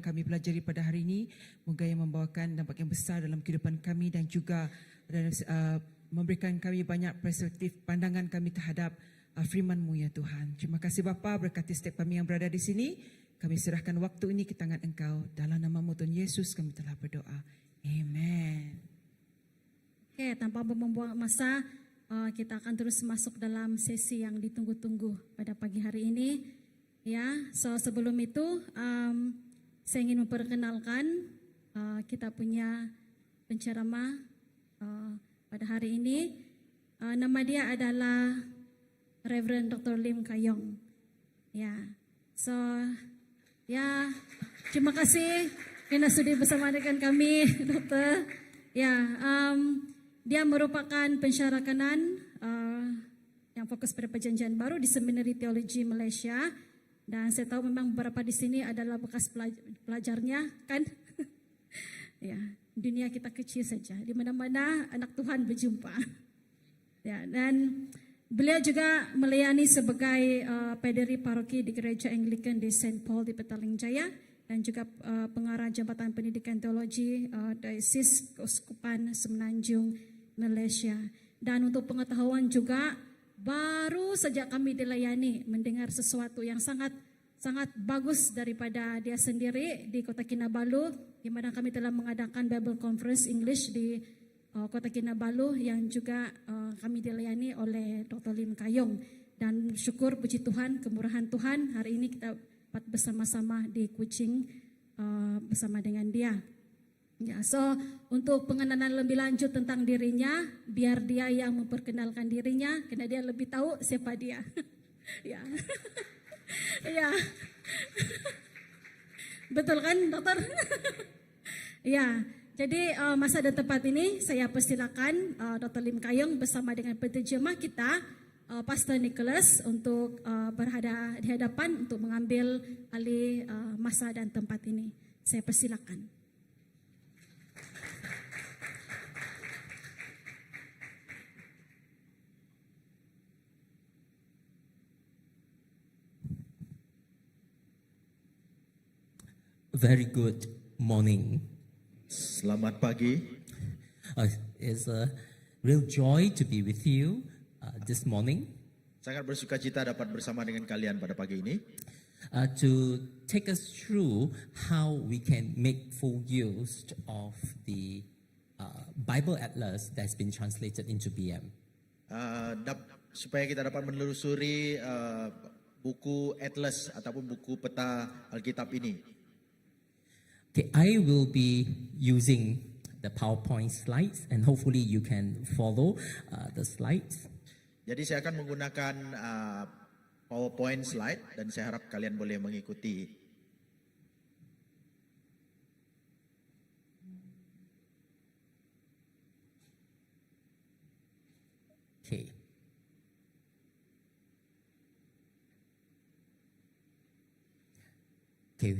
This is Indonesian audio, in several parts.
kami pelajari pada hari ini, moga yang membawakan dampak yang besar dalam kehidupan kami dan juga memberikan kami banyak perspektif pandangan kami terhadap firman-Mu ya Tuhan. Terima kasih Bapa, berkati setiap kami yang berada di sini. Kami serahkan waktu ini ke tangan Engkau. Dalam nama-Mu Tuhan Yesus kami telah berdoa. Amen. Oke, tanpa membuang masa, kita akan terus masuk dalam sesi yang ditunggu-tunggu pada pagi hari ini. Ya, sebelum itu saya ingin memperkenalkan kita punya penceramah pada hari ini. Nama dia adalah Reverend Dr. Lim Kayong. Ya, terima kasih karena sudah bersama dengan kami, Dokter. Ya, dia merupakan pensyarah kanan yang fokus pada perjanjian baru di Seminari Teologi Malaysia. Dan saya tahu memang beberapa di sini adalah bekas pelajarnya, kan? Ya, dunia kita kecil saja. Di mana-mana anak Tuhan berjumpa. Ya, dan beliau juga melayani sebagai pederi paroki di Gereja Anglikan di St. Paul di Petaling Jaya dan juga pengarah Jabatan Pendidikan Teologi Diosis Keuskupan Semenanjung Malaysia. Dan untuk pengetahuan juga, baru saja kami dilayani mendengar sesuatu yang sangat bagus daripada dia sendiri di Kota Kinabalu, di mana kami telah mengadakan Bible Conference English di Kota Kinabalu yang juga kami dilayani oleh Dr. Lim Kayong. Dan syukur puji Tuhan, kemurahan Tuhan, hari ini kita dapat bersama-sama di Kuching bersama dengan dia. Ya, untuk pengenalan lebih lanjut tentang dirinya, biar dia yang memperkenalkan dirinya, karena dia lebih tahu siapa dia. Ya, ya, betul kan, Dokter? Ya, jadi masa dan tempat ini saya persilakan Dr. Lim Kayong bersama dengan penterjemah kita, Pastor Nicholas, untuk berada di hadapan untuk mengambil alih masa dan tempat ini. Saya persilakan. Very good morning. Selamat pagi. It's a real joy to be with you this morning. Sangat bersuka cita dapat bersama dengan kalian pada pagi ini. To take us through how we can make full use of the Bible Atlas that's been translated into BM. Supaya kita dapat menelusuri buku Atlas ataupun buku peta Alkitab ini. Okay, I will be using the PowerPoint slides and hopefully you can follow the slides. Jadi saya akan menggunakan PowerPoint slide dan saya harap kalian boleh mengikuti. Okay. Okay.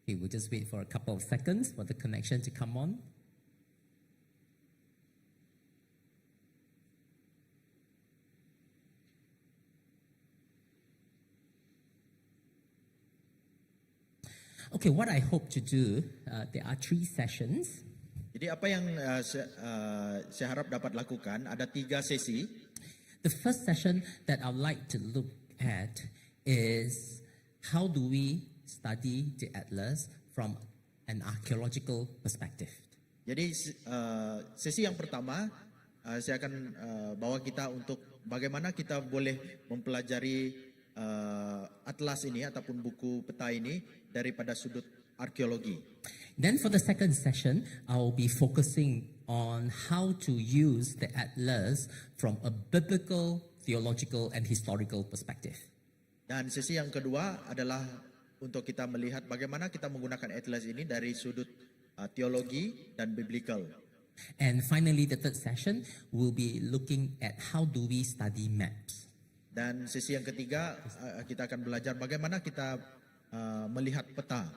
Okay, we'll just wait for a couple of seconds for the connection to come on. Okay, what I hope to do, there are 3 sessions. Jadi apa yang saya harap dapat lakukan, ada 3 sesi. The first session that I'd like to look at is how do we study the Atlas from an archaeological perspective. Jadi sesi yang pertama saya akan bawa kita untuk bagaimana kita boleh mempelajari atlas ini ataupun buku peta ini daripada sudut arkeologi. Then for the second session, I will be focusing on how to use the Atlas from a biblical, theological, and historical perspective. Dan sesi yang kedua adalah untuk kita melihat bagaimana kita menggunakan atlas ini dari sudut teologi dan biblical. And finally, the third session will be looking at how do we study maps. Dan sesi yang ketiga kita akan belajar bagaimana kita melihat peta.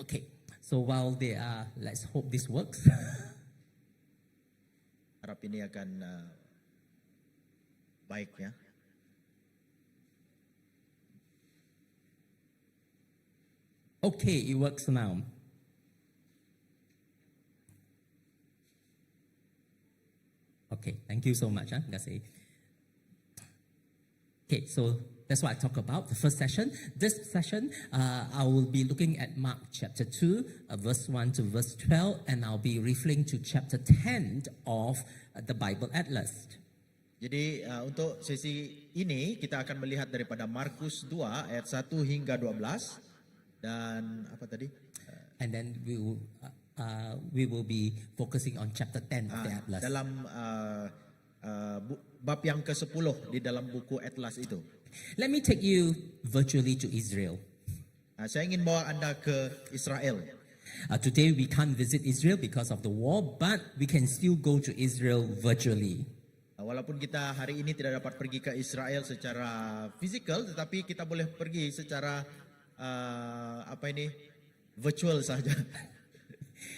Okay, so while they are, let's hope this works. Harap ini akan baik ya. Okay, it works now. Okay, thank you so much, Gassi. Okay, so that's what I talk about, the first session. This session, I will be looking at Mark chapter 2, verse 1 to verse 12, and I'll be referring to chapter 10 of the Bible Atlas. Jadi untuk sesi ini kita akan melihat daripada Markus 2 ayat 1 hingga 12 dan apa tadi? And then we will be focusing on chapter 10 of the Atlas. Dalam bab yang ke-10 di dalam buku Atlas itu. Let me take you virtually to Israel. Saya ingin bawa Anda ke Israel. Today we can't visit Israel because of the war, but we can still go to Israel virtually. Walaupun kita hari ini tidak dapat pergi ke Israel secara fisikal, tetapi kita boleh pergi secara virtual saja.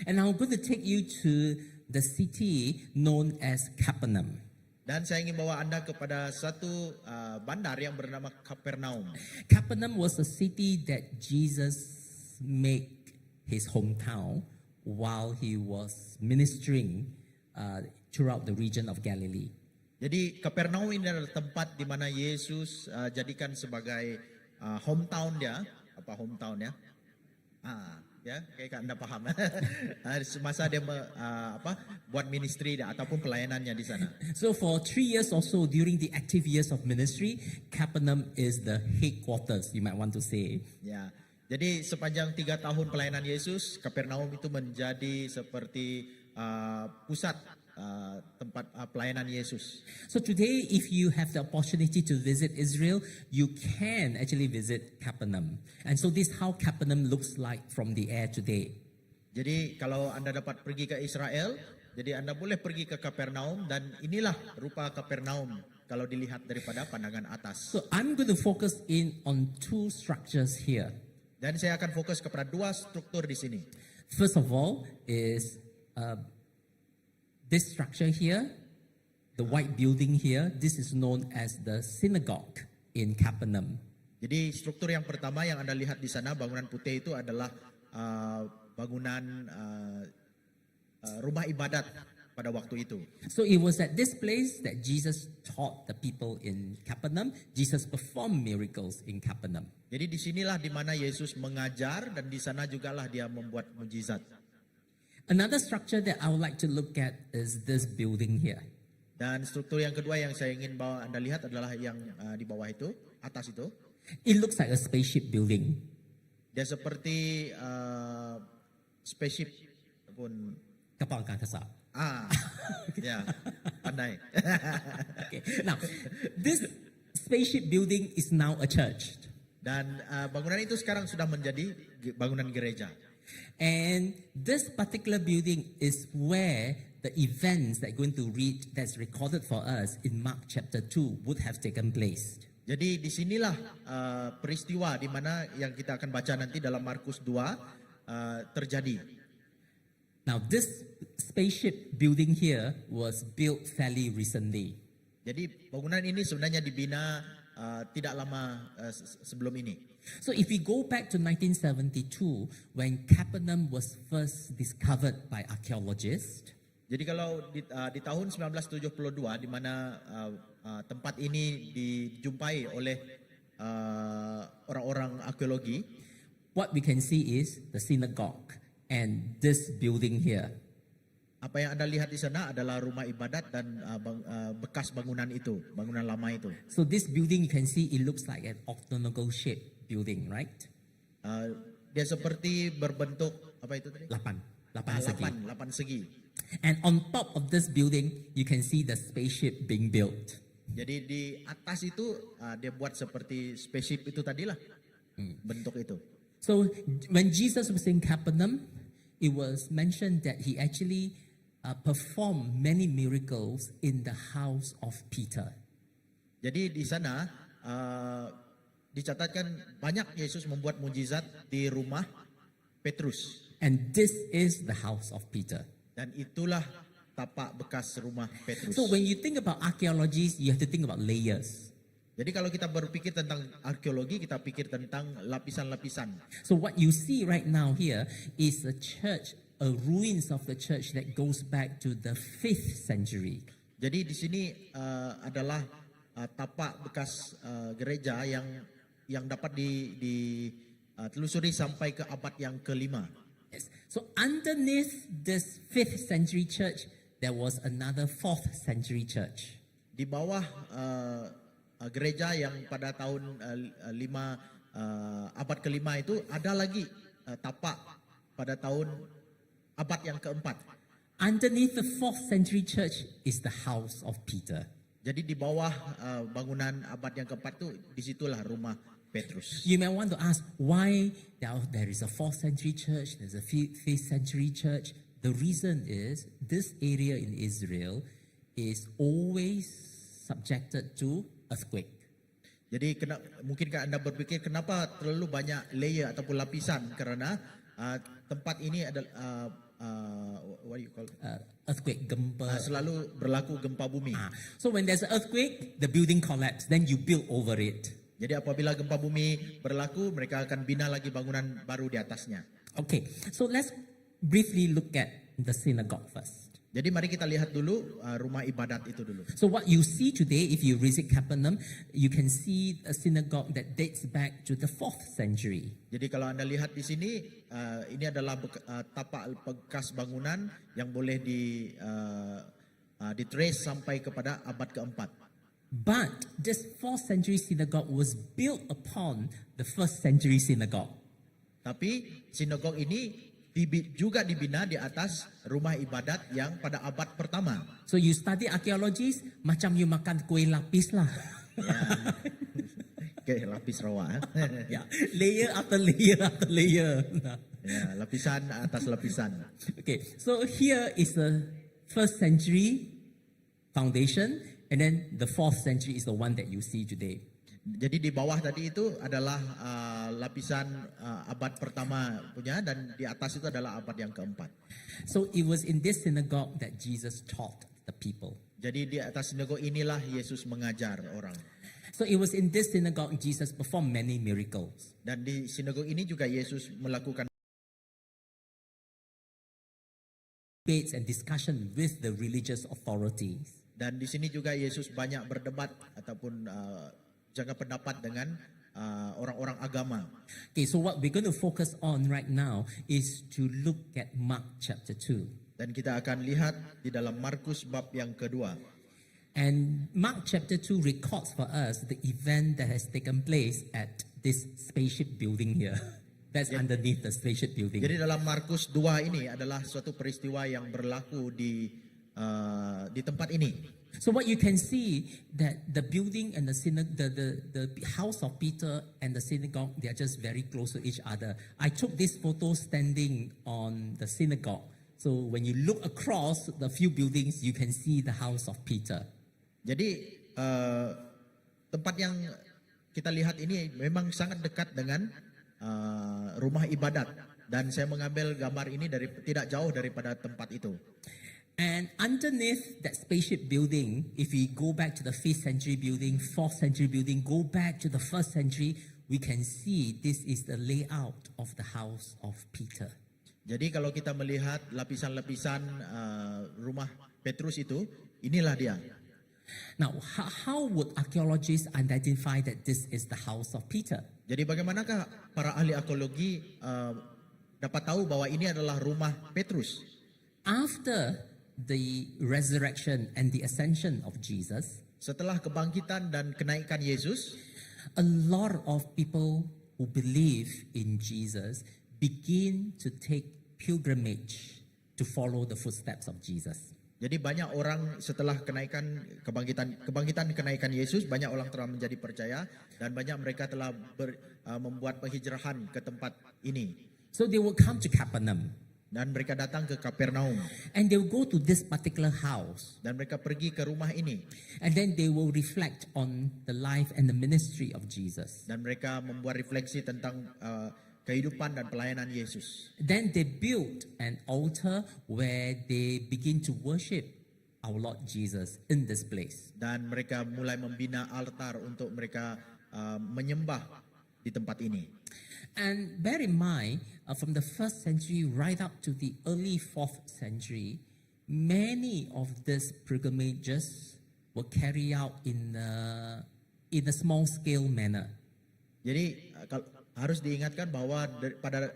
And I'm going to take you to the city known as Capernaum. Dan saya ingin bawa Anda kepada satu bandar yang bernama Kapernaum. Capernaum was a city that Jesus made his hometown while he was ministering throughout the region of Galilee. Jadi Kapernaum ini adalah tempat di mana Yesus jadikan sebagai hometown dia, ya, kayak Anda paham. Semasa dia buat ministry dia ataupun pelayanannya di sana. So for 3 years or so during the active years of ministry, Capernaum is the headquarters, you might want to say. Ya. Jadi sepanjang 3 tahun pelayanan Yesus, Kapernaum itu menjadi seperti pusat tempat pelayanan Yesus. So today, if you have the opportunity to visit Israel, you can actually visit Capernaum. And so this is how Capernaum looks like from the air today. Jadi kalau Anda dapat pergi ke Israel, jadi Anda boleh pergi ke Kapernaum dan inilah rupa Kapernaum kalau dilihat daripada pandangan atas. So I'm going to focus in on 2 structures here. Dan saya akan fokus kepada 2 struktur di sini. First of all is this structure here, the white building here, this is known as the synagogue in Capernaum. Jadi struktur yang pertama yang Anda lihat di sana, bangunan putih itu adalah bangunan rumah ibadat pada waktu itu. So it was at this place that Jesus taught the people in Capernaum. Jesus performed miracles in Capernaum. Jadi di sinilah di mana Yesus mengajar dan di sana jugalah dia membuat mujizat. Another structure that I would like to look at is this building here. Dan struktur yang kedua yang saya ingin bawa Anda lihat adalah yang di bawah itu, atas itu. It looks like a spaceship building. Dia seperti spaceship pun. Kapal angkasa. Ya, pandai. Okay. Now, this spaceship building is now a church. Dan bangunan itu sekarang sudah menjadi bangunan gereja. And this particular building is where the events that going to read that's recorded for us in Mark chapter 2 would have taken place. Jadi disinilah peristiwa di mana yang kita akan baca nanti dalam Markus 2 terjadi. Now this spaceship building here was built fairly recently. Jadi bangunan ini sebenarnya dibina tidak lama sebelum ini. So if we go back to 1972 when Capernaum was first discovered by archaeologists, jadi kalau di tahun 1972 di mana tempat ini dijumpai oleh orang-orang arkeologi, what we can see is the synagogue and this building here. Apa yang Anda lihat di sana adalah rumah ibadat dan bekas bangunan itu, bangunan lama itu. So this building you can see it looks like an octagonal shaped building, right? Dia seperti berbentuk apa itu tadi? 8 segi. 8 segi. And on top of this building you can see the spaceship being built. Jadi di atas itu dia buat seperti spaceship itu tadilah bentuk itu. So when Jesus was in Capernaum, it was mentioned that he actually performed many miracles in the house of Peter. Jadi di sana dicatatkan banyak Yesus membuat mujizat di rumah Petrus. And this is the house of Peter. Dan itulah tapak bekas rumah Petrus. So when you think about archaeology, you have to think about layers. Jadi kalau kita berpikir tentang arkeologi, kita pikir tentang lapisan-lapisan. So what you see right now here is a church, a ruins of the church that goes back to the 5th century. Jadi di sini adalah tapak bekas gereja yang dapat ditelusuri sampai ke abad yang kelima. Yes. So underneath this 5th century church, there was another 4th century church. Di bawah gereja yang pada tahun abad kelima itu ada lagi tapak pada tahun abad yang keempat. Underneath the 4th century church is the house of Peter. Jadi di bawah bangunan abad yang keempat itu disitulah rumah Petrus. You may want to ask why there is a 4th century church, there's a 5th century church. The reason is this area in Israel is always subjected to earthquake. Jadi mungkinkah Anda berpikir kenapa terlalu banyak layer ataupun lapisan, karena tempat ini adalah what do you call it? Earthquake, gempa. Selalu berlaku gempa bumi. So when there's an earthquake, the building collapses, then you build over it. Jadi apabila gempa bumi berlaku, mereka akan bina lagi bangunan baru di atasnya. Okay, so let's briefly look at the synagogue first. Jadi mari kita lihat dulu rumah ibadat itu dulu. So what you see today, if you visit Capernaum, you can see a synagogue that dates back to the 4th century. Jadi kalau Anda lihat di sini, ini adalah tapak bekas bangunan yang boleh di-trace sampai kepada abad keempat. But this 4th century synagogue was built upon the 1st century synagogue. Tapi sinagog ini juga dibina di atas rumah ibadat yang pada abad pertama. So you study archaeology, macam you makan kue lapis lah. Kayak lapis rawa. Yeah, layer after layer after layer. Ya, lapisan atas lapisan. Okay, so here is the 1st century foundation, and then the 4th century is the one that you see today. Jadi di bawah tadi itu adalah lapisan abad pertama punya, dan di atas itu adalah abad yang keempat. So it was in this synagogue that Jesus taught the people. Jadi di atas sinagog inilah Yesus mengajar orang. So it was in this synagogue Jesus performed many miracles. Dan di sinagog ini juga Yesus melakukan Debates and discussion with the religious authorities. Dan di sini juga Yesus banyak berdebat ataupun jaga pendapat dengan orang-orang agama. Okay, so what we're going to focus on right now is to look at Mark chapter 2. Dan kita akan lihat di dalam Markus bab yang kedua. And Mark chapter 2 records for us the event that has taken place at this spaceship building here. That's underneath the spaceship building. Jadi dalam Markus 2 ini adalah suatu peristiwa yang berlaku di tempat ini. So what you can see that the building and the house of Peter and the synagogue, they are just very close to each other. I took this photo standing on the synagogue. So when you look across the few buildings, you can see the house of Peter. Jadi tempat yang kita lihat ini memang sangat dekat dengan rumah ibadat, dan saya mengambil gambar ini tidak jauh daripada tempat itu. And underneath that spaceship building, if we go back to the 5th century building, 4th century building, go back to the 1st century, we can see this is the layout of the house of Peter. Jadi kalau kita melihat lapisan-lapisan rumah Petrus itu, inilah dia. Now, how would archaeologists identify that this is the house of Peter? Jadi bagaimanakah para ahli arkeologi dapat tahu bahwa ini adalah rumah Petrus? After the resurrection and the ascension of Jesus, Setelah kebangkitan dan kenaikan Yesus, a lot of people who believe in Jesus begin to take pilgrimage to follow the footsteps of Jesus. jadi banyak orang setelah kebangkitan kenaikan Yesus, banyak orang telah menjadi percaya, dan banyak mereka telah membuat penghijrahan ke tempat ini. So they will come to Capernaum Dan mereka datang ke Kapernaum, and they will go to this particular house, dan mereka pergi ke rumah ini, and then they will reflect on the life and the ministry of Jesus. dan mereka membuat refleksi tentang kehidupan dan pelayanan Yesus. Then they build an altar where they begin to worship our Lord Jesus in this place. Dan mereka mulai membina altar untuk mereka menyembah di tempat ini. And bear in mind, from the 1st century right up to the early 4th century, many of these pilgrimages were carried out in a small scale manner. Jadi harus diingatkan bahwa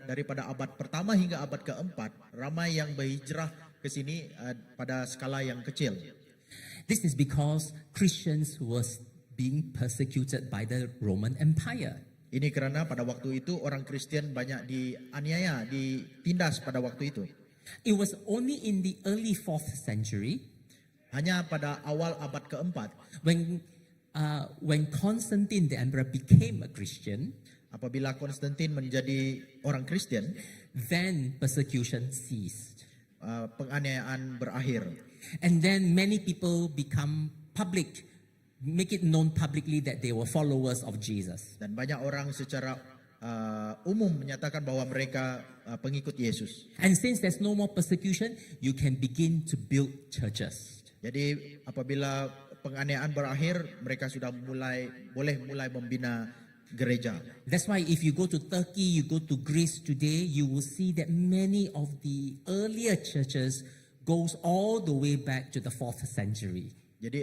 daripada abad pertama hingga abad keempat, ramai yang berhijrah ke sini pada skala yang kecil. This is because Christians was being persecuted by the Roman Empire. Ini karena pada waktu itu orang Kristen banyak dianiaya, ditindas pada waktu itu. It was only in the early 4th century Hanya pada awal abad keempat, when Constantine the emperor became a Christian, apabila Konstantin menjadi orang Kristen, then persecution ceased. penganiayaan berakhir. And then many people become public, make it known publicly that they were followers of Jesus. Dan banyak orang secara umum menyatakan bahwa mereka pengikut Yesus. And since there's no more persecution, you can begin to build churches. Jadi apabila penganiayaan berakhir, mereka sudah boleh mulai membina gereja. That's why if you go to Turkey, you go to Greece today, you will see that many of the earlier churches goes all the way back to the 4th century. Jadi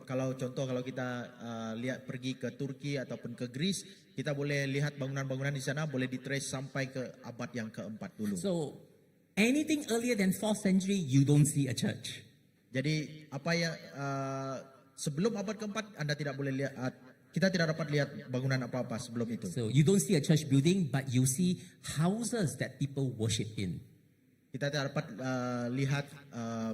kalau kita lihat pergi ke Turki ataupun ke Greece, kita boleh lihat bangunan-bangunan di sana boleh ditrace sampai ke abad yang keempat dulu. So anything earlier than 4th century, you don't see a church. Jadi apa yang sebelum abad keempat Anda tidak boleh lihat, kita tidak dapat lihat bangunan apa-apa sebelum itu. So you don't see a church building, but you see houses that people worship in. Kita tidak dapat lihat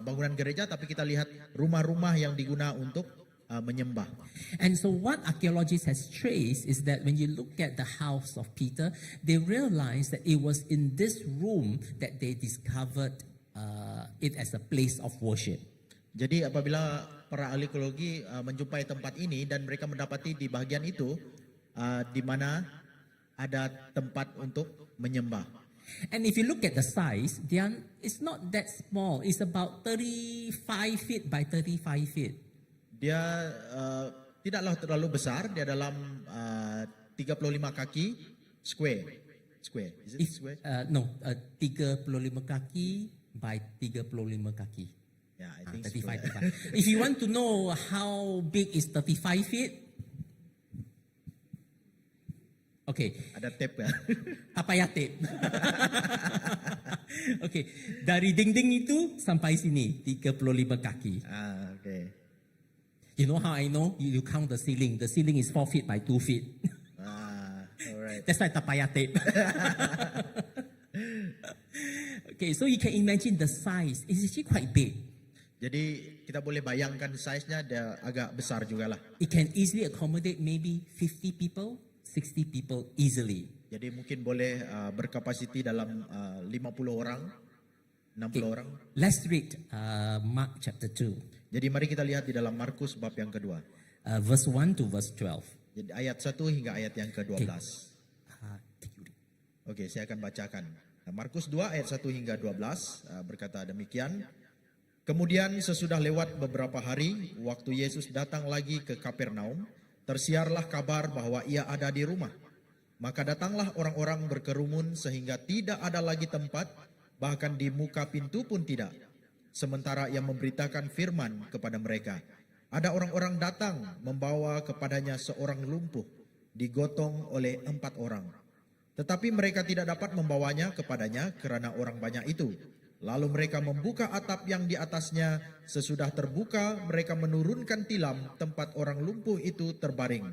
bangunan gereja, tapi kita lihat rumah-rumah yang digunakan untuk menyembah. And so what archaeologists has traced is that when you look at the house of Peter, they realized that it was in this room that they discovered it as a place of worship. Jadi apabila para ahli arkeologi menjumpai tempat ini dan mereka mendapati di bagian itu di mana ada tempat untuk menyembah. And if you look at the size, it's not that small. It's about 35 feet by 35 feet. Dia tidaklah terlalu besar, dia dalam 35 kaki square. Is it square? No, 35 kaki by 35 kaki. Yeah, I think 35, square. 35. If you want to know how big is 35 feet, okay, Ada tape ya. papaya tape. Okay, dari dinding itu sampai sini 35 kaki. Okay. You know how I know? You count the ceiling. The ceiling is 4 feet by 2 feet. Alright. That's why papaya tape. Okay, so you can imagine the size. It's actually quite big. Jadi kita boleh bayangkan size-nya dia agak besar juga lah. It can easily accommodate maybe 50 people, 60 people easily. Jadi mungkin boleh berkapasiti dalam 50 orang, 60 orang. Let's read Mark chapter 2, Jadi mari kita lihat di dalam Markus bab yang kedua. verse 1 to verse 12. Jadi ayat 1 hingga ayat yang ke-12. Take you read. Oke, saya akan bacakan. Nah, Markus 2 ayat 1 hingga 12 berkata demikian. Kemudian sesudah lewat beberapa hari, waktu Yesus datang lagi ke Kapernaum, tersiarlah kabar bahwa ia ada di rumah. Maka datanglah orang-orang berkerumun sehingga tidak ada lagi tempat, bahkan di muka pintu pun tidak. Sementara ia memberitakan firman kepada mereka. Ada orang-orang datang membawa kepadanya seorang lumpuh, digotong oleh 4 orang. Tetapi mereka tidak dapat membawanya kepadanya karena orang banyak itu. Lalu mereka membuka atap yang di atasnya. Sesudah terbuka, mereka menurunkan tilam tempat orang lumpuh itu terbaring.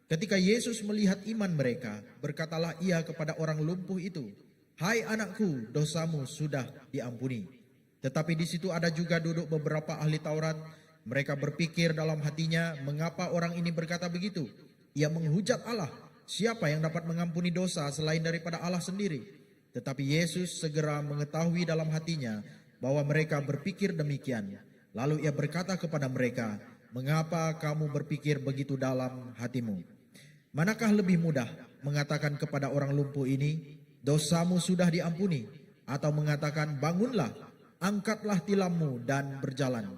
Ketika Yesus melihat iman mereka, berkatalah ia kepada orang lumpuh itu, "Hai anakku, dosamu sudah diampuni." Tetapi di situ ada juga duduk beberapa ahli Taurat. Mereka berpikir dalam hatinya, mengapa orang ini berkata begitu? Ia menghujat Allah. Siapa yang dapat mengampuni dosa selain daripada Allah sendiri? Tetapi Yesus segera mengetahui dalam hatinya bahwa mereka berpikir demikian. Lalu ia berkata kepada mereka, "Mengapa kamu berpikir begitu dalam hatimu? Manakah lebih mudah mengatakan kepada orang lumpuh ini, 'Dosamu sudah diampuni,' atau mengatakan, 'Bangunlah, angkatlah tilammu dan berjalan'?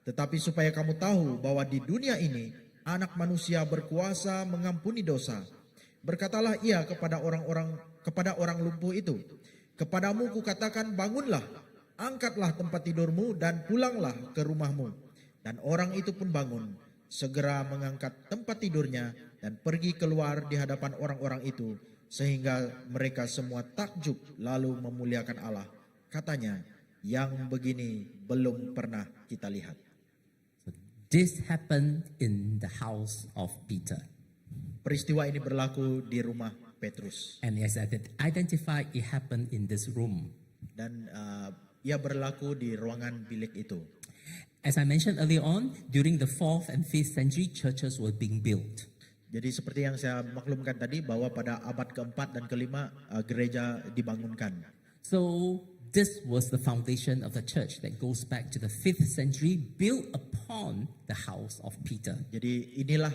Tetapi supaya kamu tahu bahwa di dunia ini anak manusia berkuasa mengampuni dosa. Berkatalah ia kepada orang lumpuh itu, kepadamu kukatakan bangunlah, angkatlah tempat tidurmu dan pulanglah ke rumahmu. Dan orang itu pun bangun, segera mengangkat tempat tidurnya dan pergi keluar di hadapan orang-orang itu, sehingga mereka semua takjub lalu memuliakan Allah. Katanya, yang begini belum pernah kita lihat. This happened in the house of Peter. Peristiwa ini berlaku di rumah Petrus. And as I identified, it happened in this room. Dan ia berlaku di ruangan bilik itu. As I mentioned earlier on, during the 4th and 5th century, churches were being built. Jadi seperti yang saya maklumkan tadi, bahwa pada abad keempat dan kelima gereja dibangunkan. So this was the foundation of the church that goes back to the 5th century, built upon the house of Peter. Jadi inilah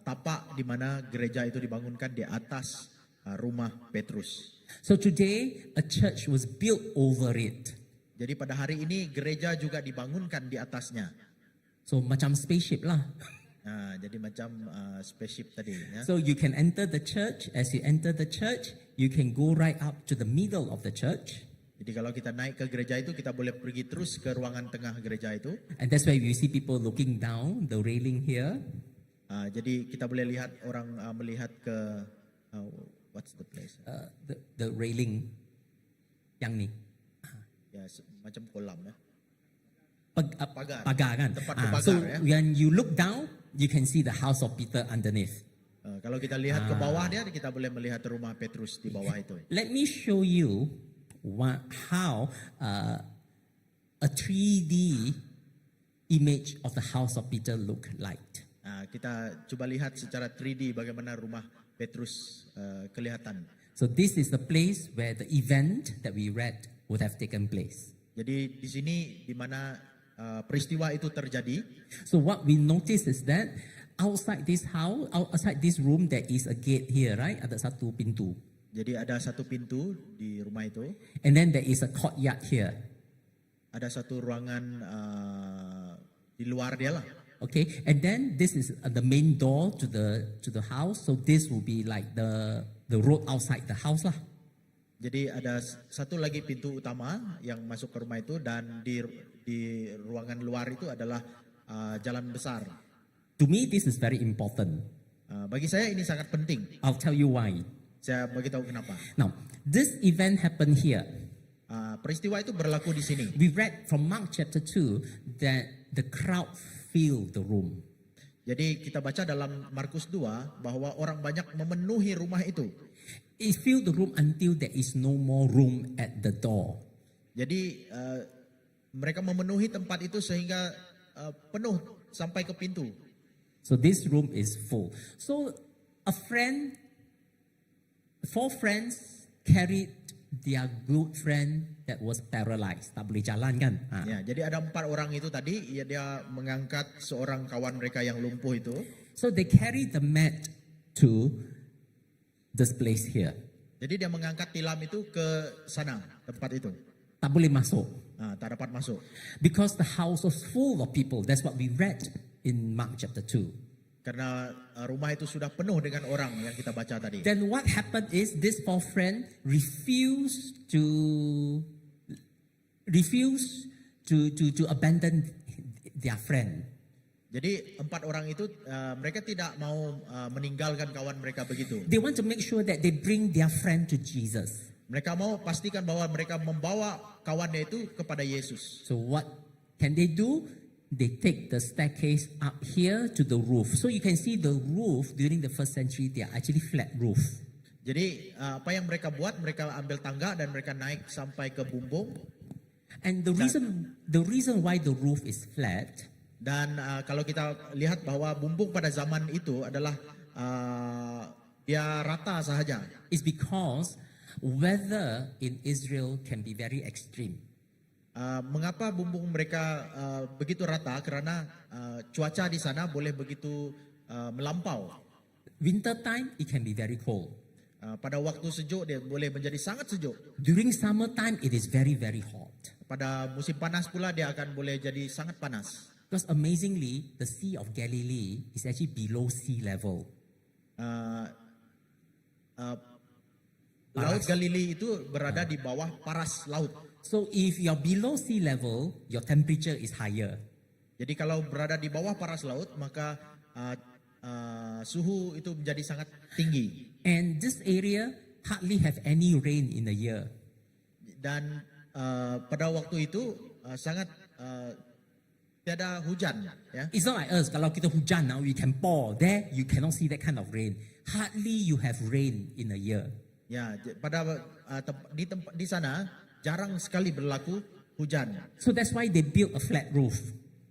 tapak di mana gereja itu dibangunkan di atas rumah Petrus. So today, a church was built over it. Jadi pada hari ini gereja juga dibangunkan di atasnya. So macam spaceship lah. Nah, jadi macam spaceship tadi. Ya. So you can enter the church. As you enter the church, you can go right up to the middle of the church. Jadi kalau kita naik ke gereja itu, kita boleh pergi terus ke ruangan tengah gereja itu. And that's why you see people looking down the railing here. Jadi kita boleh lihat orang melihat ke what's the place? The railing yang ni. Ya macam kolam ya. Pagar. Pagar kan. Tempat berpagar, So ya. when you look down, you can see the house of Peter underneath. Kalau kita lihat ke bawah dia, kita boleh melihat rumah Petrus di bawah itu. Let me show you how a 3D image of the house of Peter look like. Kita coba lihat secara 3D bagaimana rumah Petrus kelihatan. So this is the place where the event that we read would have taken place. Jadi di sini di mana peristiwa itu terjadi. So what we notice is that outside this house, outside this room, there is a gate here, right? Ada satu pintu. Jadi ada satu pintu di rumah itu. And then there is a courtyard here. Ada satu ruangan di luar dia lah. Okay, and then this is the main door to the house. So this will be like the road outside the house lah. Jadi ada satu lagi pintu utama yang masuk ke rumah itu, dan di ruangan luar itu adalah jalan besar. To me, this is very important. Bagi saya ini sangat penting. I'll tell you why. Saya beritahu kenapa. Now, this event happened here. Peristiwa itu berlaku di sini. We read from Mark chapter 2 that the crowd filled the room. Jadi kita baca dalam Markus 2 bahwa orang banyak memenuhi rumah itu. It filled the room until there is no more room at the door. Jadi mereka memenuhi tempat itu sehingga penuh sampai ke pintu. So this room is full. So four friends carried their good friend that was paralyzed. Tak boleh jalan kan? Ya, jadi ada 4 orang itu tadi, dia mengangkat seorang kawan mereka yang lumpuh itu. So they carried the mat to this place here. Jadi dia mengangkat tilam itu ke sana, tempat itu. Tak boleh masuk. Tak dapat masuk. Because the house was full of people. That's what we read in Mark chapter 2. Karena rumah itu sudah penuh dengan orang yang kita baca tadi. Then what happened is this four friend refused to abandon their friend. Jadi 4 orang itu mereka tidak mau meninggalkan kawan mereka begitu. They want to make sure that they bring their friend to Jesus. Mereka mau pastikan bahwa mereka membawa kawannya itu kepada Yesus. So what can they do? They take the staircase up here to the roof. So you can see the roof during the first century, they are actually flat roof. Jadi apa yang mereka buat, mereka ambil tangga dan mereka naik sampai ke bumbung. And the reason why the roof is flat, Dan kalau kita lihat bahwa bumbung pada zaman itu adalah dia rata sahaja. is because weather in Israel can be very extreme. Mengapa bumbung mereka begitu rata? Karena cuaca di sana boleh begitu melampau. Winter time, it can be very cold. Pada waktu sejuk dia boleh menjadi sangat sejuk. During summertime, it is very, very hot. Pada musim panas pula dia akan boleh jadi sangat panas. Because amazingly, the Sea of Galilee is actually below sea level. Uh, Laut Galilei itu berada di bawah paras laut. So if you're below sea level, your temperature is higher. Jadi kalau berada di bawah paras laut, maka suhu itu menjadi sangat tinggi. And this area hardly have any rain in a year. Dan pada waktu itu sangat tiada hujan. Ya. It's not like us, kalau kita hujan now, we can pour. There, you cannot see that kind of rain. Hardly you have rain in a year. Ya, pada di sana jarang sekali berlaku hujan. So that's why they built a flat roof.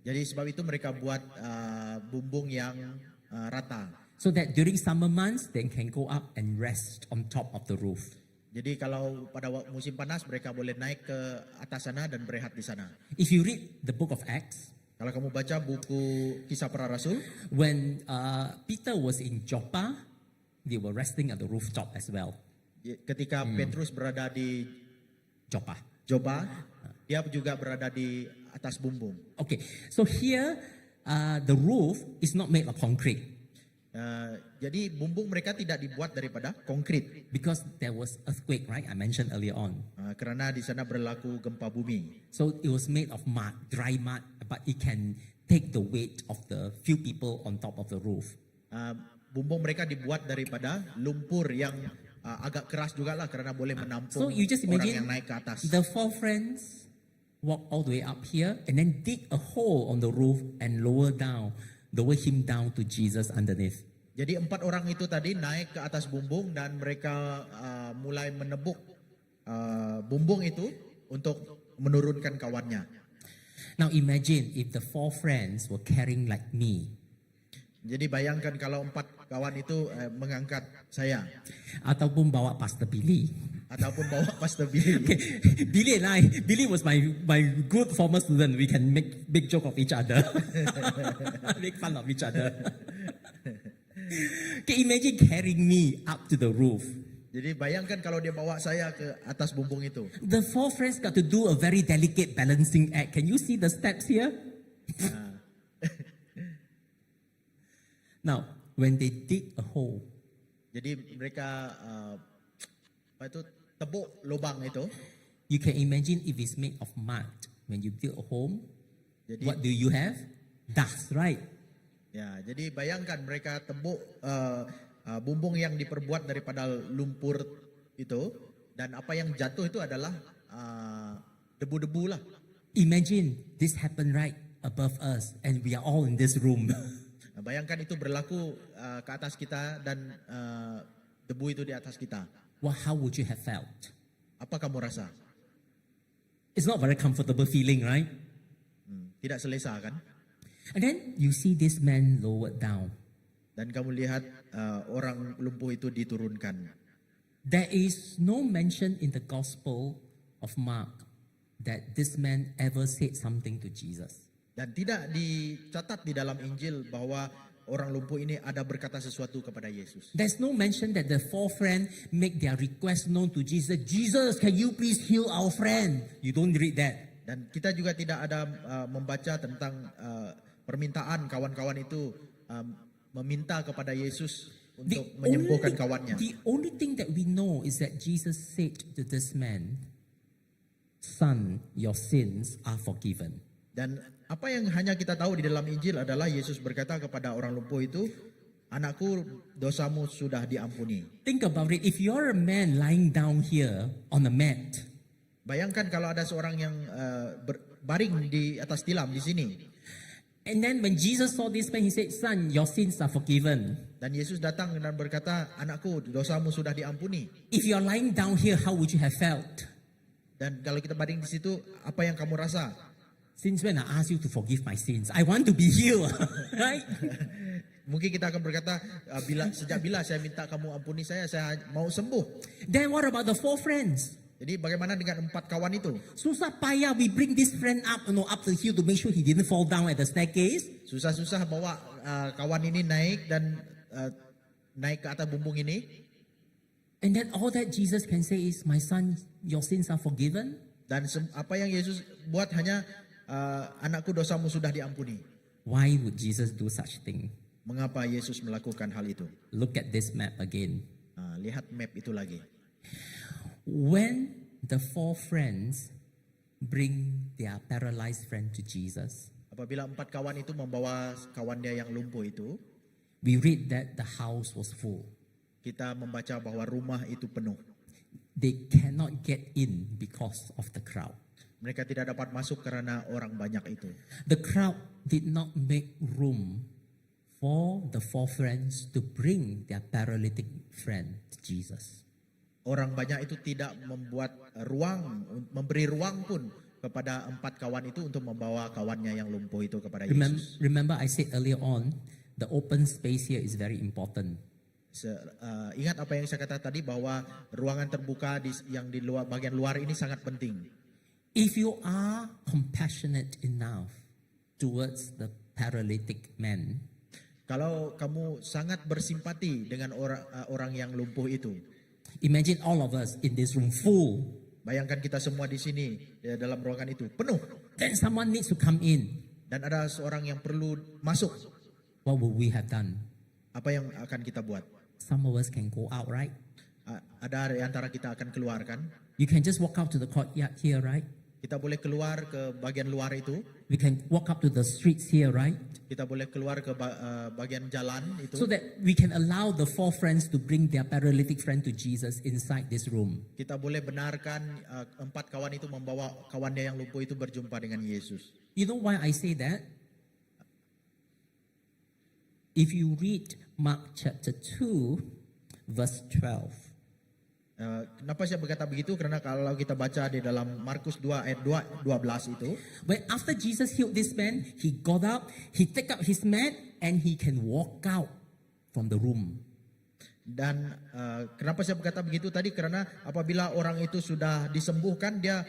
Jadi sebab itu mereka buat bumbung yang rata. So that during summer months, they can go up and rest on top of the roof. Jadi kalau pada musim panas mereka boleh naik ke atas sana dan berehat di sana. If you read the book of Acts, Kalau kamu baca buku Kisah Para Rasul, when Peter was in Joppa, they were resting at the rooftop as well. ketika Petrus berada di Joppa. Jopa, dia juga berada di atas bumbung. Okay, so here the roof is not made of concrete Jadi bumbung mereka tidak dibuat daripada konkrit, because there was earthquake, right? I mentioned earlier on. karena di sana berlaku gempa bumi. So it was made of mud, dry mud, but it can take the weight of the few people on top of the roof. Bumbung mereka dibuat daripada lumpur yang agak keras juga lah karena boleh menampung So you just orang imagine yang naik ke atas. the four friends walk all the way up here and then dig a hole on the roof and lower him down to Jesus underneath. Jadi 4 orang itu tadi naik ke atas bumbung dan mereka mulai menebuk bumbung itu untuk menurunkan kawannya. Now imagine if the four friends were carrying like me, Jadi bayangkan kalau 4 kawan itu mengangkat saya ataupun bawa Pastor Billy. ataupun bawa Pastor Billy. Okay, Billy was my good former student. We can make big joke of each other, make fun of each other. Okay, imagine carrying me up to the roof. Jadi bayangkan kalau dia bawa saya ke atas bumbung itu. The four friends got to do a very delicate balancing act. Can you see the steps here? Now, when they dig a hole, Jadi mereka tebuk lubang itu. you can imagine if it's made of mud. When you build a home, Jadi what do you have? Dust, right? ya, jadi bayangkan mereka tebuk bumbung yang diperbuat daripada lumpur itu dan apa yang jatuh itu adalah debu-debu lah. Imagine this happened right above us and we are all in this room. Bayangkan itu berlaku ke atas kita dan debu itu di atas kita. Well, how would you have felt? Apa kamu rasa? It's not very comfortable feeling, right? Tidak selesa kan? And then you see this man lowered down. Dan kamu lihat orang lumpuh itu diturunkan. There is no mention in the Gospel of Mark that this man ever said something to Jesus. Dan tidak dicatat di dalam Injil bahwa orang lumpuh ini ada berkata sesuatu kepada Yesus. There's no mention that the four friends make their request known to Jesus. Jesus, can you please heal our friend? You don't read that. Dan kita juga tidak ada membaca tentang permintaan kawan-kawan itu meminta kepada Yesus untuk menyembuhkan kawannya. The only thing that we know is that Jesus said to this man, "Son, your sins are forgiven." Dan apa yang hanya kita tahu di dalam Injil adalah Yesus berkata kepada orang lumpuh itu, "Anakku, dosamu sudah diampuni." Think about it. If you're a man lying down here on a mat, Bayangkan kalau ada seorang yang baring di atas tilam di sini. and then when Jesus saw this man, he said, "Son, your sins are forgiven." Dan Yesus datang dan berkata, "Anakku, dosamu sudah diampuni." If you're lying down here, how would you have felt? Dan kalau kita baring di situ, apa yang kamu rasa? Since when I asked you to forgive my sins? I want to be healed, right? Mungkin kita akan berkata, sejak bila saya minta kamu ampuni saya mau sembuh. Then what about the four friends? Jadi bagaimana dengan 4 kawan itu? Susah payah, we bring this friend up, up the hill to make sure he didn't fall down at the staircase. Susah-susah bawa kawan ini naik dan naik ke atas bumbung ini. And then all that Jesus can say is, "My son, your sins are forgiven." Dan apa yang Yesus buat hanya anakku dosamu sudah diampuni. Why would Jesus do such thing? Mengapa Yesus melakukan hal itu? Look at this map again. Lihat map itu lagi. When the four friends bring their paralyzed friend to Jesus, Apabila 4 kawan itu membawa kawannya yang lumpuh itu, we read that the house was full. kita membaca bahwa rumah itu penuh. They cannot get in because of the crowd. Mereka tidak dapat masuk karena orang banyak itu. The crowd did not make room for the four friends to bring their paralytic friend to Jesus. Orang banyak itu tidak membuat ruang, memberi ruang pun kepada 4 kawan itu untuk membawa kawannya yang lumpuh itu kepada Yesus. Remember I said earlier on, the open space here is very important. Ingat apa yang saya kata tadi bahwa ruangan terbuka yang di luar bagian luar ini sangat penting. If you are compassionate enough towards the paralytic man, Kalau kamu sangat bersimpati dengan orang yang lumpuh itu, imagine all of us in this room full. bayangkan kita semua di sini dalam ruangan itu penuh Then someone needs to come in. dan ada seorang yang perlu masuk. What would we have done? Apa yang akan kita buat? Some of us can go out, right? Ada di antara kita akan keluar kan? You can just walk out to the courtyard here, right? Kita boleh keluar ke bagian luar itu. We can walk up to the streets here, right? Kita boleh keluar ke bagian jalan itu. So that we can allow the four friends to bring their paralytic friend to Jesus inside this room. Kita boleh benarkan 4 kawan itu membawa kawannya yang lumpuh itu berjumpa dengan Yesus. You know why I say that? If you read Mark chapter 2, verse 12, Kenapa saya berkata begitu? Karena kalau kita baca di dalam Markus 2 ayat 12 itu, when after Jesus healed this man, he got up, he take up his mat, and he can walk out from the room. dan kenapa saya berkata begitu tadi? Karena apabila orang itu sudah disembuhkan, dia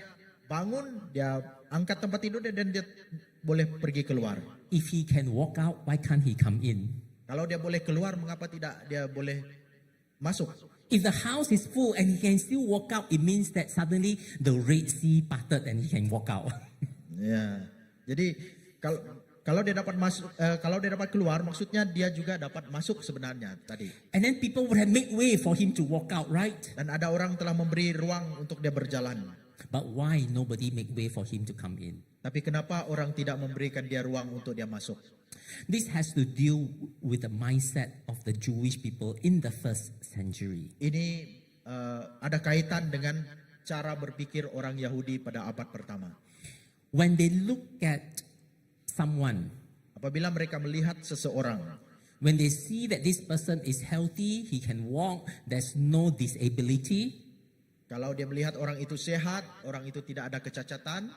bangun, dia angkat tempat tidurnya dan dia boleh pergi keluar. If he can walk out, why can't he come in? Kalau dia boleh keluar, mengapa tidak dia boleh masuk? If the house is full and he can still walk out, it means that suddenly the Red Sea parted and he can walk out. Ya, jadi kalau dia dapat masuk, kalau dia dapat keluar, maksudnya dia juga dapat masuk sebenarnya tadi. And then people would have made way for him to walk out, right? Dan ada orang telah memberi ruang untuk dia berjalan. But why nobody make way for him to come in? Tapi kenapa orang tidak memberikan dia ruang untuk dia masuk? This has to deal with the mindset of the Jewish people in the first century. Ini ada kaitan dengan cara berpikir orang Yahudi pada abad pertama. When they look at someone, Apabila mereka melihat seseorang, when they see that this person is healthy, he can walk, there's no disability, kalau dia melihat orang itu sehat, orang itu tidak ada kecacatan,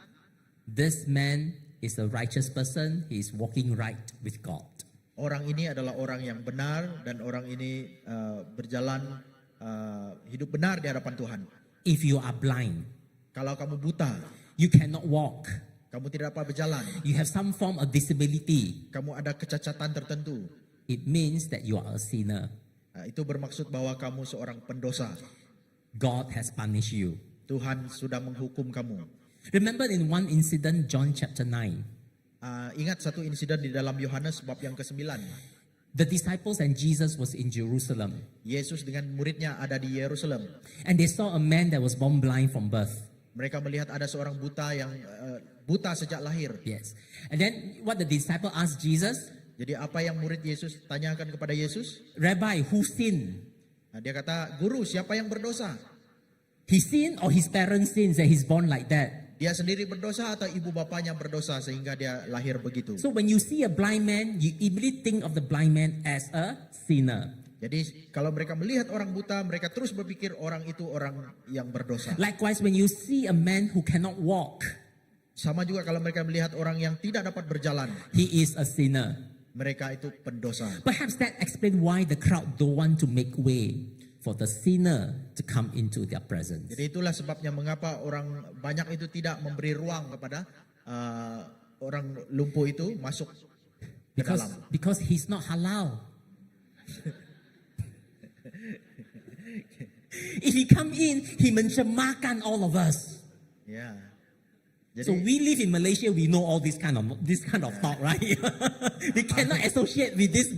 this man is a righteous person, he is walking right with God. orang ini adalah orang yang benar dan orang ini berjalan hidup benar di hadapan Tuhan. If you are blind, Kalau kamu buta, you cannot walk, kamu tidak dapat berjalan, you have some form of disability, kamu ada kecacatan tertentu, it means that you are a sinner. itu bermaksud bahwa kamu seorang pendosa. God has punished you. Tuhan sudah menghukum kamu. Remember in one incident, John chapter 9, Ingat satu insiden di dalam Yohanes bab yang ke-9. the disciples and Jesus was in Jerusalem, Yesus dengan muridnya ada di Yerusalem. and they saw a man that was born blind from birth. Mereka melihat ada seorang buta yang buta sejak lahir. Yes. And then what the disciple asked Jesus, Jadi apa yang murid Yesus tanyakan kepada Yesus? Rabbi, who sinned? Dia kata, "Guru, siapa yang berdosa? He sinned or his parents sinned that he's born like that? Dia sendiri berdosa atau ibu bapanya berdosa sehingga dia lahir begitu?" So when you see a blind man, you immediately think of the blind man as a sinner. Jadi kalau mereka melihat orang buta, mereka terus berpikir orang itu orang yang berdosa. Likewise, when you see a man who cannot walk, Sama juga kalau mereka melihat orang yang tidak dapat berjalan, he is a sinner. mereka itu pendosa. Perhaps that explains why the crowd don't want to make way for the sinner to come into their presence. Jadi itulah sebabnya mengapa orang banyak itu tidak memberi ruang kepada orang lumpuh itu masuk ke dalam. Because he's not halal. If he come in, he mencemarkan all of us. Ya, So we live in Malaysia, we know all this kind of talk, right? We cannot associate with this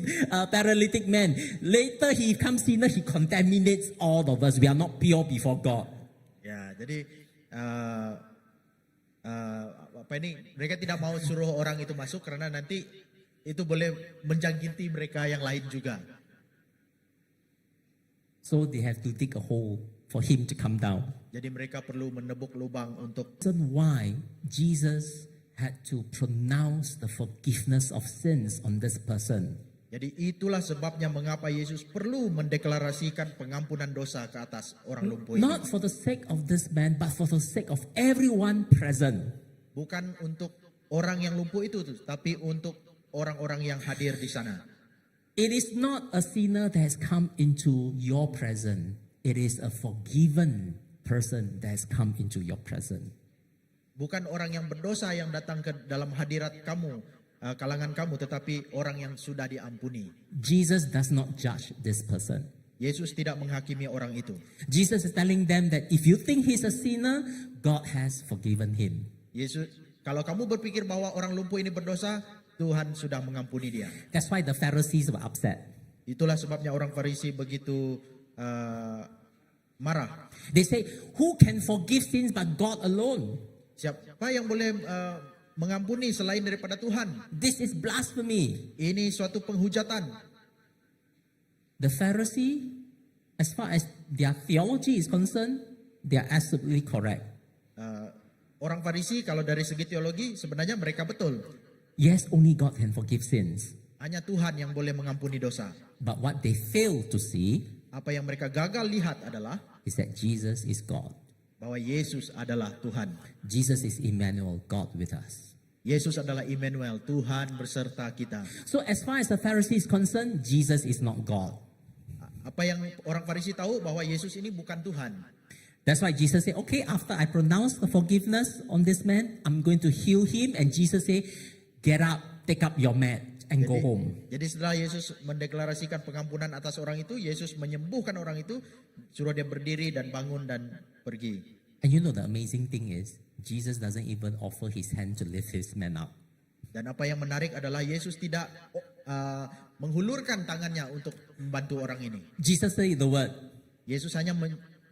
paralytic man. Later he comes sinner, he contaminates all of us. We are not pure before God. Ya, jadi apa ini? Mereka tidak mau suruh orang itu masuk karena nanti itu boleh menjangkiti mereka yang lain juga. So they have to dig a hole for him to come down. Jadi mereka perlu menebuk lubang untuk Reason why Jesus had to pronounce the forgiveness of sins on this person. Jadi itulah sebabnya mengapa Yesus perlu mendeklarasikan pengampunan dosa ke atas orang lumpuh ini. Not for the sake of this man, but for the sake of everyone present. Bukan untuk orang yang lumpuh itu, tapi untuk orang-orang yang hadir di sana. It is not a sinner that has come into your presence. It is a forgiven person that has come into your presence. Bukan orang yang berdosa yang datang ke dalam hadirat kamu, kalangan kamu, tetapi orang yang sudah diampuni. Jesus does not judge this person. Yesus tidak menghakimi orang itu. Jesus is telling them that if you think he's a sinner, God has forgiven him. Yesus, kalau kamu berpikir bahwa orang lumpuh ini berdosa, Tuhan sudah mengampuni dia. That's why the Pharisees were upset. Itulah sebabnya orang Farisi begitu marah. They say, who can forgive sins but God alone? Siapa yang boleh mengampuni selain daripada Tuhan? This is blasphemy. Ini suatu penghujatan. The Pharisee, as far as their theology is concerned, they are absolutely correct. Orang Farisi kalau dari segi teologi sebenarnya mereka betul. Yes, only God can forgive sins. Hanya Tuhan yang boleh mengampuni dosa. But what they fail to see Apa yang mereka gagal lihat adalah is that Jesus is God. bahwa Yesus adalah Tuhan. Jesus is Emmanuel, God with us. Yesus adalah Immanuel, Tuhan berserta kita. So as far as the Pharisee is concerned, Jesus is not God. Apa yang orang Farisi tahu bahwa Yesus ini bukan Tuhan. That's why Jesus said, okay, after I pronounce the forgiveness on this man, I'm going to heal him. And Jesus said, get up, take up your mat and go home. Jadi setelah Yesus mendeklarasikan pengampunan atas orang itu, Yesus menyembuhkan orang itu, suruh dia berdiri dan bangun dan pergi. And you know the amazing thing is, Jesus doesn't even offer his hand to lift his man up. Dan apa yang menarik adalah Yesus tidak menghulurkan tangannya untuk membantu orang ini. Jesus said the word, Yesus hanya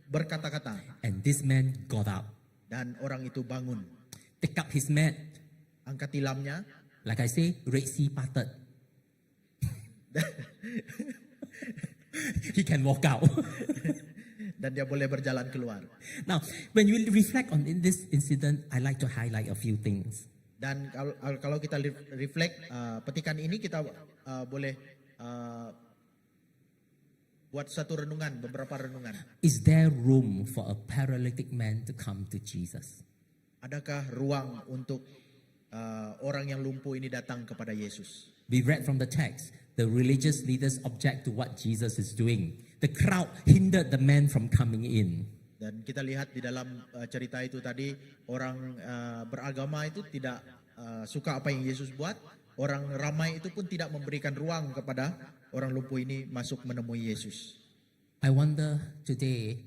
berkata-kata and this man got up, dan orang itu bangun. take up his mat. Angkat tilamnya, Like I say, Red Sea parted. He can walk out. dan dia boleh berjalan keluar. Now, when you reflect on this incident, I like to highlight a few things. Dan kalau kita reflect petikan ini, kita boleh buat satu renungan, beberapa renungan. Is there room for a paralytic man to come to Jesus? Adakah ruang untuk orang yang lumpuh ini datang kepada Yesus? We read from the text, the religious leaders object to what Jesus is doing. The crowd hindered the man from coming in. Dan kita lihat di dalam cerita itu tadi, orang beragama itu tidak suka apa yang Yesus buat. Orang ramai itu pun tidak memberikan ruang kepada orang lumpuh ini masuk menemui Yesus. I wonder today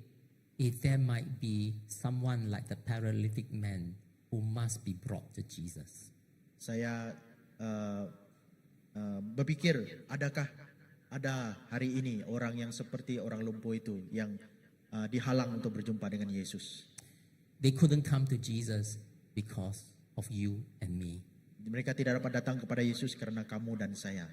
if there might be someone like the paralytic man who must be brought to Jesus. Saya berpikir, adakah ada hari ini orang yang seperti orang lumpuh itu yang dihalang untuk berjumpa dengan Yesus? They couldn't come to Jesus because of you and me. Mereka tidak dapat datang kepada Yesus karena kamu dan saya.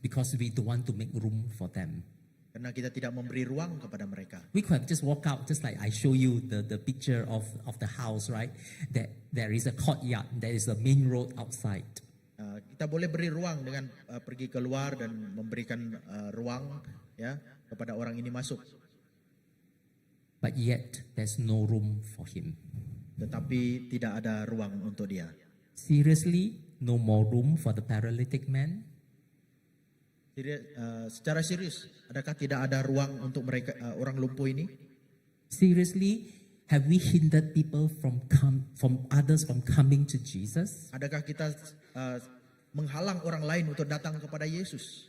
Because we don't want to make room for them. Karena kita tidak memberi ruang kepada mereka. We could have just walk out, just like I show you the picture of the house, right? That there is a courtyard, there is a main road outside. Kita boleh beri ruang dengan pergi keluar dan memberikan ruang ya kepada orang ini masuk. But yet there's no room for him. Tetapi tidak ada ruang untuk dia. Seriously, no more room for the paralytic man? Secara serius, adakah tidak ada ruang untuk mereka orang lumpuh ini? Seriously, have we hindered people from others from coming to Jesus? Adakah kita menghalang orang lain untuk datang kepada Yesus?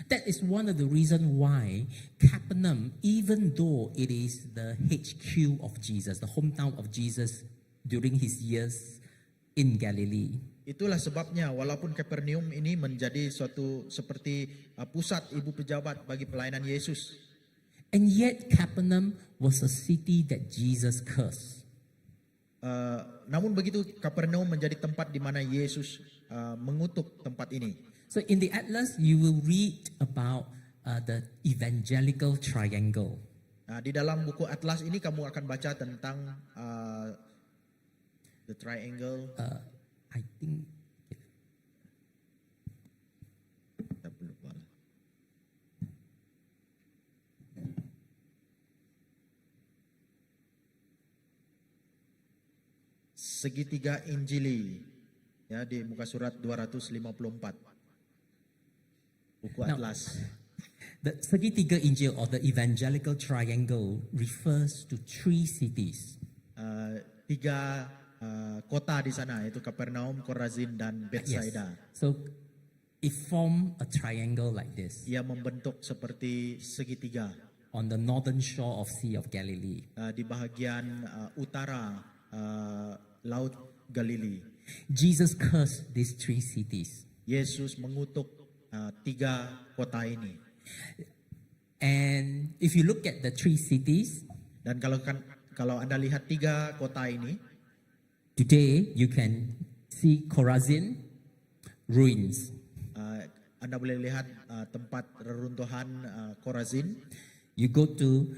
That is one of the reasons why Capernaum, even though it is the HQ of Jesus, the hometown of Jesus, during his years in Galilee. Itulah sebabnya walaupun Kapernaum ini menjadi suatu seperti pusat ibu pejabat bagi pelayanan Yesus. And yet Capernaum was a city that Jesus cursed. Namun begitu Kapernaum menjadi tempat di mana Yesus mengutuk tempat ini. So in the Atlas, you will read about the evangelical triangle. Di dalam buku Atlas ini kamu akan baca tentang the triangle. I think Tak perlu lupa lah. Segitiga Injili, ya, di muka surat 254 buku Now, Atlas. the segitiga Injil or the evangelical triangle refers to three cities. Tiga kota di sana, yaitu Kapernaum, Korazin, dan Betsaida. So it formed a triangle like this Ia membentuk seperti segitiga on the northern shore of Sea of Galilee. di bahagian utara Laut Galili. Jesus cursed these three cities. Yesus mengutuk tiga kota ini. And if you look at the three cities, Dan kalau Anda lihat tiga kota ini, today you can see Chorazin ruins. Anda boleh lihat tempat reruntuhan Korazin. You go to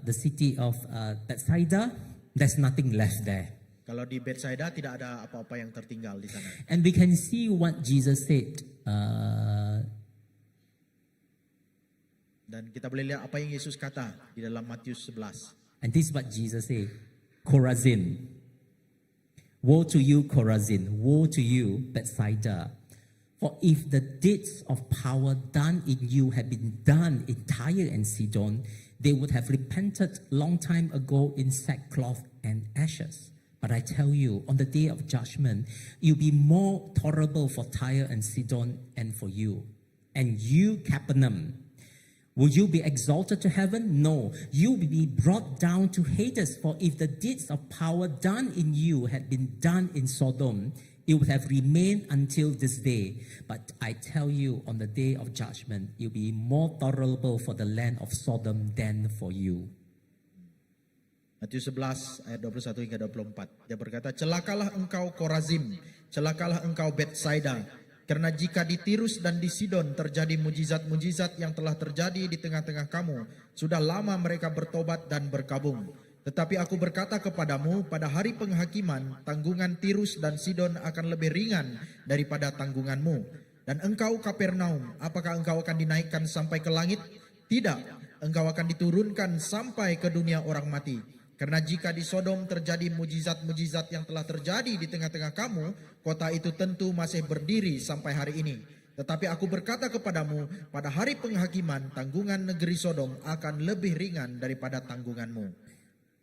the city of Bethsaida, there's nothing left there. Kalau di Betsaida tidak ada apa-apa yang tertinggal di sana. And we can see what Jesus said. Dan kita boleh lihat apa yang Yesus kata di dalam Matius 11. And this is what Jesus said. Chorazin. Woe to you, Chorazin. Woe to you, Bethsaida. For if the deeds of power done in you had been done in Tyre and Sidon, they would have repented long time ago in sackcloth and ashes. But I tell you, on the day of judgment, it will be more tolerable for Tyre and Sidon and for you. And you, Capernaum, will you be exalted to heaven? No, you will be brought down to Hades. For if the deeds of power done in you had been done in Sodom, it would have remained until this day. But I tell you, on the day of judgment, it will be more tolerable for the land of Sodom than for you. Matius 11 ayat 21 hingga 24. Dia berkata, celakalah engkau Korazim, celakalah engkau Betsaida. Karena jika di Tirus dan di Sidon terjadi mujizat-mujizat yang telah terjadi di tengah-tengah kamu, sudah lama mereka bertobat dan berkabung. Tetapi aku berkata kepadamu, pada hari penghakiman, tanggungan Tirus dan Sidon akan lebih ringan daripada tanggunganmu. Dan engkau Kapernaum, apakah engkau akan dinaikkan sampai ke langit? Tidak, engkau akan diturunkan sampai ke dunia orang mati. Karena jika di Sodom terjadi mujizat-mujizat yang telah terjadi di tengah-tengah kamu, kota itu tentu masih berdiri sampai hari ini. Tetapi aku berkata kepadamu, pada hari penghakiman, tanggungan negeri Sodom akan lebih ringan daripada tanggunganmu.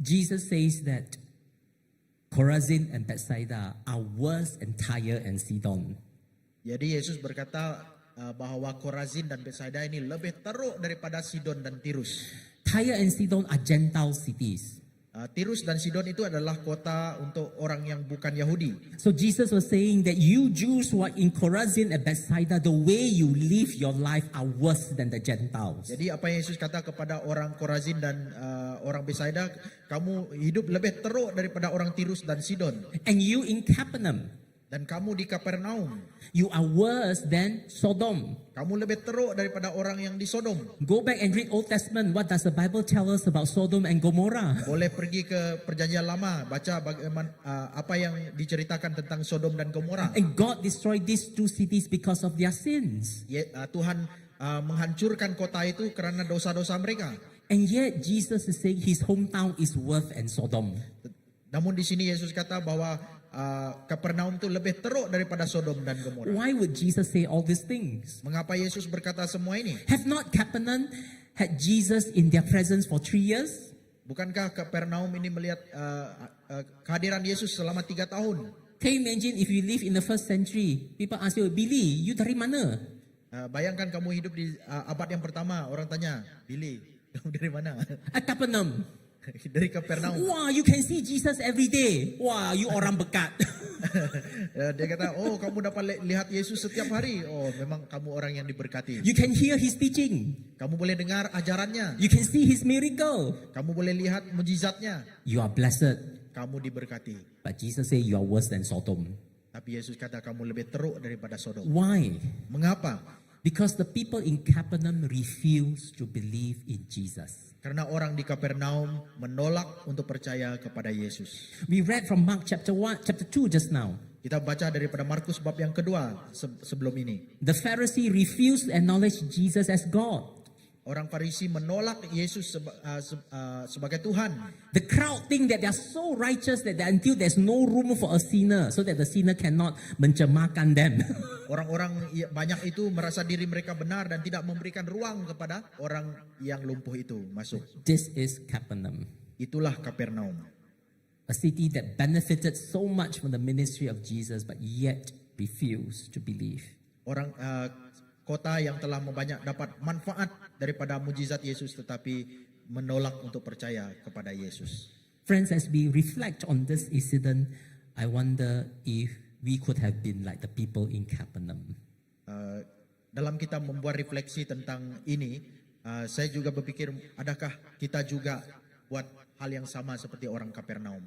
Jesus says that Chorazin and Bethsaida are worse than Tyre and Sidon. Jadi Yesus berkata bahwa Korazin dan Betsaida ini lebih teruk daripada Sidon dan Tirus. Tyre and Sidon are Gentile cities. Tirus dan Sidon itu adalah kota untuk orang yang bukan Yahudi. So Jesus was saying that you Jews who are in Chorazin and Bethsaida, the way you live your life are worse than the Gentiles. Jadi apa yang Yesus kata kepada orang Korazin dan orang Betsaida, kamu hidup lebih teruk daripada orang Tirus dan Sidon. And you in Capernaum, Dan kamu di Kapernaum, you are worse than Sodom. kamu lebih teruk daripada orang yang di Sodom. Go back and read Old Testament. What does the Bible tell us about Sodom and Gomorrah? Boleh pergi ke Perjanjian Lama, baca bagaimana apa yang diceritakan tentang Sodom dan Gomora. And God destroyed these two cities because of their sins. Tuhan menghancurkan kota itu karena dosa-dosa mereka. And yet Jesus is saying his hometown is worse than Sodom. Namun di sini Yesus kata bahwa Kapernaum itu lebih teruk daripada Sodom dan Gomora. Why would Jesus say all these things? Mengapa Yesus berkata semua ini? Have not Capernaum had Jesus in their presence for 3 years? Bukankah Kapernaum ini melihat kehadiran Yesus selama 3 tahun? Can you imagine if you live in the first century, people ask you, Billy, you dari mana? Bayangkan kamu hidup di abad yang pertama, orang tanya, Billy, kamu dari mana? At Capernaum. Dari Kapernaum. Wow, you can see Jesus every day. Wow, you orang berkat. Dia kata, oh kamu dapat lihat Yesus setiap hari. Oh memang kamu orang yang diberkati. You can hear his teaching. Kamu boleh dengar ajarannya. You can see his miracle. Kamu boleh lihat mujizatnya. You are blessed. Kamu diberkati. But Jesus said you are worse than Sodom. Tapi Yesus kata kamu lebih teruk daripada Sodom. Why? Mengapa? Because the people in Capernaum refused to believe in Jesus. Karena orang di Kapernaum menolak untuk percaya kepada Yesus. We read from Mark chapter 2 just now. Kita baca daripada Markus bab yang kedua sebelum ini. The Pharisee refused to acknowledge Jesus as God. Orang Farisi menolak Yesus sebagai Tuhan. The crowd think that they are so righteous that until there's no room for a sinner, so that the sinner cannot mencemarkan them. Orang-orang banyak itu merasa diri mereka benar dan tidak memberikan ruang kepada orang yang lumpuh itu masuk. This is Capernaum, Itulah Kapernaum. a city that benefited so much from the ministry of Jesus, but yet refused to believe. Orang kota yang telah dapat manfaat daripada mujizat Yesus tetapi menolak untuk percaya kepada Yesus. Friends, as we reflect on this incident, I wonder if we could have been like the people in Capernaum. Dalam kita membuat refleksi tentang ini, saya juga berpikir adakah kita juga buat hal yang sama seperti orang Kapernaum.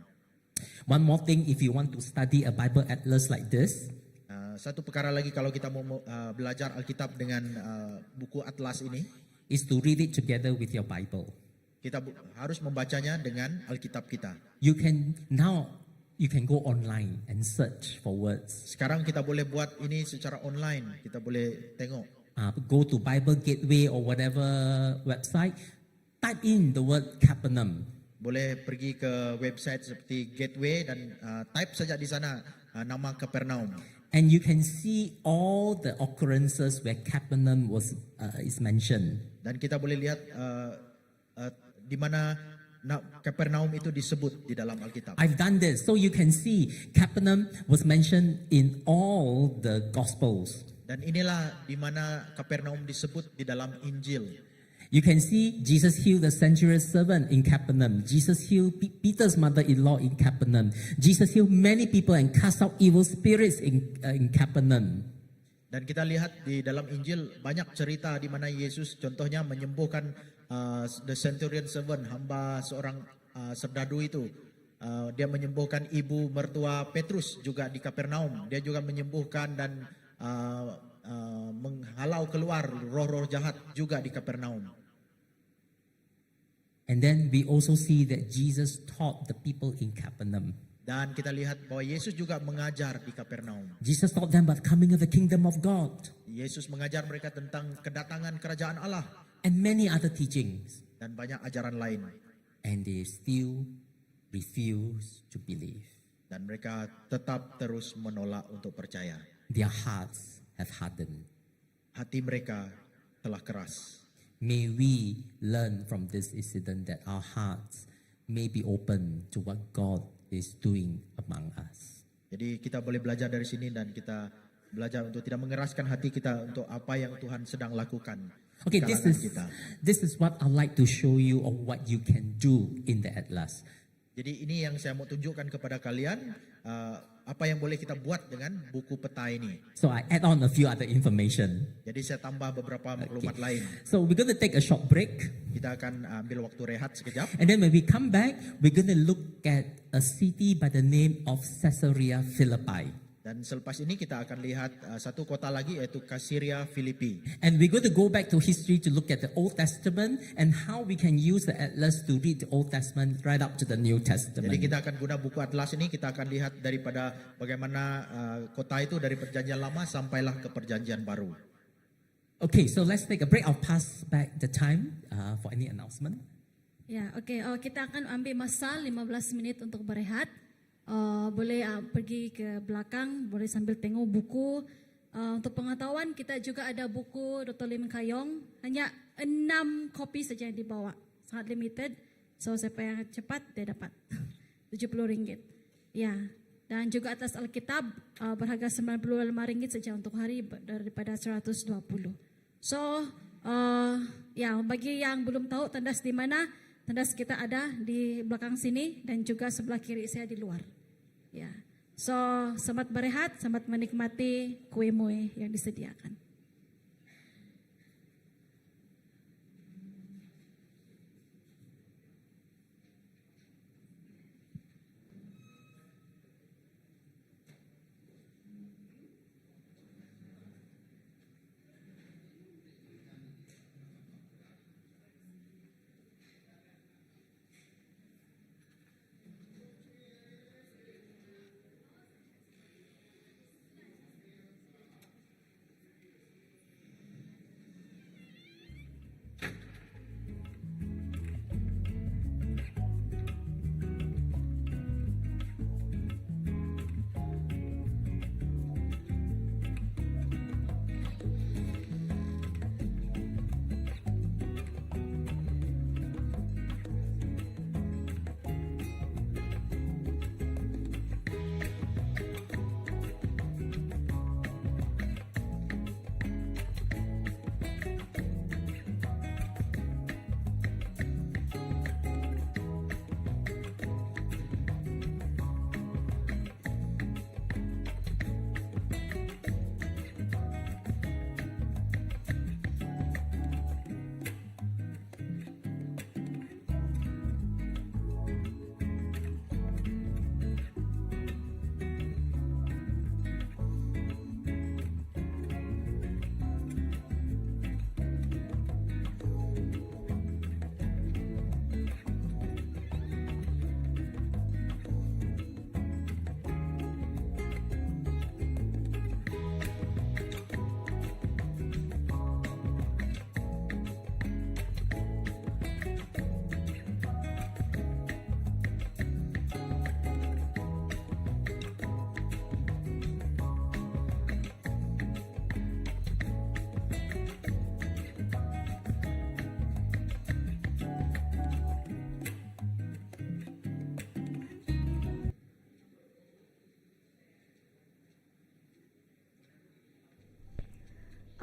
One more thing, if you want to study a Bible atlas like this, Satu perkara lagi kalau kita mau belajar Alkitab dengan buku atlas ini, is to read it together with your Bible. kita harus membacanya dengan Alkitab kita. You can go online and search for words. Sekarang kita boleh buat ini secara online, kita boleh tengok. Go to Bible Gateway or whatever website, type in the word Capernaum. Boleh pergi ke website seperti Gateway dan type saja di sana nama Kapernaum. And you can see all the occurrences where Capernaum is mentioned. Dan kita boleh lihat di mana Kapernaum itu disebut di dalam Alkitab. I've done this, so you can see Capernaum was mentioned in all the Gospels. Dan inilah di mana Kapernaum disebut di dalam Injil. You can see Jesus healed the centurion's servant in Capernaum. Jesus healed Peter's mother-in-law in Capernaum. Jesus healed many people and cast out evil spirits in Capernaum. Dan kita lihat di dalam Injil banyak cerita di mana Yesus contohnya menyembuhkan the centurion servant, hamba seorang serdadu itu. Dia menyembuhkan ibu mertua Petrus juga di Kapernaum. Dia juga menyembuhkan dan menghalau keluar roh-roh jahat juga di Kapernaum. And then we also see that Jesus taught the people in Capernaum. Dan kita lihat bahwa Yesus juga mengajar di Kapernaum. Jesus taught them about the coming of the kingdom of God Yesus mengajar mereka tentang kedatangan kerajaan Allah and many other teachings. dan banyak ajaran lain. And they still refuse to believe. Dan mereka tetap terus menolak untuk percaya. Their hearts have hardened. Hati mereka telah keras. May we learn from this incident that our hearts may be open to what God is doing among us. Jadi kita boleh belajar dari sini dan kita belajar untuk tidak mengeraskan hati kita untuk apa yang Tuhan sedang lakukan. Okay, di kalangan kita. this is what I'd like to show you of what you can do in the Atlas. Jadi ini yang saya mau tunjukkan kepada kalian, apa yang boleh kita buat dengan buku peta ini. So I add on a few other information. Jadi saya tambah beberapa maklumat lain. So we're going to take a short break. Kita akan ambil waktu rehat sekejap. And then when we come back, we're going to look at a city by the name of Caesarea Philippi. Dan selepas ini kita akan lihat satu kota lagi yaitu Caesarea Filipi. And we're going to go back to history to look at the Old Testament and how we can use the Atlas to read the Old Testament right up to the New Testament. Jadi kita akan guna buku atlas ini, kita akan lihat daripada bagaimana kota itu dari perjanjian lama sampailah ke perjanjian baru. Okay, so let's take a break. I'll pass back the time for any announcement. Ya, oke. Kita akan ambil masa 15 menit untuk berehat. Boleh pergi ke belakang, boleh sambil tengok buku. Untuk pengetahuan, kita juga ada buku Dr. Lim Kayong. Hanya 6 kopi saja yang dibawa. Sangat limited. So, siapa yang cepat, dia dapat RM70. Ya. Dan juga atas Alkitab, berharga RM95 saja untuk hari daripada RM120. So, ya, bagi yang belum tahu tandas di mana, Tendas kita ada di belakang sini dan juga sebelah kiri saya di luar. Ya. So, selamat berehat, selamat menikmati kue mue yang disediakan.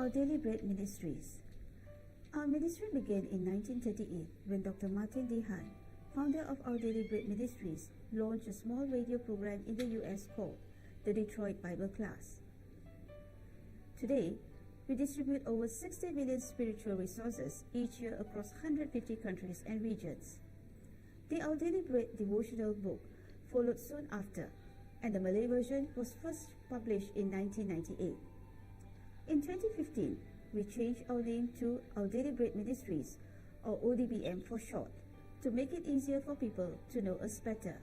Our Daily Bread Ministries. Our ministry began in 1938 when Dr. Martin D. Hahn, founder of Our Daily Bread Ministries, launched a small radio program in the U.S. called the Detroit Bible Class. Today, we distribute over 60 million spiritual resources each year across 150 countries and regions. The Our Daily Bread devotional book followed soon after, and the Malay version was first published in 1998. In 2015, we changed our name to Our Daily Bread Ministries, or ODBM for short, to make it easier for people to know us better.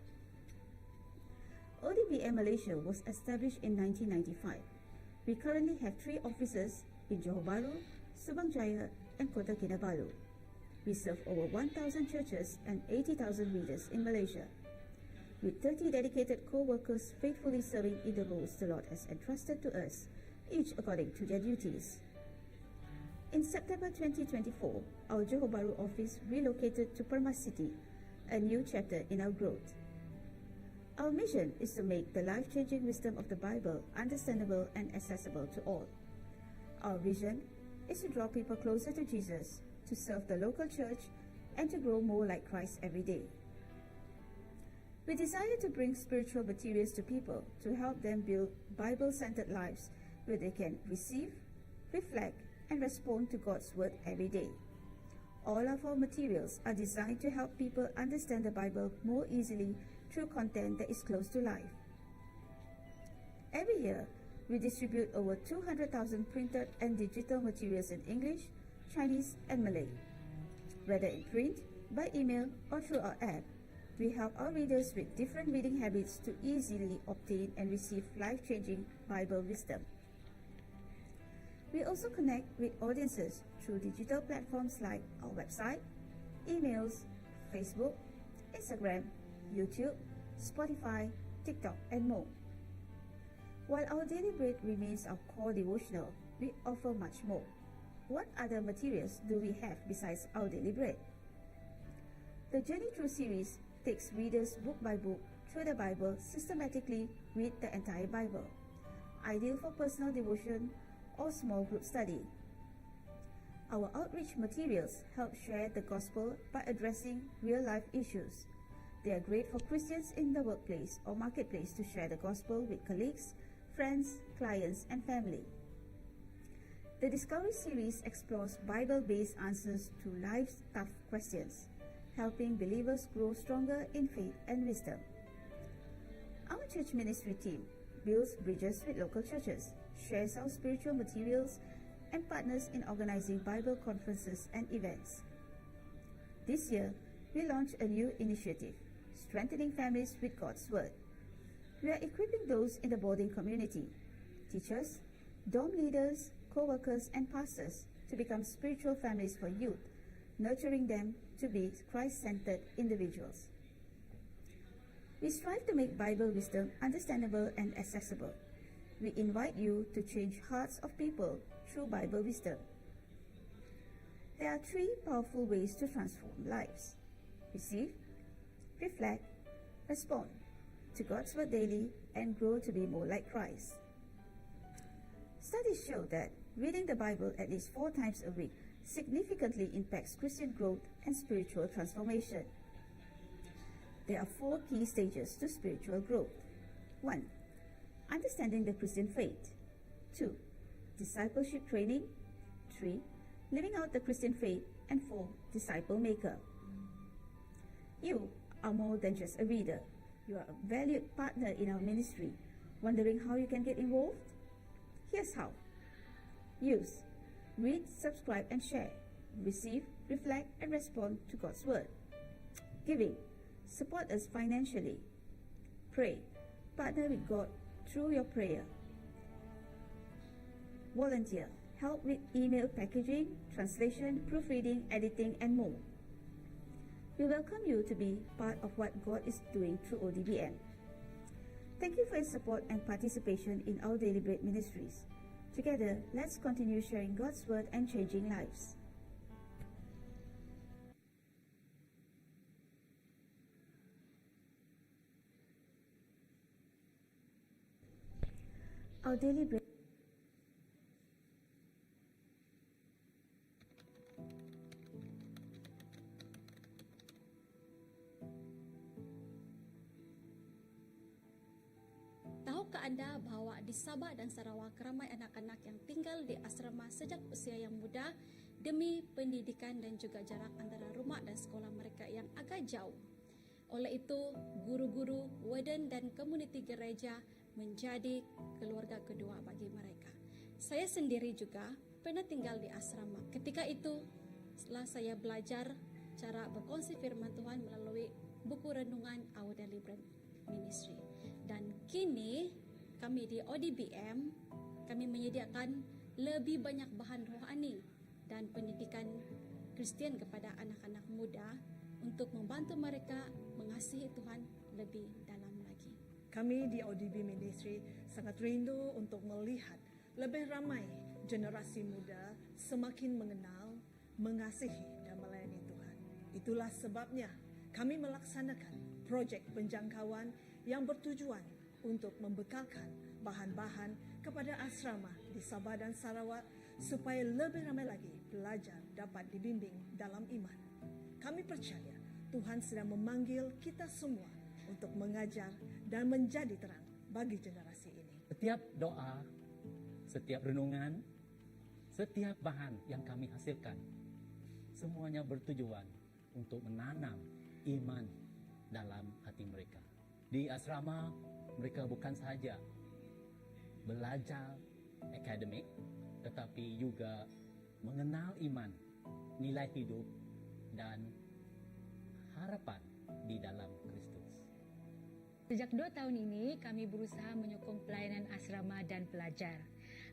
ODBM Malaysia was established in 1995. We currently have 3 offices in Johor Bahru, Subang Jaya, and Kota Kinabalu. We serve over 1,000 churches and 80,000 readers in Malaysia, with 30 dedicated co-workers faithfully serving in the roles the Lord has entrusted to us, each according to their duties. In September 2024, our Johor Bahru office relocated to Permas City, a new chapter in our growth. Our mission is to make the life-changing wisdom of the Bible understandable and accessible to all. Our vision is to draw people closer to Jesus, to serve the local church, and to grow more like Christ every day. We desire to bring spiritual materials to people to help them build Bible-centered lives where they can receive, reflect, and respond to God's Word every day. All of our materials are designed to help people understand the Bible more easily through content that is close to life. Every year, we distribute over 200,000 printed and digital materials in English, Chinese, and Malay. Whether in print, by email, or through our app, we help our readers with different reading habits to easily obtain and receive life-changing Bible wisdom. We also connect with audiences through digital platforms like our website, emails, Facebook, Instagram, YouTube, Spotify, TikTok, and more. While Our Daily Bread remains our core devotional, we offer much more. What other materials do we have besides Our Daily Bread? The Journey Through series takes readers book by book through the Bible systematically read the entire Bible, ideal for personal devotion or small group study. Our outreach materials help share the gospel by addressing real-life issues. They are great for Christians in the workplace or marketplace to share the gospel with colleagues, friends, clients, and family. The Discovery series explores Bible-based answers to life's tough questions, helping believers grow stronger in faith and wisdom. Our church ministry team builds bridges with local churches, shares our spiritual materials, and partners in organizing Bible conferences and events. This year, we launched a new initiative, Strengthening Families with God's Word. We are equipping those in the boarding community, teachers, dorm leaders, co-workers, and pastors to become spiritual families for youth, nurturing them to be Christ-centered individuals. We strive to make Bible wisdom understandable and accessible. We invite you to change hearts of people through Bible wisdom. There are 3 powerful ways to transform lives: receive, reflect, respond to God's Word daily, and grow to be more like Christ. Studies show that reading the Bible at least 4 times a week significantly impacts Christian growth and spiritual transformation. There are 4 key stages to spiritual growth. 1. Understanding the Christian faith. 2. Discipleship training. 3. Living out the Christian faith. And 4. Disciple maker. You are more than just a reader. You are a valued partner in our ministry. Wondering how you can get involved? Here's how. Use: read, subscribe, and share. Receive, reflect, and respond to God's Word. Giving: support us financially. Pray: partner with God through your prayer. Volunteer: help with email packaging, translation, proofreading, editing, and more. We welcome you to be part of what God is doing through ODBM. Thank you for your support and participation in our Daily Bread ministries. Together, let's continue sharing God's Word and changing lives. Our Daily Bread. Tahukah anda bahawa di Sabah dan Sarawak ramai anak-anak yang tinggal di asrama sejak usia yang muda demi pendidikan dan juga jarak antara rumah dan sekolah mereka yang agak jauh. Oleh itu, guru-guru, warden dan komuniti gereja menjadi keluarga kedua bagi mereka. Saya sendiri juga pernah tinggal di asrama. Ketika itu, setelah saya belajar cara berkongsi firman Tuhan melalui buku renungan Our Daily Bread Ministry. Dan kini kami di ODBM, kami menyediakan lebih banyak bahan rohani dan pendidikan Kristian kepada anak-anak muda untuk membantu mereka mengasihi Tuhan lebih dalam lagi. Kami di ODB Ministry sangat rindu untuk melihat lebih ramai generasi muda semakin mengenal, mengasihi dan melayani Tuhan. Itulah sebabnya kami melaksanakan projek penjangkauan yang bertujuan untuk membekalkan bahan-bahan kepada asrama di Sabah dan Sarawak supaya lebih ramai lagi pelajar dapat dibimbing dalam iman. Kami percaya Tuhan sedang memanggil kita semua untuk mengajar dan menjadi terang bagi generasi ini. Setiap doa, setiap renungan, setiap bahan yang kami hasilkan, semuanya bertujuan untuk menanam iman dalam hati mereka. Di asrama, mereka bukan sahaja belajar akademik, tetapi juga mengenal iman, nilai hidup, dan harapan di dalam Kristus. Sejak 2 tahun ini, kami berusaha menyokong pelayanan asrama dan pelajar.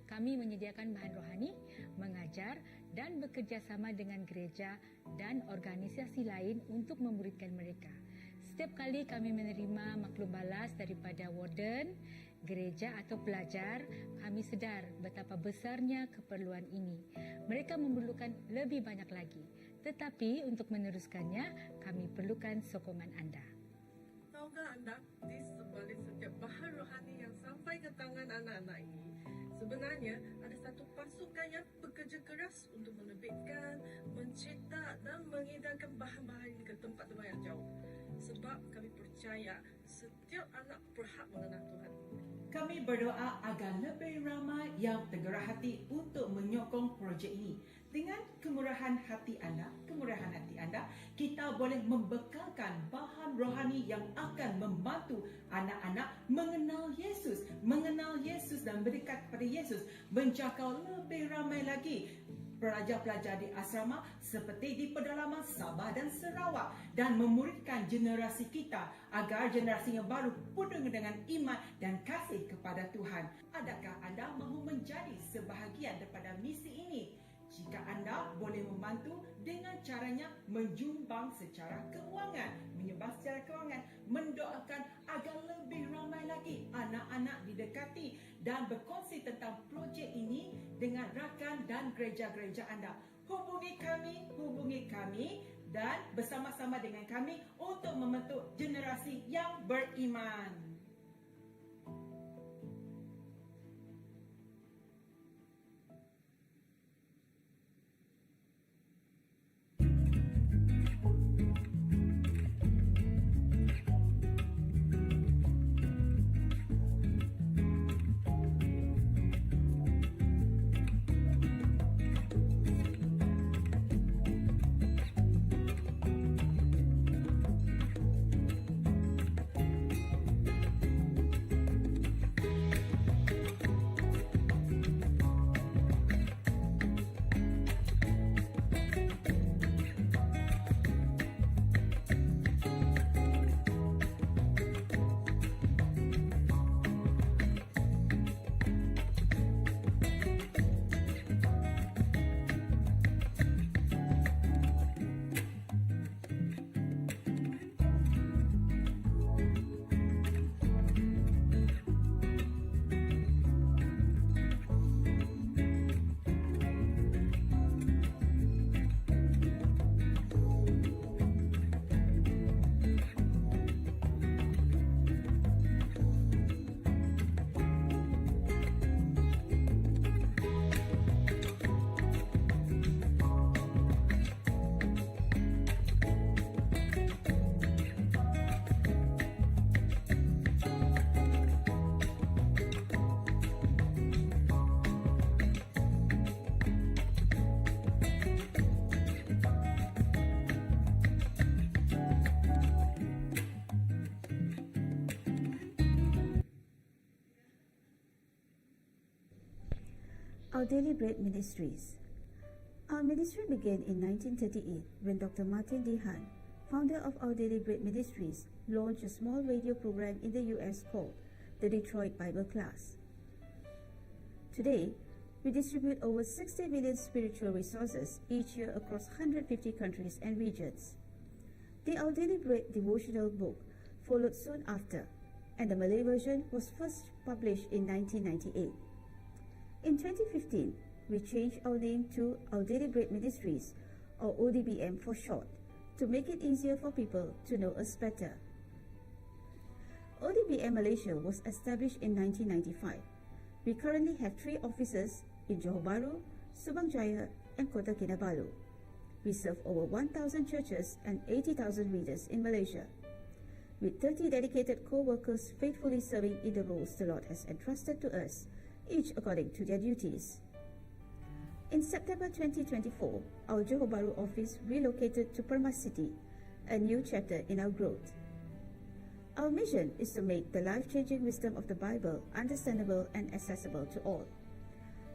Kami menyediakan bahan rohani, mengajar, dan bekerja sama dengan gereja dan organisasi lain untuk memuridkan mereka. Setiap kali kami menerima maklum balas daripada warden, gereja atau pelajar, kami sedar betapa besarnya keperluan ini. Mereka memerlukan lebih banyak lagi. Tetapi untuk meneruskannya, kami perlukan sokongan anda. Tahukah anda, di sebalik setiap bahan rohani yang sampai ke tangan anak-anak ini, sebenarnya ada satu pasukan yang bekerja keras untuk menerbitkan, mencetak dan mengedarkan bahan-bahan ini ke tempat-tempat yang jauh. Sebab kami percaya setiap anak berhak mengenal Tuhan. Kami berdoa agar lebih ramai yang tergerak hati untuk menyokong projek ini. Dengan kemurahan hati anda, kita boleh membekalkan bahan rohani yang akan membantu anak-anak mengenal Yesus dan berdekat kepada Yesus, menjangkau lebih ramai lagi pelajar-pelajar di asrama seperti di pedalaman Sabah dan Sarawak, dan memuridkan generasi kita agar generasi yang baru penuh dengan iman dan kasih kepada Tuhan. Adakah anda mahu menjadi sebahagian daripada misi ini? Jika anda boleh membantu dengan caranya menyumbang secara kewangan, mendoakan agar lebih ramai lagi anak-anak didekati dan berkongsi tentang projek ini dengan rakan dan gereja-gereja anda. Hubungi kami dan bersama-sama dengan kami untuk membentuk generasi yang beriman. Our Daily Bread Ministries. Our ministry began in 1938 when Dr. Martin D. Hahn, founder of Our Daily Bread Ministries, launched a small radio program in the US called the Detroit Bible Class. Today, we distribute over 60 million spiritual resources each year across 150 countries and regions. The Our Daily Bread devotional book followed soon after, and the Malay version was first published in 1998. In 2015, we changed our name to Our Daily Bread Ministries, or ODBM for short, to make it easier for people to know us better. ODBM Malaysia was established in 1995. We currently have 3 offices in Johor Bahru, Subang Jaya, and Kota Kinabalu. We serve over 1,000 churches and 80,000 readers in Malaysia, with 30 dedicated co-workers faithfully serving in the roles the Lord has entrusted to us, each according to their duties. In September 2024, our Johor Bahru office relocated to Permas City, a new chapter in our growth. Our mission is to make the life-changing wisdom of the Bible understandable and accessible to all.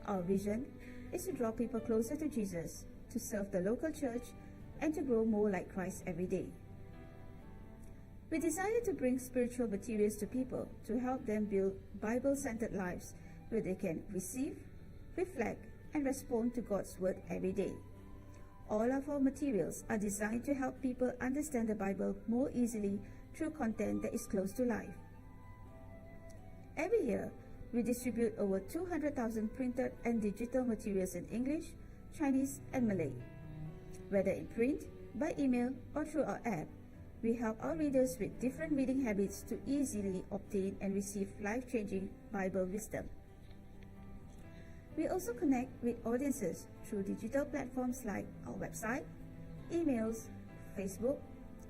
Our vision is to draw people closer to Jesus, to serve the local church, and to grow more like Christ every day. We desire to bring spiritual materials to people to help them build Bible-centered lives where they can receive, reflect, and respond to God's Word every day. All of our materials are designed to help people understand the Bible more easily through content that is close to life. Every year, we distribute over 200,000 printed and digital materials in English, Chinese, and Malay. Whether in print, by email, or through our app, We help our readers with different reading habits to easily obtain and receive life-changing Bible wisdom. We also connect with audiences through digital platforms like our website, emails, Facebook,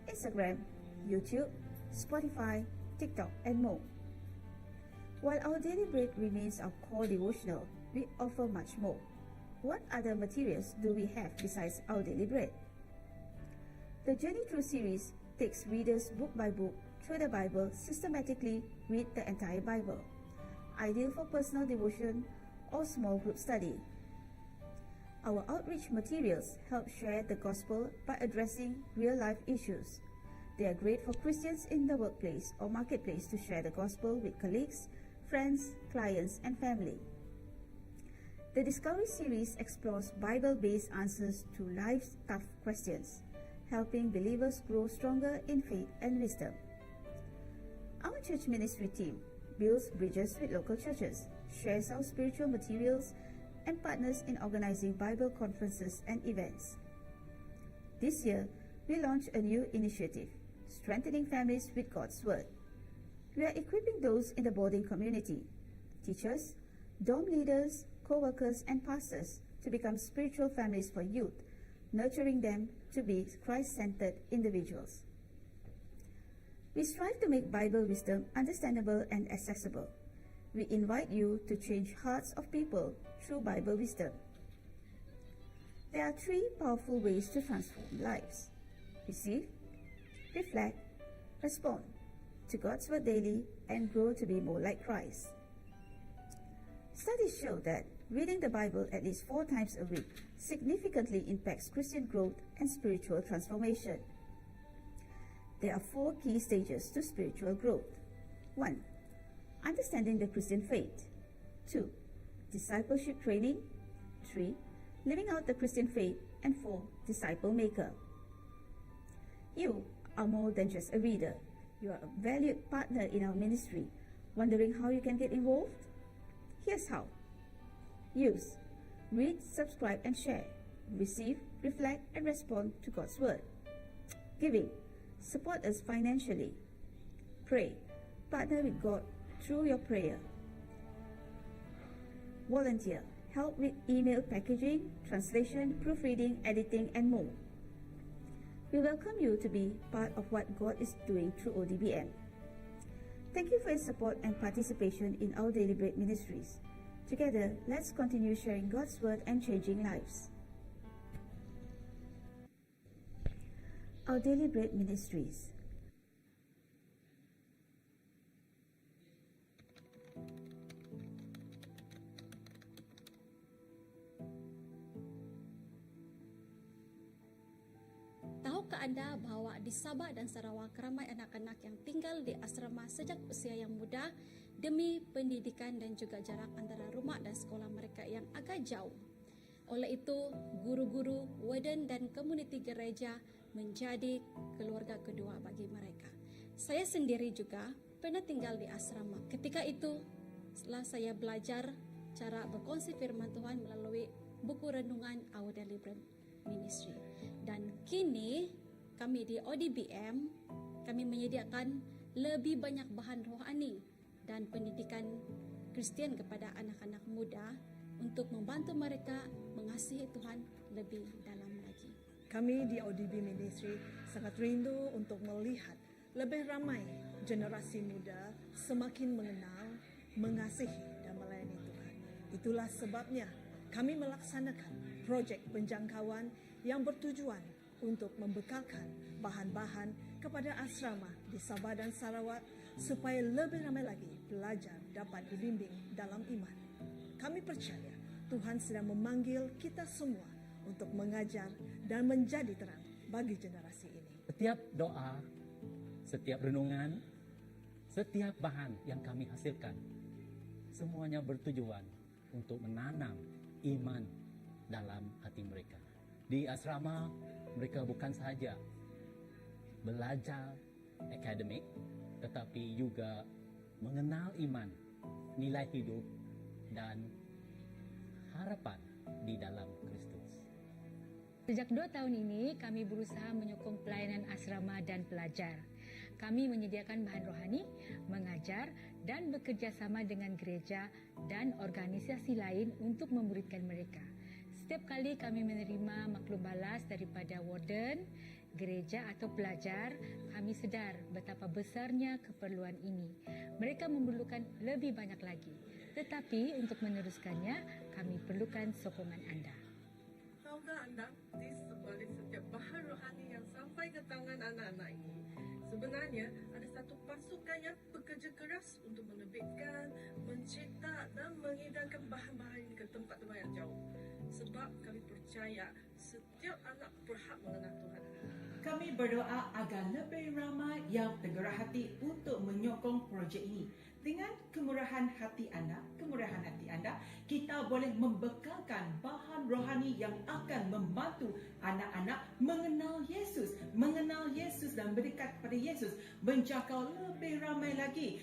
Instagram, YouTube, Spotify, TikTok, and more. While our daily bread remains our core devotional, we offer much more. What other materials do we have besides our daily bread? The Journey Through series takes readers book by book through the Bible, systematically read the entire Bible, ideal for personal devotion or small group study. Our outreach materials help share the gospel by addressing real-life issues. They are great for Christians in the workplace or marketplace to share the gospel with colleagues, friends, clients, and family. The Discovery series explores Bible-based answers to life's tough questions, helping believers grow stronger in faith and wisdom. Our church ministry team builds bridges with local churches, shares our spiritual materials, and partners in organizing Bible conferences and events. This year, we launched a new initiative, Strengthening Families with God's Word. We are equipping those in the boarding community, teachers, dorm leaders, co-workers, and pastors to become spiritual families for youth, nurturing them to be Christ-centered individuals. We strive to make Bible wisdom understandable and accessible. We invite you to change hearts of people through Bible wisdom. There are 3 powerful ways to transform lives: receive, reflect, respond to God's Word daily, and grow to be more like Christ. Studies show that reading the Bible at least 4 times a week significantly impacts Christian growth and spiritual transformation. There are 4 key stages to spiritual growth. 1. Understanding the Christian faith. 2. Discipleship training. 3. Living out the Christian faith. And 4. Disciple maker. You are more than just a reader. You are a valued partner in our ministry. Wondering how you can get involved? Here's how. Use: read, subscribe, and share. Receive, reflect, and respond to God's Word. Giving: support us financially. Pray: partner with God through your prayer. Volunteer: help with email packaging, translation, proofreading, editing, and more. We welcome you to be part of what God is doing through ODBM. Thank you for your support and participation in our Daily Bread ministries. Together, let's continue sharing God's Word and changing lives. Our Daily Bread ministries. Tahukah Anda bahwa di Sabah dan Sarawak ramai anak-anak yang tinggal di asrama sejak usia yang muda demi pendidikan dan juga jarak antara rumah dan sekolah mereka yang agak jauh. Oleh itu, guru-guru, warden dan komuniti gereja menjadi keluarga kedua bagi mereka. Saya sendiri juga pernah tinggal di asrama. Ketika itu, setelah saya belajar cara berkongsi firman Tuhan melalui buku renungan Our Daily Bread Ministry. Dan kini kami di ODBM, kami menyediakan lebih banyak bahan rohani dan pendidikan Kristen kepada anak-anak muda untuk membantu mereka mengasihi Tuhan lebih dalam lagi. Kami di ODB Ministry sangat rindu untuk melihat lebih ramai generasi muda semakin mengenal, mengasihi dan melayani Tuhan. Itulah sebabnya kami melaksanakan projek penjangkauan yang bertujuan untuk membekalkan bahan-bahan kepada asrama di Sabah dan Sarawak supaya lebih ramai lagi pelajar dapat dibimbing dalam iman. Kami percaya Tuhan sedang memanggil kita semua untuk mengajar dan menjadi terang bagi generasi ini. Setiap doa, setiap renungan, setiap bahan yang kami hasilkan, semuanya bertujuan untuk menanam iman dalam hati mereka. Di asrama, mereka bukan sahaja belajar akademik, tetapi juga mengenal iman, nilai hidup, dan harapan di dalam Kristus. Sejak 2 tahun ini, kami berusaha menyokong pelayanan asrama dan pelajar. Kami menyediakan bahan rohani, mengajar dan bekerja sama dengan gereja dan organisasi lain untuk memuridkan mereka. Setiap kali kami menerima maklum balas daripada warden, gereja atau pelajar, kami sedar betapa besarnya keperluan ini. Mereka memerlukan lebih banyak lagi. Tetapi untuk meneruskannya, kami perlukan sokongan anda. Tahukah anda, di sebalik setiap bahan rohani yang sampai ke tangan anak-anak ini, sebenarnya ada satu pasukan yang bekerja keras untuk menerbitkan, mencetak dan mengedarkan bahan-bahan ini ke tempat-tempat yang jauh. Sebab kami percaya setiap anak berhak mengenal Tuhan. Kami berdoa agar lebih ramai yang tergerak hati untuk menyokong projek ini. Dengan kemurahan hati anda, kita boleh membekalkan bahan rohani yang akan membantu anak-anak mengenal Yesus dan berdekat kepada Yesus, menjangkau lebih ramai lagi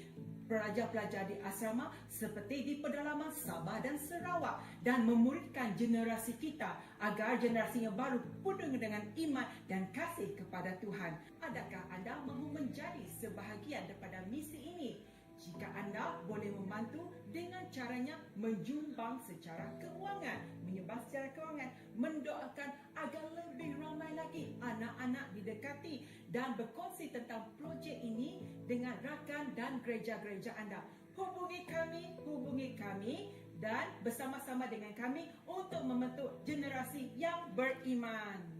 pelajar-pelajar di asrama seperti di pedalaman Sabah dan Sarawak dan memuridkan generasi kita agar generasi yang baru penuh dengan iman dan kasih kepada Tuhan. Adakah anda mahu menjadi sebahagian daripada misi ini? Jika anda boleh membantu dengan caranya menyumbang secara kewangan, mendoakan agar lebih ramai lagi anak-anak didekati dan berkongsi tentang projek ini dengan rakan dan gereja-gereja anda. Hubungi kami dan bersama-sama dengan kami untuk membentuk generasi yang beriman.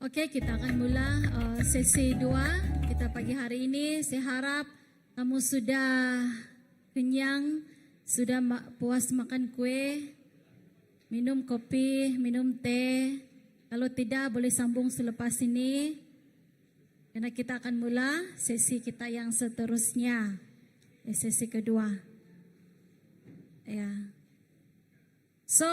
Okey, kita akan mula sesi 2 kita pagi hari ini. Saya harap kamu sudah kenyang, sudah puas makan kuih, minum kopi, minum teh. Kalau tidak, boleh sambung selepas ini. Karena kita akan mula sesi kita yang seterusnya, sesi kedua. Ya. So,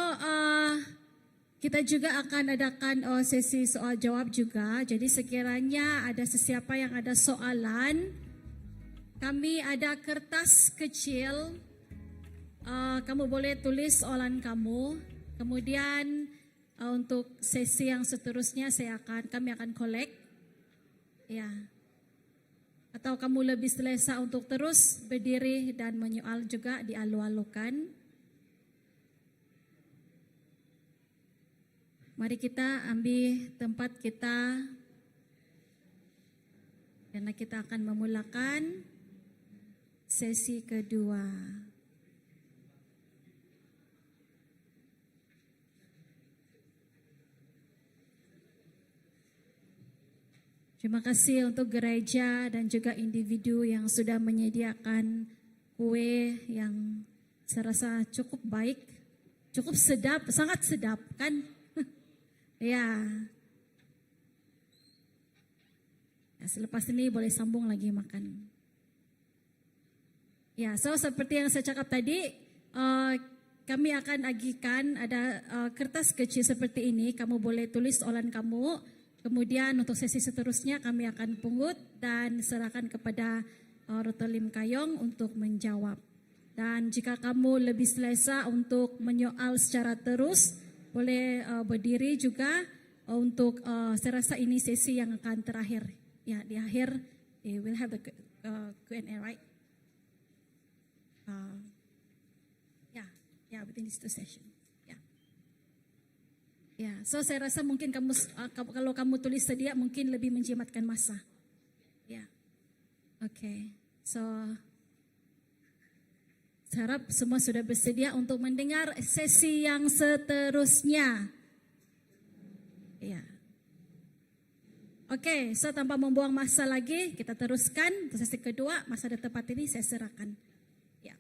kita juga akan adakan sesi soal jawab juga. Jadi sekiranya ada sesiapa yang ada soalan, kami ada kertas kecil. Kamu boleh tulis soalan kamu. Kemudian untuk sesi yang seterusnya kami akan collect. Ya. Atau kamu lebih selesa untuk terus berdiri dan menyoal juga dialu-alukan. Mari kita ambil tempat kita karena kita akan memulakan sesi kedua. Terima kasih untuk gereja dan juga individu yang sudah menyediakan kue yang saya rasa cukup baik, cukup sedap, sangat sedap kan? Ya. Selepas ini boleh sambung lagi makan. Ya, so seperti yang saya cakap tadi, kami akan agihkan ada kertas kecil seperti ini. Kamu boleh tulis soalan kamu. Kemudian untuk sesi seterusnya kami akan pungut dan serahkan kepada Rotalim Kayong untuk menjawab. Dan jika kamu lebih selesa untuk menyoal secara terus, boleh berdiri juga untuk saya rasa ini sesi yang akan terakhir. Ya, di akhir we'll have the Q&A, right? Within these 2 sessions. Ya, so saya rasa mungkin kamu kalau kamu tulis sedia mungkin lebih menjimatkan masa. Ya. Okay, so saya harap semua sudah bersedia untuk mendengar sesi yang seterusnya. Ya. Oke, so tanpa membuang masa lagi, kita teruskan untuk sesi kedua. Masa dan tempat ini saya serahkan. Ya.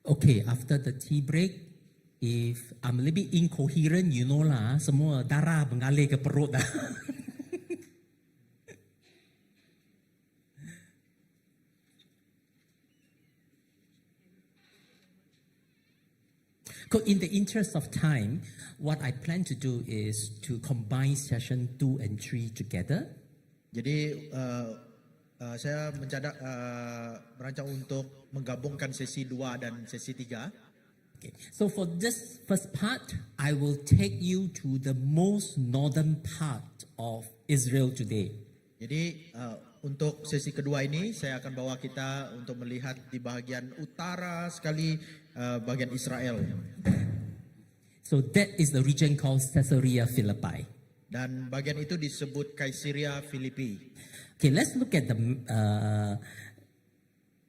Okay, after the tea break, if I'm a little bit incoherent, you know lah, semua darah mengalir ke perut dah. In the interest of time, what I plan to do is to combine session 2 and 3 together. Jadi saya merancang untuk menggabungkan sesi 2 dan sesi 3. Okay. So for this first part, I will take you to the most northern part of Israel today. Jadi untuk sesi kedua ini saya akan bawa kita untuk melihat di bagian utara sekali bagian Israel. So that is the region called Caesarea Philippi. Dan bagian itu disebut Kaisaria Filipi. Okay, let's look at the.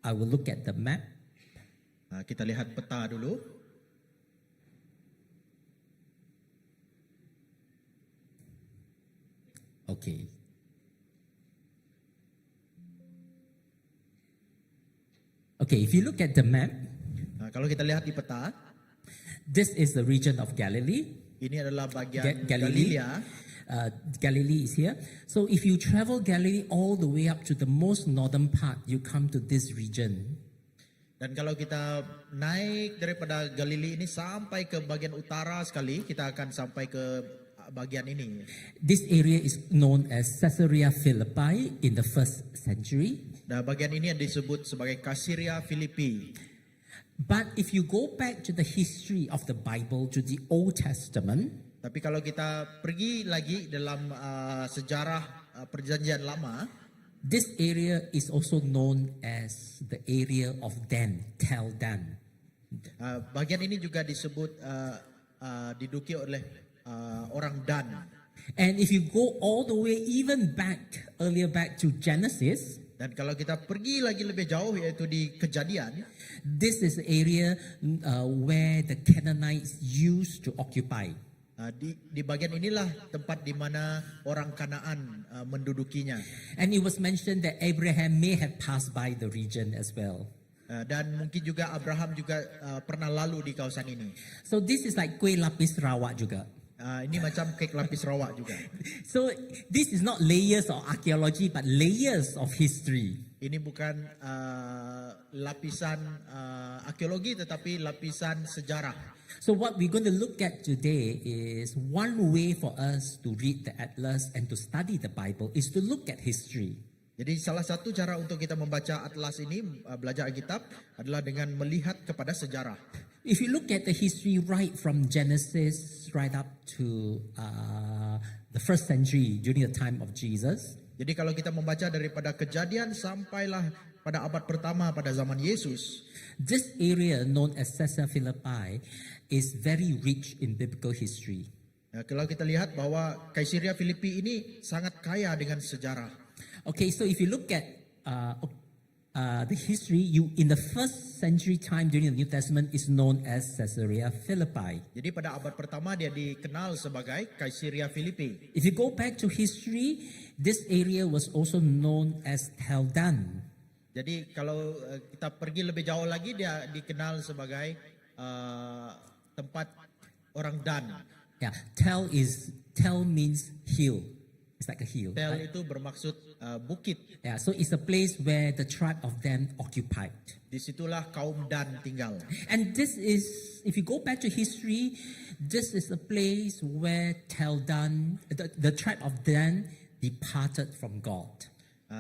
I will look at the map. Kita lihat peta dulu. Okay. Okay, if you look at the map, Kalau kita lihat di peta, this is the region of Galilee. ini adalah bagian Galilee. Galilea. Galilee is here. So if you travel Galilee all the way up to the most northern part, you come to this region. Dan kalau kita naik daripada Galilea ini sampai ke bagian utara sekali, kita akan sampai ke bagian ini. This area is known as Caesarea Philippi in the 1st century. Nah, bagian ini yang disebut sebagai Kaisaria Filipi. But if you go back to the history of the Bible, to the Old Testament, Tapi kalau kita pergi lagi dalam sejarah Perjanjian Lama, this area is also known as the area of Dan, Tel Dan. bagian ini juga disebut diduki oleh orang Dan. And if you go all the way even earlier back to Genesis, Dan kalau kita pergi lagi lebih jauh yaitu di Kejadian, this is the area where the Canaanites used to occupy. di bagian inilah tempat di mana orang Kanaan mendudukinya. And it was mentioned that Abraham may have passed by the region as well. Dan mungkin juga Abraham juga pernah lalu di kawasan ini. So this is like kuih lapis rawak juga. Ini macam kek lapis rawak juga. So this is not layers of archaeology but layers of history. Ini bukan lapisan arkeologi tetapi lapisan sejarah. So what we're going to look at today is one way for us to read the atlas and to study the Bible is to look at history. Jadi salah satu cara untuk kita membaca atlas ini, belajar Alkitab adalah dengan melihat kepada sejarah. If you look at the history right from Genesis right up to the 1st century during the time of Jesus, Jadi kalau kita membaca daripada Kejadian sampailah pada abad pertama pada zaman Yesus, this area known as Caesarea Philippi is very rich in biblical history. kalau kita lihat bahwa Kaisaria Filipi ini sangat kaya dengan sejarah. Okay, so if you look at the history, in the 1st century time during the New Testament is known as Caesarea Philippi. Jadi pada abad pertama dia dikenal sebagai Kaisaria Filipi. If you go back to history, this area was also known as Tel Dan. Jadi kalau kita pergi lebih jauh lagi dia dikenal sebagai tempat orang Dan. Yeah, Tel means hill. It's like a hill. Tel Right? itu bermaksud bukit. Yeah, so it's a place where the tribe of Dan occupied. Disitulah kaum Dan tinggal. And this is, if you go back to history, this is a place where Tel Dan, the tribe of Dan, departed from God.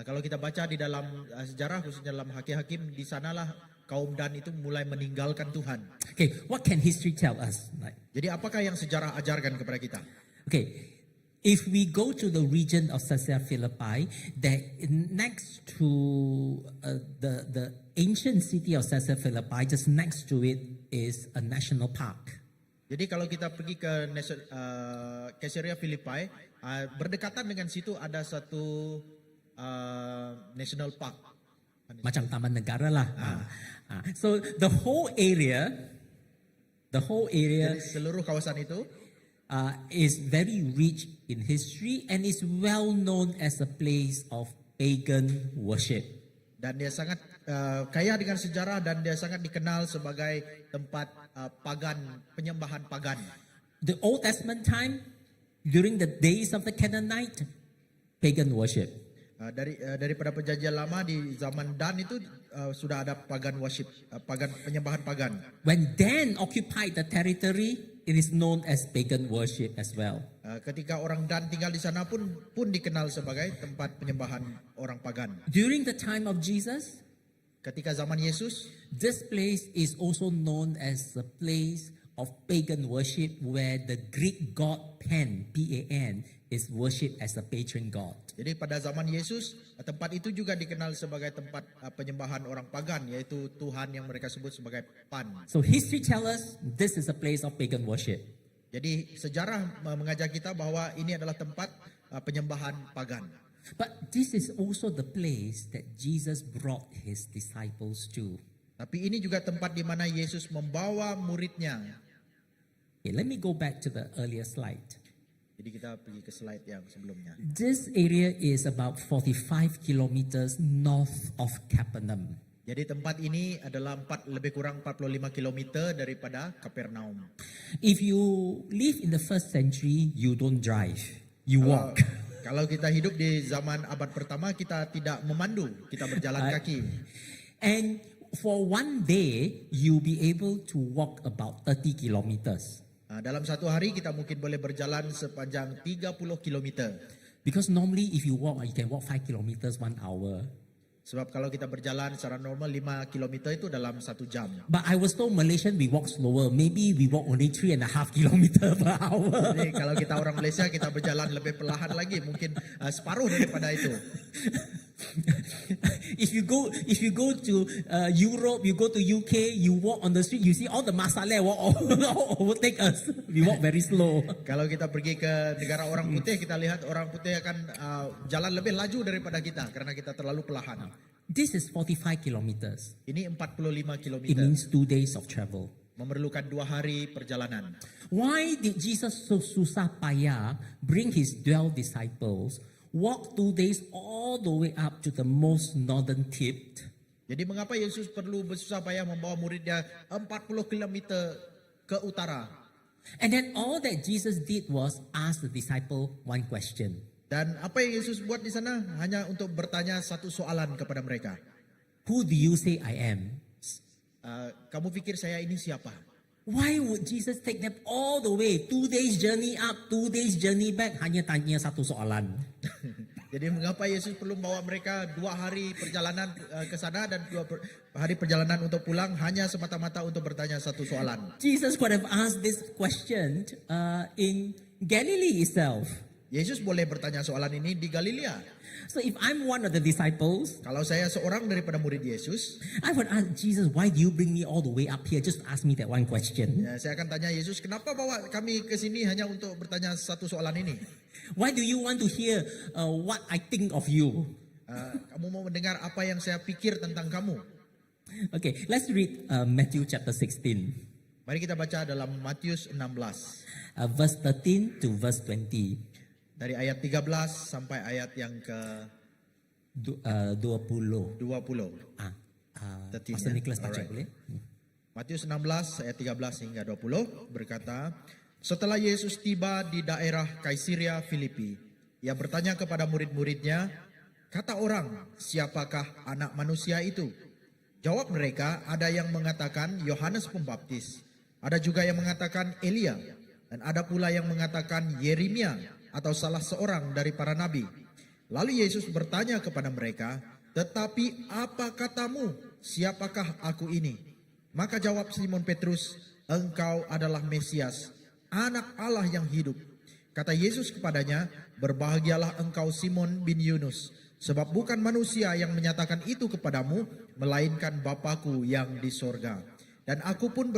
Kalau kita baca di dalam sejarah khususnya dalam Hakim-Hakim, di sanalah kaum Dan itu mulai meninggalkan Tuhan. Okay, what can history tell us? Right? Jadi apakah yang sejarah ajarkan kepada kita? Okay, If we go to the region of Caesarea Philippi, that next to the ancient city of Caesarea Philippi, just next to it is a national park. Jadi kalau kita pergi ke Caesarea Philippi, berdekatan dengan situ ada satu national park. Macam Taman Negara lah. So the whole area Jadi seluruh kawasan itu is very rich in history and is well known as a place of pagan worship. dan dia sangat kaya dengan sejarah dan dia sangat dikenal sebagai tempat pagan, penyembahan pagan. The Old Testament time, during the days of the Canaanite, pagan worship. Daripada perjanjian lama di zaman Dan itu sudah ada pagan worship, penyembahan pagan. When Dan occupied the territory, it is known as pagan worship as well. Ketika orang Dan tinggal di sana pun dikenal sebagai tempat penyembahan orang pagan. During the time of Jesus, ketika zaman Yesus, this place is also known as a place of pagan worship where the Greek god Pan, P-A-N, is worshipped as a patron god. Jadi pada zaman Yesus, tempat itu juga dikenal sebagai tempat penyembahan orang pagan, yaitu Tuhan yang mereka sebut sebagai Pan. So history tells us this is a place of pagan worship. Jadi sejarah mengajar kita bahwa ini adalah tempat penyembahan pagan. But this is also the place that Jesus brought his disciples to. Tapi ini juga tempat di mana Yesus membawa muridnya. Okay, let me go back to the earlier slide. Jadi kita pergi ke slide yang sebelumnya. This area is about 45 kilometers north of Capernaum. Jadi tempat ini adalah lebih kurang 45 km daripada Kapernaum. If you live in the first century, you don't drive, you walk. Kalau kita hidup di zaman abad pertama, kita tidak memandu, kita berjalan kaki. And for one day, you'll be able to walk about 30 kilometers. Dalam satu hari kita mungkin boleh berjalan sepanjang 30 km. Because normally if you walk, you can walk 5 kilometers 1 hour. Sebab kalau kita berjalan secara normal 5 km itu dalam 1 jam. But I was told Malaysian we walk slower. Maybe we walk only 3.5 kilometers per hour. Jadi kalau kita orang Malaysia kita berjalan lebih perlahan lagi, mungkin separuh daripada itu. If you go to Europe, you go to UK, you walk on the street, you see all the masaleh walk overtake us. We walk very slow. Kalau kita pergi ke negara orang putih, kita lihat orang putih akan jalan lebih laju daripada kita karena kita terlalu perlahan. This is 45 kilometers. Ini 45 km. It means 2 days of travel. Memerlukan 2 hari perjalanan. Why did Jesus so susah payah bring his 12 disciples, walk 2 days all the way up to the most northern tip? Jadi mengapa Yesus perlu bersusah payah membawa muridnya 40 km ke utara? And then all that Jesus did was ask the disciple one question. Dan apa yang Yesus buat di sana hanya untuk bertanya satu soalan kepada mereka. Who do you say I am? Kamu pikir saya ini siapa? Why would Jesus take them all the way? 2 days journey up, 2 days journey back, hanya tanya satu soalan. Jadi mengapa Yesus perlu membawa mereka 2 hari perjalanan ke sana dan 2 hari perjalanan untuk pulang hanya semata-mata untuk bertanya satu soalan? Jesus could have asked this question in Galilee itself. Yesus boleh bertanya soalan ini di Galilea. So if I'm one of the disciples, kalau saya seorang daripada murid Yesus, I would ask Jesus, why do you bring me all the way up here just to ask me that one question? Ya, saya akan tanya Yesus, kenapa bawa kami ke sini hanya untuk bertanya satu soalan ini? Why do you want to hear what I think of you? Kamu mau mendengar apa yang saya pikir tentang kamu? Okay, let's read Matthew chapter 16. Mari kita baca dalam Matius 16. Verse 13 to verse 20. Dari ayat 13 sampai ayat yang ke 20. 20. Pastor Nicholas baca boleh? Matius 16 ayat 13 hingga 20 berkata, setelah Yesus tiba di daerah Kaisarea Filipi, ia bertanya kepada murid-muridnya, kata orang, siapakah anak manusia itu? Jawab mereka, ada yang mengatakan Yohanes Pembaptis, ada juga yang mengatakan Elia, dan ada pula yang mengatakan Yeremia atau salah seorang dari para nabi. Lalu Yesus bertanya kepada mereka, tetapi apa katamu, siapakah aku ini? Maka jawab Simon Petrus, engkau adalah Mesias, anak Allah yang hidup. Kata Yesus kepadanya, "Berbahagialah engkau Simon bin Yunus, sebab bukan manusia yang menyatakan itu kepadamu, melainkan Bapa-Ku yang di sorga. Dan aku pun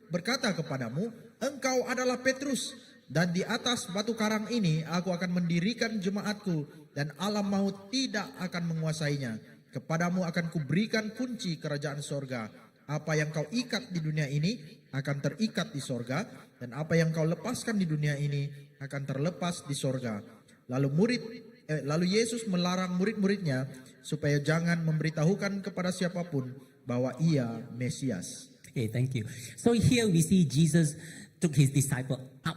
berkata kepadamu, engkau adalah Petrus, dan di atas batu karang ini aku akan mendirikan jemaatku, dan alam maut tidak akan menguasainya. Kepadamu akan kuberikan kunci kerajaan sorga. Apa yang kau ikat di dunia ini akan terikat di sorga, dan apa yang kau lepaskan di dunia ini akan terlepas di sorga." Lalu Yesus melarang murid-muridnya supaya jangan memberitahukan kepada siapapun bahwa ia Mesias. Okay, thank you. So here we see Jesus took his disciple up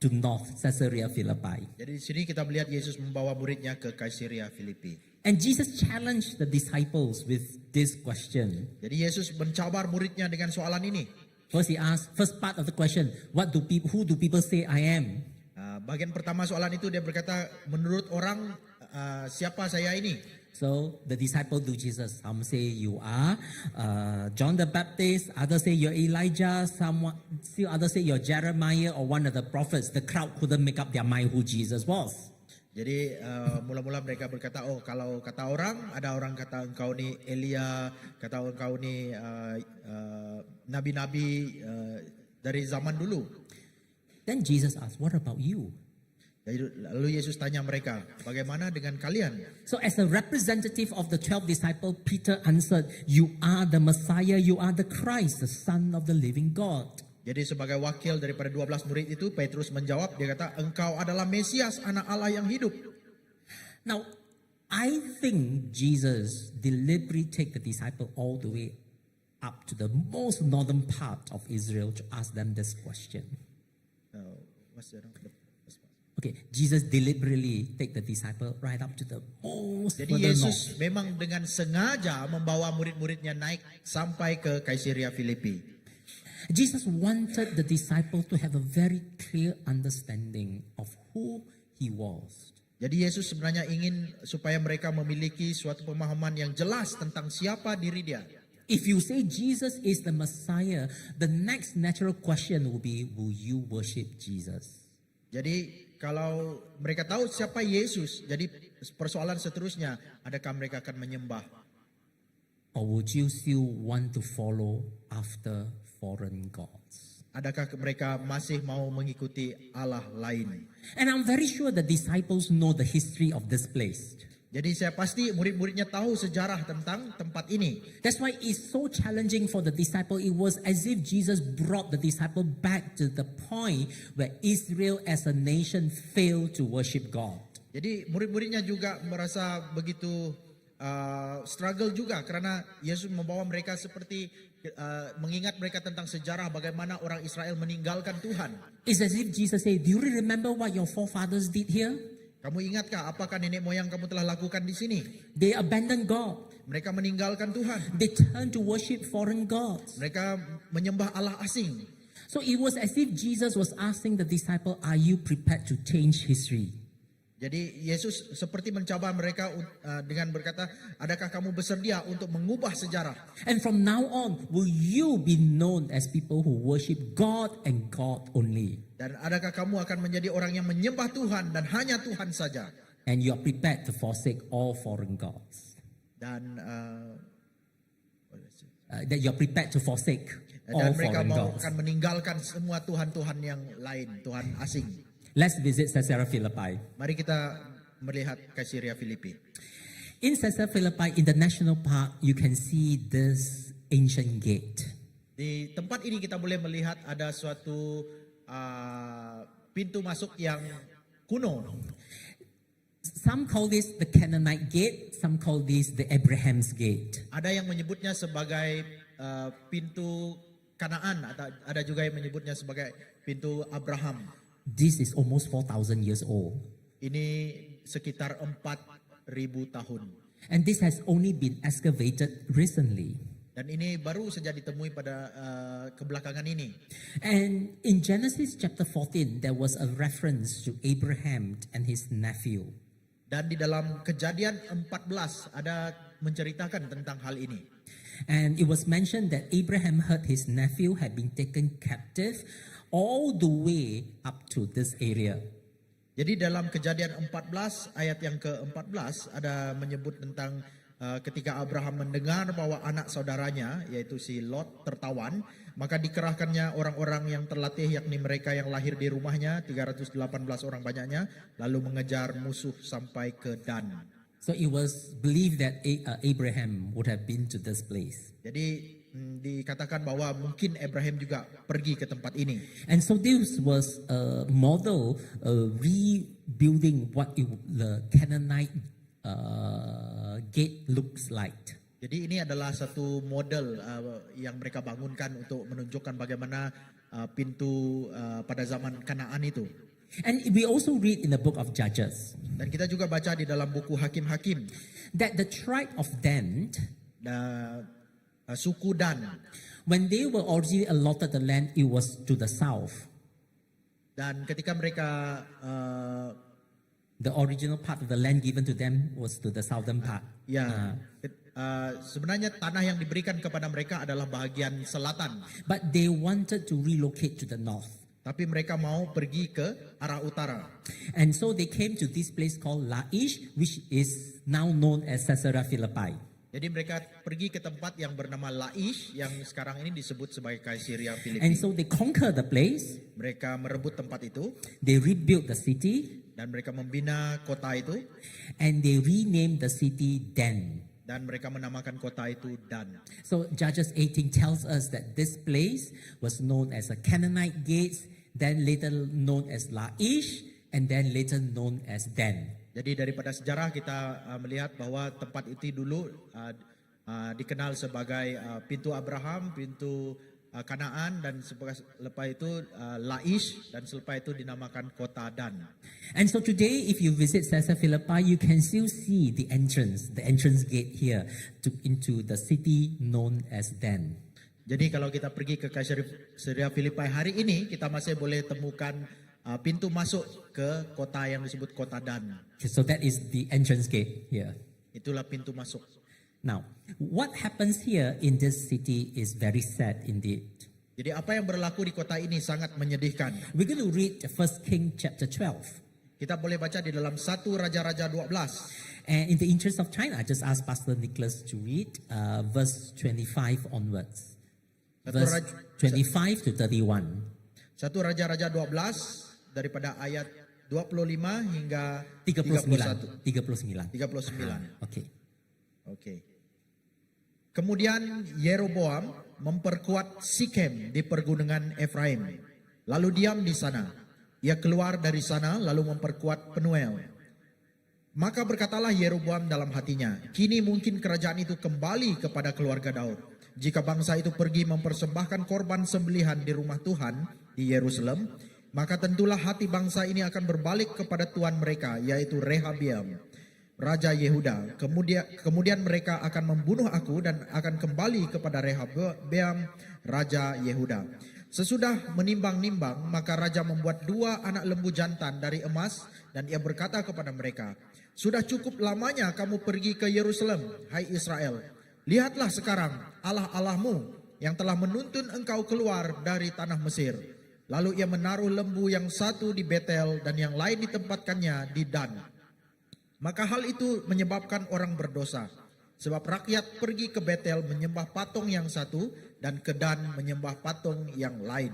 to North Caesarea Philippi. Jadi di sini kita melihat Yesus membawa muridnya ke Kaisarea Filipi. And Jesus challenged the disciples with this question. Jadi Yesus mencabar muridnya dengan soalan ini. First he asked, first part of the question, who do people say I am? Bagian pertama soalan itu dia berkata, menurut orang siapa saya ini? So the disciple to Jesus, some say you are John the Baptist, others say you're Elijah, others say you're Jeremiah or one of the prophets. The crowd couldn't make up their mind who Jesus was. Jadi mula-mula mereka berkata, oh kalau kata orang, ada orang kata engkau ni Elia, kata engkau ni nabi-nabi dari zaman dulu. Then Jesus asked, what about you? Lalu Yesus tanya mereka, bagaimana dengan kalian? So as a representative of the 12 disciples, Peter answered, you are the Messiah, you are the Christ, the Son of the living God. Jadi sebagai wakil daripada 12 murid itu, Petrus menjawab, dia kata, engkau adalah Mesias, anak Allah yang hidup. Now, I think Jesus deliberately take the disciple all the way up to the most northern part of Israel to ask them this question. Okay, Jesus deliberately take the disciple right up to the most Jadi further Yesus north. memang dengan sengaja membawa murid-muridnya naik sampai ke Kaisarea Filipi. Jesus wanted the disciples to have a very clear understanding of who he was. Jadi Yesus sebenarnya ingin supaya mereka memiliki suatu pemahaman yang jelas tentang siapa diri dia. If you say Jesus is the Messiah, the next natural question will be, will you worship Jesus? Jadi kalau mereka tahu siapa Yesus, jadi persoalan seterusnya, adakah mereka akan menyembah? Or would you still want to follow after foreign gods? Adakah mereka masih mau mengikuti Allah lain? And I'm very sure the disciples know the history of this place. Jadi saya pasti murid-muridnya tahu sejarah tentang tempat ini. That's why it's so challenging for the disciple. It was as if Jesus brought the disciple back to the point where Israel as a nation failed to worship God. Jadi murid-muridnya juga merasa begitu struggle juga karena Yesus membawa mereka seperti mengingat mereka tentang sejarah bagaimana orang Israel meninggalkan Tuhan. It's as if Jesus said, do you remember what your forefathers did here? Kamu ingatkah apakah nenek moyang kamu telah lakukan di sini? They abandoned God. Mereka meninggalkan Tuhan. They turned to worship foreign gods. Mereka menyembah Allah asing. So it was as if Jesus was asking the disciple, are you prepared to change history? Jadi Yesus seperti mencabar mereka dengan berkata, adakah kamu bersedia untuk mengubah sejarah? And from now on, will you be known as people who worship God and God only? Dan adakah kamu akan menjadi orang yang menyembah Tuhan dan hanya Tuhan saja? And you are prepared to forsake all foreign gods. Dan That you are prepared to forsake all mereka foreign mau gods. akan meninggalkan semua Tuhan-Tuhan yang lain, Tuhan asing. Let's visit Caesarea Philippi. Mari kita melihat Kaisarea Filipi. In Caesarea Philippi, in the national park, you can see this ancient gate. Di tempat ini kita boleh melihat ada suatu pintu masuk yang kuno. Some call this the Canaanite gate, some call this the Abraham's gate. Ada yang menyebutnya sebagai pintu Kanaan, atau ada juga yang menyebutnya sebagai pintu Abraham. This is almost 4,000 years old. Ini sekitar 4.000 tahun. And this has only been excavated recently. Dan ini baru saja ditemui pada kebelakangan ini. And in Genesis chapter 14, there was a reference to Abraham and his nephew. Dan di dalam Kejadian 14 ada menceritakan tentang hal ini. And it was mentioned that Abraham heard his nephew had been taken captive all the way up to this area. Jadi dalam Kejadian 14 ayat yang ke-14 ada menyebut tentang ketika Abraham mendengar bahwa anak saudaranya yaitu si Lot tertawan, maka dikerahkannya orang-orang yang terlatih yakni mereka yang lahir di rumahnya 318 orang banyaknya lalu mengejar musuh sampai ke Dan. So it was believed that Abraham would have been to this place. Jadi dikatakan bahwa mungkin Abraham juga pergi ke tempat ini. And so this was a model rebuilding what the Canaanite gate looks like. Jadi ini adalah satu model yang mereka bangunkan untuk menunjukkan bagaimana pintu pada zaman Kanaan itu. And we also read in the book of Judges Dan kita juga baca di dalam buku Hakim-Hakim that the tribe of Dan, suku Dan, when they were originally allotted the land, it was to the south. dan ketika mereka The original part of the land given to them was to the southern part. sebenarnya tanah yang diberikan kepada mereka adalah bahagian selatan, But they wanted to relocate to the north. tapi mereka mau pergi ke arah utara. And so they came to this place called Laish, which is now known as Caesarea Philippi. Jadi mereka pergi ke tempat yang bernama Laish yang sekarang ini disebut sebagai Kaisaria Filipi. And so they conquered the place, Mereka merebut tempat itu they rebuilt the city, dan mereka membina kota itu and they renamed the city Dan. dan mereka menamakan kota itu Dan. So Judges 18 tells us that this place was known as a Canaanite gates, then later known as Laish, and then later known as Dan. Jadi daripada sejarah kita melihat bahwa tempat itu dulu dikenal sebagai pintu Abraham, pintu Kanaan, dan selepas itu Laish, dan selepas itu dinamakan kota Dan. And so today, if you visit Caesarea Philippi, you can still see the entrance gate here into the city known as Dan. Jadi kalau kita pergi ke Kaisaria Filipi hari ini, kita masih boleh temukan pintu masuk ke kota yang disebut kota Dan. So that is the entrance gate here. Itulah pintu masuk. Now, what happens here in this city is very sad indeed. Jadi apa yang berlaku di kota ini sangat menyedihkan. We're going to read 1 King chapter 12. Kita boleh baca di dalam 1 Raja-Raja 12. And in the interest of time, I just asked Pastor Nicholas to read verse 25 onwards. Verse 25 to 31. 1 Raja-Raja 12 daripada ayat 25 hingga 39. 39. Okay. Oke. Kemudian Yeroboam memperkuat Sikem di pergunungan Efraim. Lalu diam di sana. Ia keluar dari sana lalu memperkuat Penuel. Maka berkatalah Yeroboam dalam hatinya, kini mungkin kerajaan itu kembali kepada keluarga Daud. Jika bangsa itu pergi mempersembahkan korban sembelihan di rumah Tuhan di Yerusalem, maka tentulah hati bangsa ini akan berbalik kepada tuan mereka, yaitu Rehabiam, Raja Yehuda. Kemudian mereka akan membunuh aku dan akan kembali kepada Rehabiam, Raja Yehuda. Sesudah menimbang-nimbang, maka raja membuat 2 anak lembu jantan dari emas dan ia berkata kepada mereka, sudah cukup lamanya kamu pergi ke Yerusalem, hai Israel. Lihatlah sekarang Allah-Allahmu yang telah menuntun engkau keluar dari tanah Mesir. Lalu ia menaruh lembu yang satu di Betel dan yang lain ditempatkannya di Dan. Maka hal itu menyebabkan orang berdosa. Sebab rakyat pergi ke Betel menyembah patung yang satu dan ke Dan menyembah patung yang lain.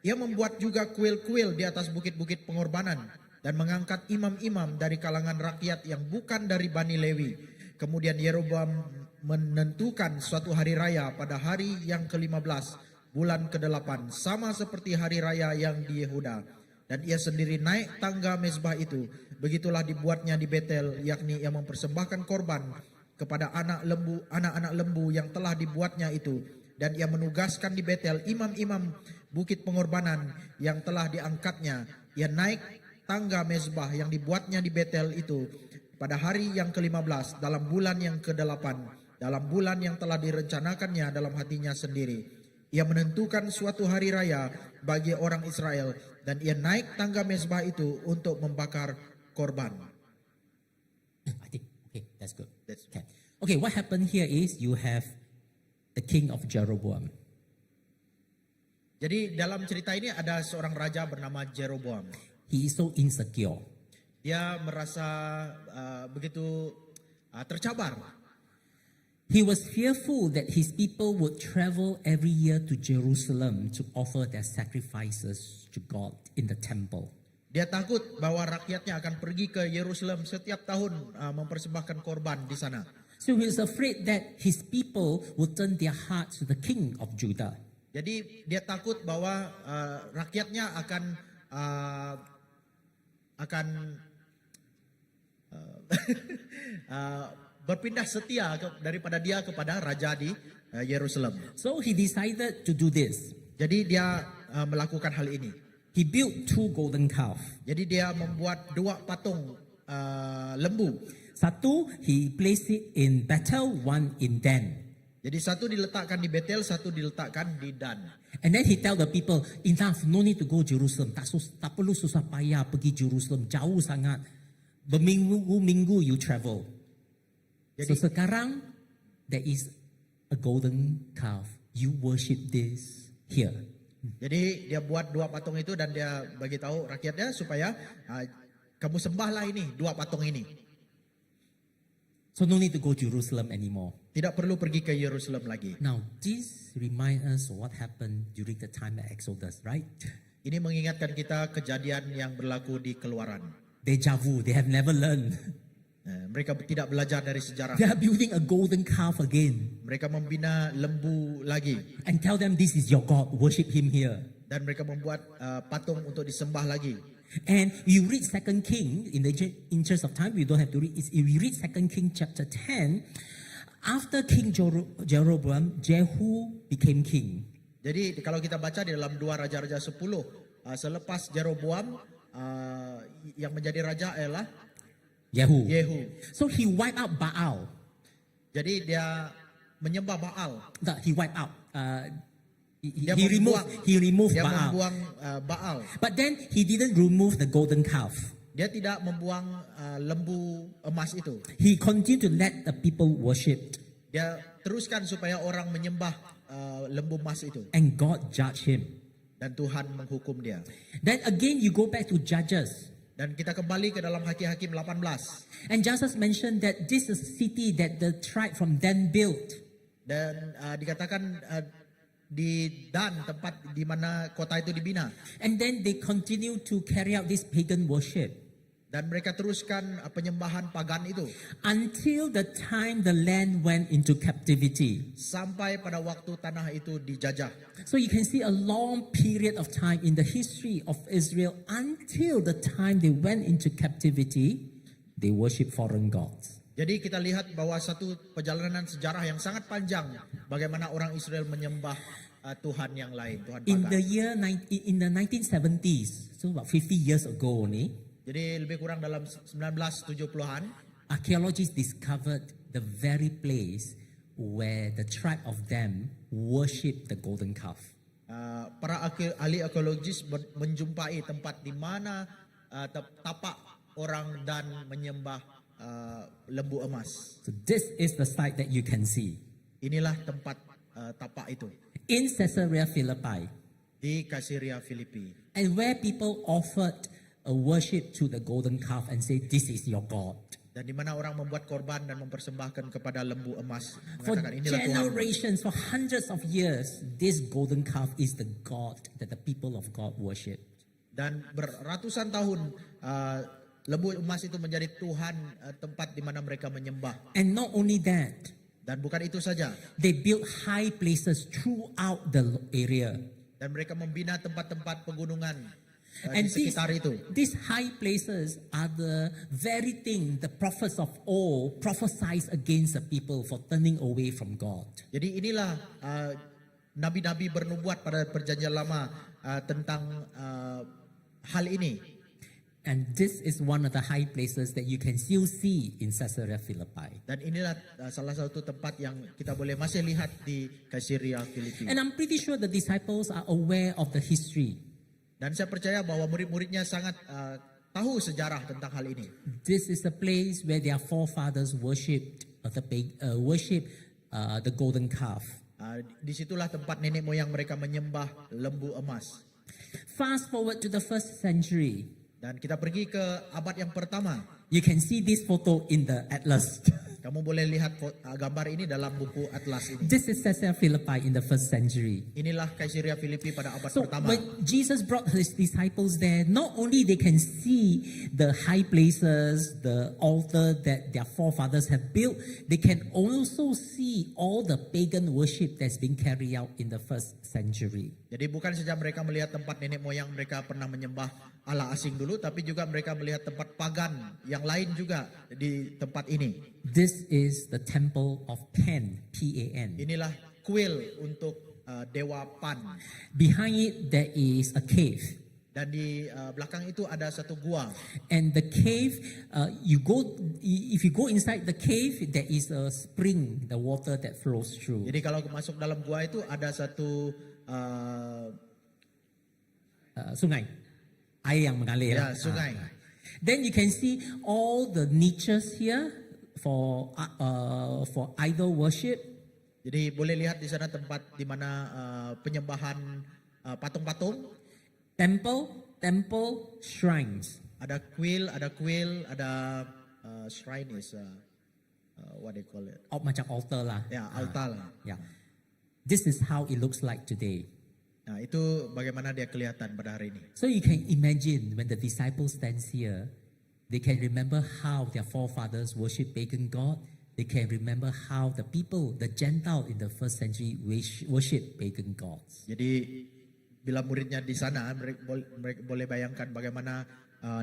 Ia membuat juga kuil-kuil di atas bukit-bukit pengorbanan dan mengangkat imam-imam dari kalangan rakyat yang bukan dari Bani Lewi. Kemudian Yeroboam menentukan suatu hari raya pada hari yang ke-15 bulan ke-8 sama seperti hari raya yang di Yehuda, dan ia sendiri naik tangga mezbah itu. Begitulah dibuatnya di Betel, yakni ia mempersembahkan korban kepada anak-anak lembu yang telah dibuatnya itu, dan ia menugaskan di Betel imam-imam bukit pengorbanan yang telah diangkatnya. Ia naik tangga mezbah yang dibuatnya di Betel itu pada hari yang ke-15 dalam bulan yang ke-8, dalam bulan yang telah direncanakannya dalam hatinya sendiri. Ia menentukan suatu hari raya bagi orang Israel dan ia naik tangga mezbah itu untuk membakar korban. I think, okay, that's good. Okay, what happened here is you have the king of Jeroboam. Jadi dalam cerita ini ada seorang raja bernama Jeroboam. He is so insecure. dia merasa begitu tercabar. He was fearful that his people would travel every year to Jerusalem to offer their sacrifices to God in the temple. Dia takut bahwa rakyatnya akan pergi ke Yerusalem setiap tahun mempersembahkan korban di sana. So he was afraid that his people would turn their hearts to the king of Judah. Jadi dia takut bahwa rakyatnya akan berpindah setia daripada dia kepada raja di Yerusalem. So he decided to do this. Jadi dia melakukan hal ini. He built 2 golden calves. Jadi dia membuat 2 patung lembu. Satu, he placed it in Bethel, one in Dan. Jadi satu diletakkan di Betel, satu diletakkan di Dan. And then he tell the people, enough, no need to go Jerusalem. Tak perlu susah payah pergi Jerusalem, jauh sangat. Berminggu-minggu you travel. So Jadi sekarang, there is a golden calf. You worship this here. Jadi dia buat 2 patung itu dan dia bagi tahu rakyatnya supaya kamu sembahlah ini 2 patung ini. So no need to go Jerusalem anymore. Tidak perlu pergi ke Yerusalem lagi. Now, this reminds us what happened during the time of Exodus, right? Ini mengingatkan kita kejadian yang berlaku di Keluaran. Deja vu, they have never learned. Mereka tidak belajar dari sejarah. They are building a golden calf again. Mereka membina lembu lagi And tell them this is your God, worship him here. dan mereka membuat patung untuk disembah lagi. And you read 2 King, in the interest of time, we don't have to read. If you read 2 King chapter 10, after King Jeroboam, Jehu became king. Jadi kalau kita baca di dalam 2 Raja-Raja 10, selepas Jeroboam yang menjadi raja adalah Jehu. So he wiped out Baal. Jadi dia menyembah Baal. No, he wiped out. Dia He removed dia Baal. membuang Baal. But then he didn't remove the golden calf. Dia tidak membuang lembu emas itu. He continued to let the people worship. Dia teruskan supaya orang menyembah lembu emas itu. And God judged him. Dan Tuhan menghukum dia. Then again you go back to Judges. Dan kita kembali ke dalam Hakim-Hakim 18. And Judges mentioned that this is a city that the tribe from Dan built. Dan dikatakan di Dan, tempat di mana kota itu dibina. And then they continue to carry out this pagan worship. Dan mereka teruskan penyembahan pagan itu. Until the time the land went into captivity. Sampai pada waktu tanah itu dijajah. So you can see a long period of time in the history of Israel until the time they went into captivity, they worship foreign gods. Jadi kita lihat bahwa satu perjalanan sejarah yang sangat panjang bagaimana orang Israel menyembah Tuhan yang lain, Tuhan In pagan. in the 1970s, so about 50 years ago only, Jadi lebih kurang dalam 1970-an, archaeologists discovered the very place where the tribe of them worship the golden calf. para ahli arkeologis menjumpai tempat di mana tapak orang Dan menyembah lembu emas. So this is the site that you can see. Inilah tempat tapak itu In Caesarea Philippi, di Caesarea Filipi. and where people offered a worship to the golden calf and say, this is your God. Dan di mana orang membuat korban dan mempersembahkan kepada lembu emas. For Mengatakan inilah Tuhan. generations, for hundreds of years, this golden calf is the God that the people of God worship. Dan beratusan tahun lembu emas itu menjadi Tuhan, tempat di mana mereka menyembah. And not only that, Dan bukan itu saja. they built high places throughout the area. Dan mereka membina tempat-tempat pegunungan And di sekitar itu. these high places are the very thing the prophets of old prophesied against the people for turning away from God. Jadi inilah nabi-nabi bernubuat pada perjanjian lama tentang hal ini. And this is one of the high places that you can still see in Caesarea Philippi. Dan inilah salah satu tempat yang kita boleh masih lihat di Caesarea Filipi. And I'm pretty sure the disciples are aware of the history. Dan saya percaya bahwa murid-muridnya sangat tahu sejarah tentang hal ini. This is the place where their forefathers worshipped the golden calf. Disitulah tempat nenek moyang mereka menyembah lembu emas. Fast forward to the first century. Dan kita pergi ke abad yang pertama. You can see this photo in the atlas. Kamu boleh lihat gambar ini dalam buku Atlas ini. This is Caesarea Philippi in the first century. Inilah Kaisarea Filipi pada abad So pertama. when Jesus brought his disciples there, not only they can see the high places, the altar that their forefathers have built, they can also see all the pagan worship that's been carried out in the first century. Jadi bukan saja mereka melihat tempat nenek moyang mereka pernah menyembah Allah asing dulu, tapi juga mereka melihat tempat pagan yang lain juga di tempat ini. This is the temple of Pan, P-A-N. Inilah kuil untuk Dewa Pan. Behind it, there is a cave. Dan di belakang itu ada satu gua. And the cave, if you go inside the cave, there is a spring, the water that flows through. Jadi kalau masuk dalam gua itu ada satu Sungai, air yang mengalir. ya sungai. Then you can see all the niches here for idol worship. Jadi boleh lihat di sana tempat di mana penyembahan patung-patung. Temple, shrines. Ada kuil, ada shrine is what they call it. Oh, macam altar lah. Ya, altar lah. Yeah. This is how it looks like today. Nah, itu bagaimana dia kelihatan pada hari ini. So you can imagine when the disciples stands here, they can remember how their forefathers worship pagan god. They can remember how the people, the Gentile in the first century worship pagan gods. Jadi bila muridnya di sana, mereka boleh bayangkan bagaimana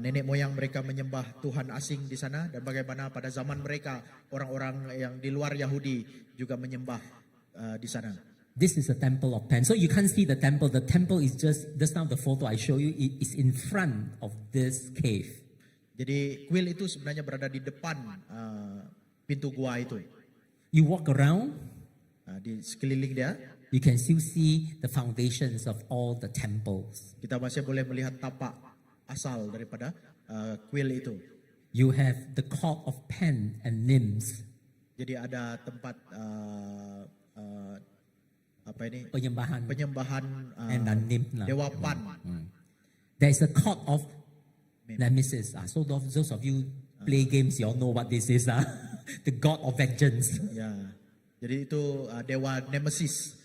nenek moyang mereka menyembah Tuhan asing di sana dan bagaimana pada zaman mereka orang-orang yang di luar Yahudi juga menyembah di sana. This is a temple of Pan. So you can't see the temple. The temple is just now the photo I show you is in front of this cave. Jadi kuil itu sebenarnya berada di depan pintu gua itu. You walk around, Di sekeliling dia, you can still see the foundations of all the temples. kita masih boleh melihat tapak asal daripada kuil itu. You have the court of Pan and nymphs, Jadi ada tempat penyembahan penyembahan and the nymph lah. Dewa Pan. There is a court of Nemesis. So those of you play games, you all know what this is. The god of vengeance. Ya. Jadi itu Dewa Nemesis.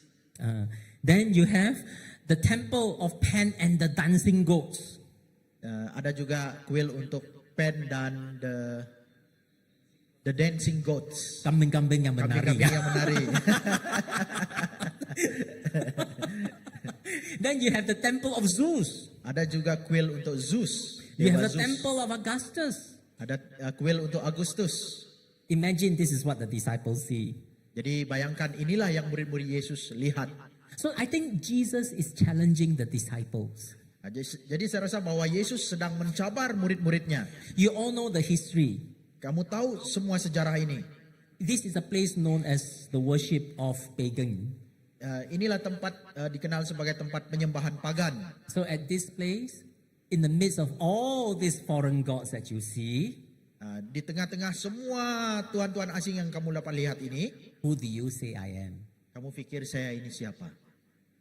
Then you have the temple of Pan and the dancing goats. Ada juga kuil untuk Pan dan the dancing goats. Kambing-kambing yang menari. Kambing-kambing yang menari. Then you have the temple of Zeus. Ada juga kuil untuk Zeus. You Dewa have the Zeus. temple of Augustus. Ada kuil untuk Agustus. Imagine this is what the disciples see. Jadi bayangkan inilah yang murid-murid Yesus lihat. So I think Jesus is challenging the disciples. Jadi saya rasa bahwa Yesus sedang mencabar murid-muridnya. You all know the history. Kamu tahu semua sejarah ini. This is a place known as the worship of pagan. Inilah tempat dikenal sebagai tempat penyembahan pagan. So at this place, in the midst of all these foreign gods that you see, Di tengah-tengah semua tuhan-tuhan asing yang kamu dapat lihat ini, who do you say I am? kamu pikir saya ini siapa?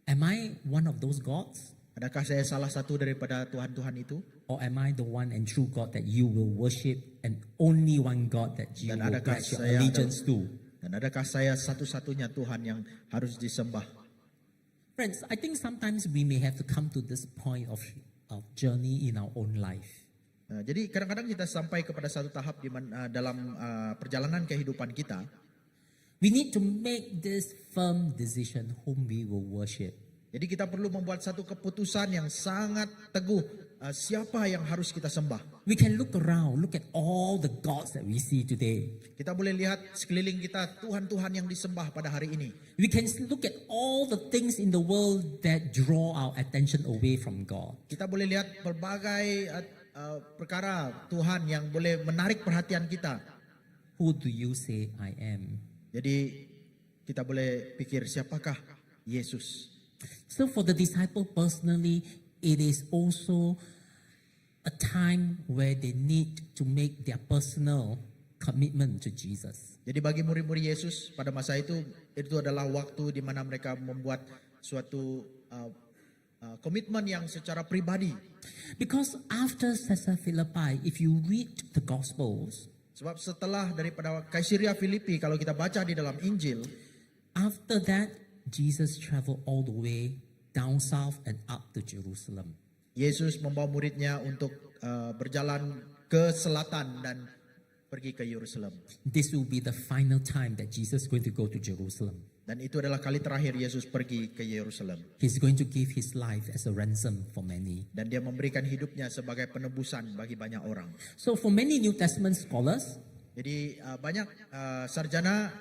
Am I one of those gods? Adakah saya salah satu daripada tuhan-tuhan itu? Or am I the one and true God that you will worship and only one God that you Dan will adakah pledge your saya allegiance to? Dan adakah saya satu-satunya Tuhan yang harus disembah? Friends, I think sometimes we may have to come to this point of journey in our own life. Jadi kadang-kadang kita sampai kepada satu tahap di mana dalam perjalanan kehidupan kita, We need to make this firm decision whom we will worship. jadi kita perlu membuat satu keputusan yang sangat teguh siapa yang harus kita sembah. We can look around, look at all the gods that we see today. Kita boleh lihat sekeliling kita Tuhan-Tuhan yang disembah pada hari ini. We can look at all the things in the world that draw our attention away from God. Kita boleh lihat berbagai perkara Tuhan yang boleh menarik perhatian kita. Who do you say I am? Jadi kita boleh pikir siapakah Yesus. So for the disciple personally, it is also a time where they need to make their personal commitment to Jesus. Jadi bagi murid-murid Yesus pada masa itu adalah waktu di mana mereka membuat suatu komitmen yang secara pribadi. Because after Caesarea Philippi, if you read the Gospels, Sebab setelah daripada Kaisaria Filipi, kalau kita baca di dalam Injil, after that, Jesus traveled all the way down south and up to Jerusalem. Yesus membawa muridnya untuk berjalan ke selatan dan pergi ke Yerusalem. This will be the final time that Jesus is going to go to Jerusalem. Dan itu adalah kali terakhir Yesus pergi ke Yerusalem. He's going to give his life as a ransom for many. Dan dia memberikan hidupnya sebagai penebusan bagi banyak orang. So for many New Testament scholars, Jadi banyak sarjana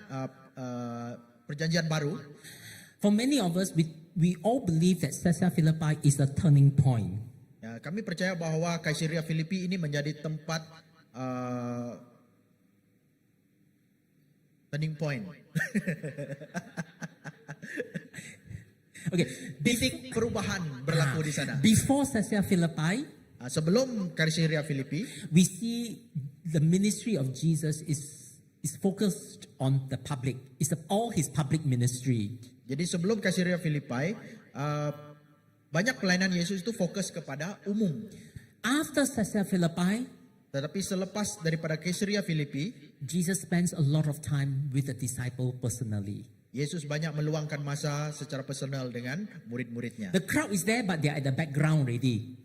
perjanjian baru, for many of us, we all believe that Caesarea Philippi is a turning point. ya, kami percaya bahwa Kaisaria Filipi ini menjadi tempat turning point. Okay, Titik perubahan berlaku di sana. before Caesarea Philippi, Sebelum Kaisaria Filipi, we see the ministry of Jesus is focused on the public. It's all his public ministry. jadi sebelum Kaisaria Filipi, banyak pelayanan Yesus itu fokus kepada umum. After Caesarea Philippi, Tetapi selepas daripada Kaisaria Filipi, Jesus spends a lot of time with the disciple personally. Yesus banyak meluangkan masa secara personal dengan murid-muridnya. The crowd is there, but they are at the background already.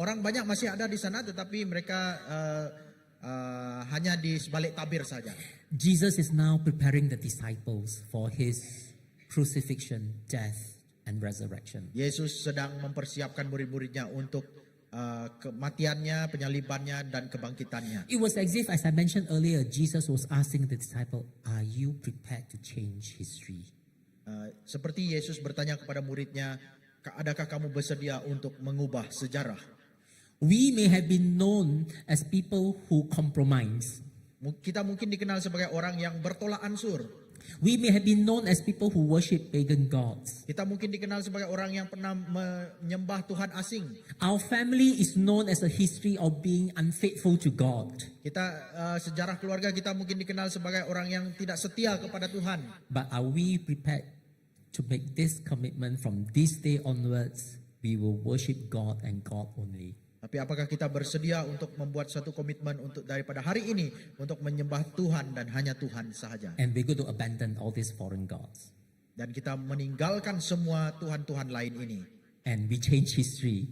Orang banyak masih ada di sana, tetapi mereka hanya di sebalik tabir saja. Jesus is now preparing the disciples for his crucifixion, death, and resurrection. Yesus sedang mempersiapkan murid-muridnya untuk kematiannya, penyalibannya, dan kebangkitannya. It was as if, as I mentioned earlier, Jesus was asking the disciple, "Are you prepared to change history?" Seperti Yesus bertanya kepada muridnya, adakah kamu bersedia untuk mengubah sejarah? We may have been known as people who compromise. Kita mungkin dikenal sebagai orang yang bertolak ansur. We may have been known as people who worship pagan gods. Kita mungkin dikenal sebagai orang yang pernah menyembah Tuhan asing. Our family is known as a history of being unfaithful to God. Sejarah keluarga kita mungkin dikenal sebagai orang yang tidak setia kepada Tuhan. But are we prepared to make this commitment from this day onwards? We will worship God and God only. Tapi apakah kita bersedia untuk membuat satu komitmen untuk daripada hari ini untuk menyembah Tuhan dan hanya Tuhan sahaja? And we're going to abandon all these foreign gods. Dan kita meninggalkan semua Tuhan-Tuhan lain ini. And we change history.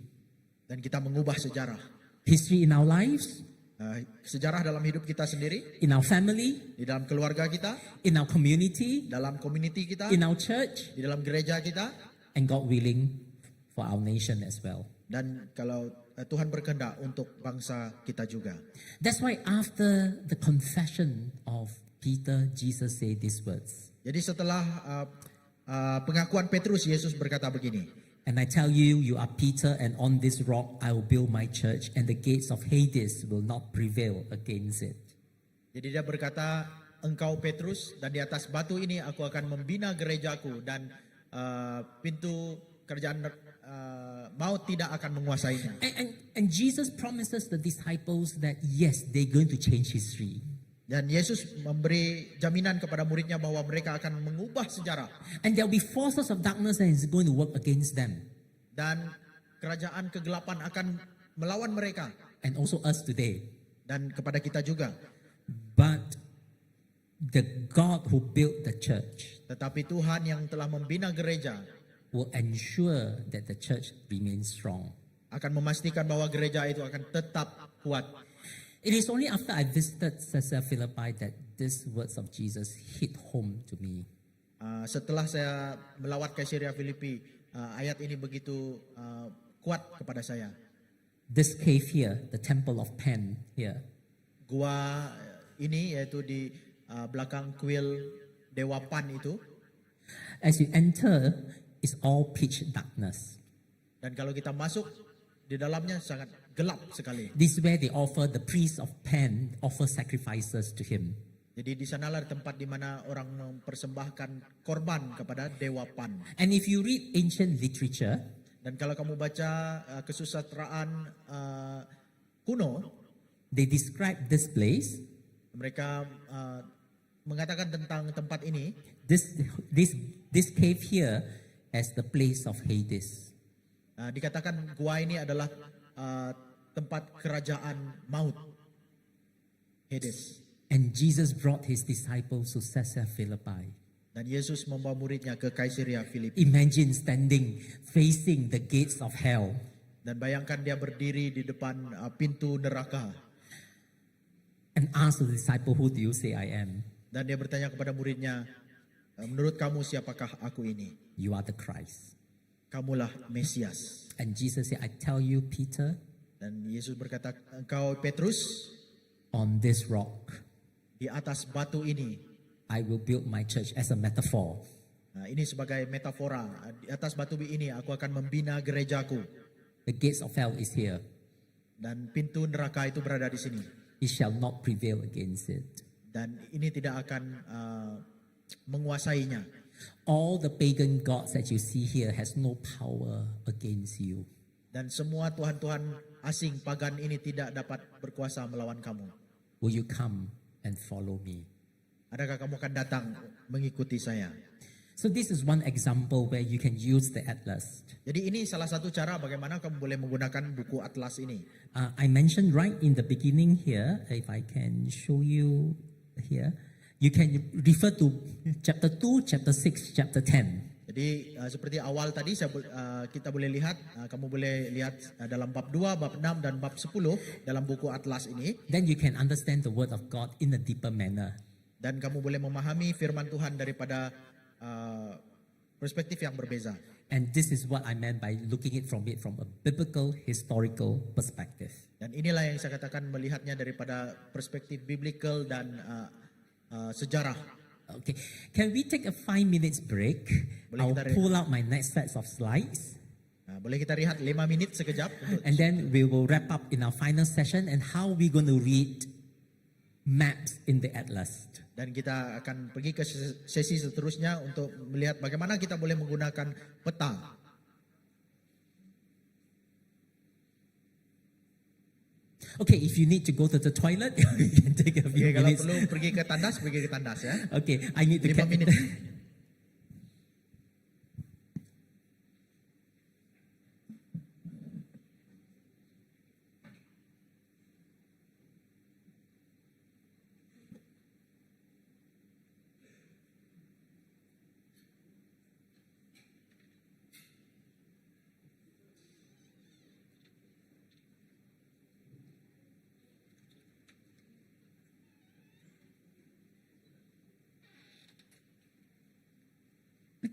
Dan kita mengubah sejarah. History in our lives, Sejarah dalam hidup kita sendiri, in our family, di dalam keluarga kita, in our community, dalam community kita, in our church, di dalam gereja kita, and God willing, for our nation as well. dan kalau Tuhan berkehendak untuk bangsa kita juga. That's why after the confession of Peter, Jesus said these words. Jadi setelah pengakuan Petrus, Yesus berkata begini, And I tell you, you are Peter, and on this rock I will build my church, and the gates of Hades will not prevail against it. Jadi dia berkata, engkau Petrus, dan di atas batu ini aku akan membina gerejaku, dan pintu kerajaan maut tidak akan menguasainya. And Jesus promises the disciples that yes, they're going to change history. Dan Yesus memberi jaminan kepada muridnya bahwa mereka akan mengubah sejarah. And there'll be forces of darkness that is going to work against them. Dan kerajaan kegelapan akan melawan mereka. And also us today. Dan kepada kita juga. But the God who built the church Tetapi Tuhan yang telah membina gereja will ensure that the church remains strong. akan memastikan bahwa gereja itu akan tetap kuat. It is only after I visited Caesarea Philippi that these words of Jesus hit home to me. Setelah saya melawat Kaisaria Filipi, ayat ini begitu kuat kepada saya. This cave here, the temple of Pan here, Gua ini yaitu di belakang kuil Dewa Pan itu. as you enter, it's all pitch darkness. Dan kalau kita masuk, di dalamnya sangat gelap sekali. This is where they offer, the priests of Pan offer sacrifices to him. Jadi di sanalah tempat di mana orang mempersembahkan korban kepada Dewa Pan. And if you read ancient literature, Dan kalau kamu baca kesusastraan kuno, they describe this place, mereka mengatakan tentang tempat ini, this cave here, as the place of Hades. Dikatakan gua ini adalah tempat kerajaan maut, Hades. And Jesus brought his disciples to Caesarea Philippi. Dan Yesus membawa muridnya ke Kaisaria Filipi. Imagine standing facing the gates of hell. Dan bayangkan dia berdiri di depan pintu neraka. And ask the disciple, who do you say I am? Dan dia bertanya kepada muridnya, menurut kamu siapakah aku ini? You are the Christ. Kamulah Mesias. And Jesus said, I tell you, Peter, Dan Yesus berkata, engkau Petrus, on this rock, di atas batu ini. I will build my church as a metaphor. Ini sebagai metafora. Di atas batu ini aku akan membina gerejaku. The gates of hell is here. Dan pintu neraka itu berada di sini. It shall not prevail against it. Dan ini tidak akan menguasainya. All the pagan gods that you see here has no power against you. Dan semua tuhan-tuhan asing pagan ini tidak dapat berkuasa melawan kamu. Will you come and follow me? Adakah kamu akan datang mengikuti saya? So this is one example where you can use the atlas. Jadi ini salah satu cara bagaimana kamu boleh menggunakan buku atlas ini. I mentioned right in the beginning here, if I can show you here, you can refer to chapter 2, chapter 6, chapter 10. Jadi seperti awal tadi kita boleh lihat, kamu boleh lihat dalam bab 2, bab 6 dan bab 10 dalam buku atlas ini. Then you can understand the word of God in a deeper manner. Dan kamu boleh memahami firman Tuhan daripada perspektif yang berbeza. And this is what I meant by looking it from a biblical, historical perspective. Dan inilah yang saya katakan melihatnya daripada perspektif biblical dan sejarah. Okay, can we take a 5 minutes break? I'll pull out my next sets of slides. Boleh kita lihat 5 minit sekejap. And then we will wrap up in our final session and how we're going to read maps in the atlas. Dan kita akan pergi ke sesi seterusnya untuk melihat bagaimana kita boleh menggunakan peta. Okay, if you need to go to the toilet, you can take a few Kalau minutes. perlu pergi ke tandas ya. Okay, I need to 5 minit.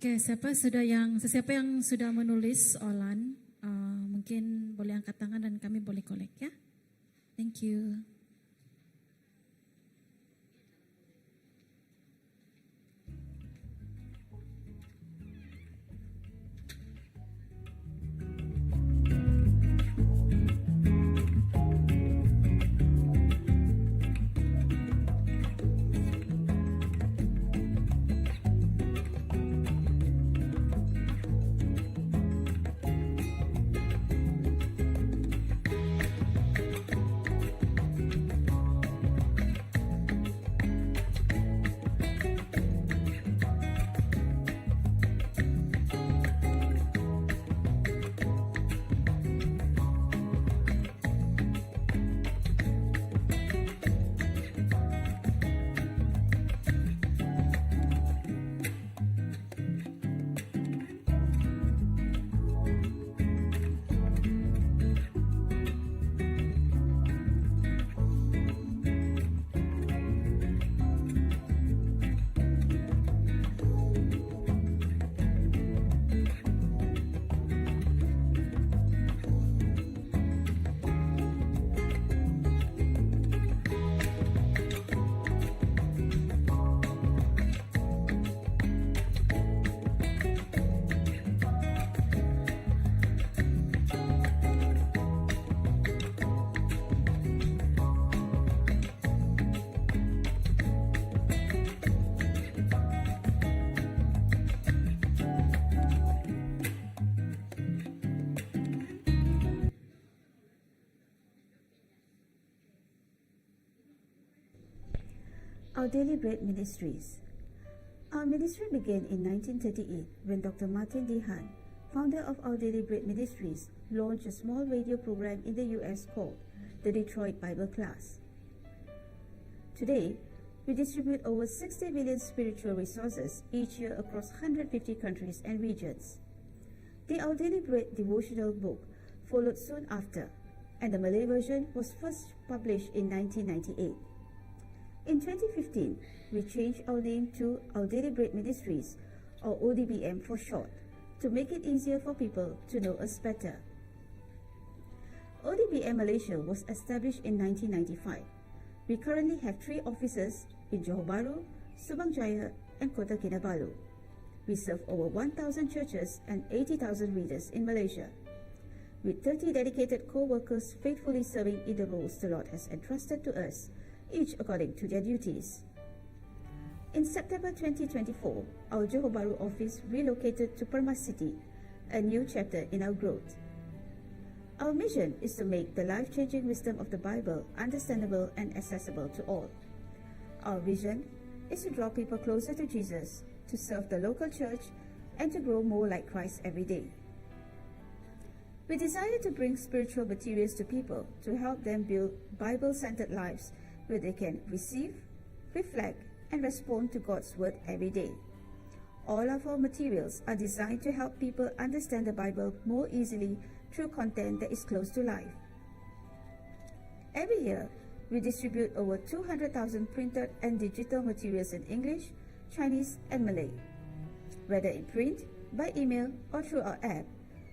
Oke, sesiapa yang sudah menulis online, mungkin boleh angkat tangan dan kami boleh kolek ya. Thank you. Our Daily Bread Ministries. Our ministry began in 1938 when Dr. Martin Dehan, founder of Our Daily Bread Ministries, launched a small radio program in the US called the Detroit Bible Class. Today, we distribute over 60 million spiritual resources each year across 150 countries and regions. The Our Daily Bread devotional book followed soon after, and the Malay version was first published in 1998. In 2015, we changed our name to Our Daily Bread Ministries, or ODBM for short, to make it easier for people to know us better. ODBM Malaysia was established in 1995. We currently have 3 offices in Johor Bahru, Subang Jaya, and Kota Kinabalu. We serve over 1,000 churches and 80,000 readers in Malaysia, with 30 dedicated co-workers faithfully serving in the roles the Lord has entrusted to us, each according to their duties. In September 2024, our Johor Bahru office relocated to Permas City, a new chapter in our growth. Our mission is to make the life-changing wisdom of the Bible understandable and accessible to all. Our vision is to draw people closer to Jesus, to serve the local church, and to grow more like Christ every day. We desire to bring spiritual materials to people to help them build Bible-centered lives where they can receive, reflect, and respond to God's Word every day. All of our materials are designed to help people understand the Bible more easily through content that is close to life. Every year, we distribute over 200,000 printed and digital materials in English, Chinese, and Malay. Whether in print, by email, or through our app,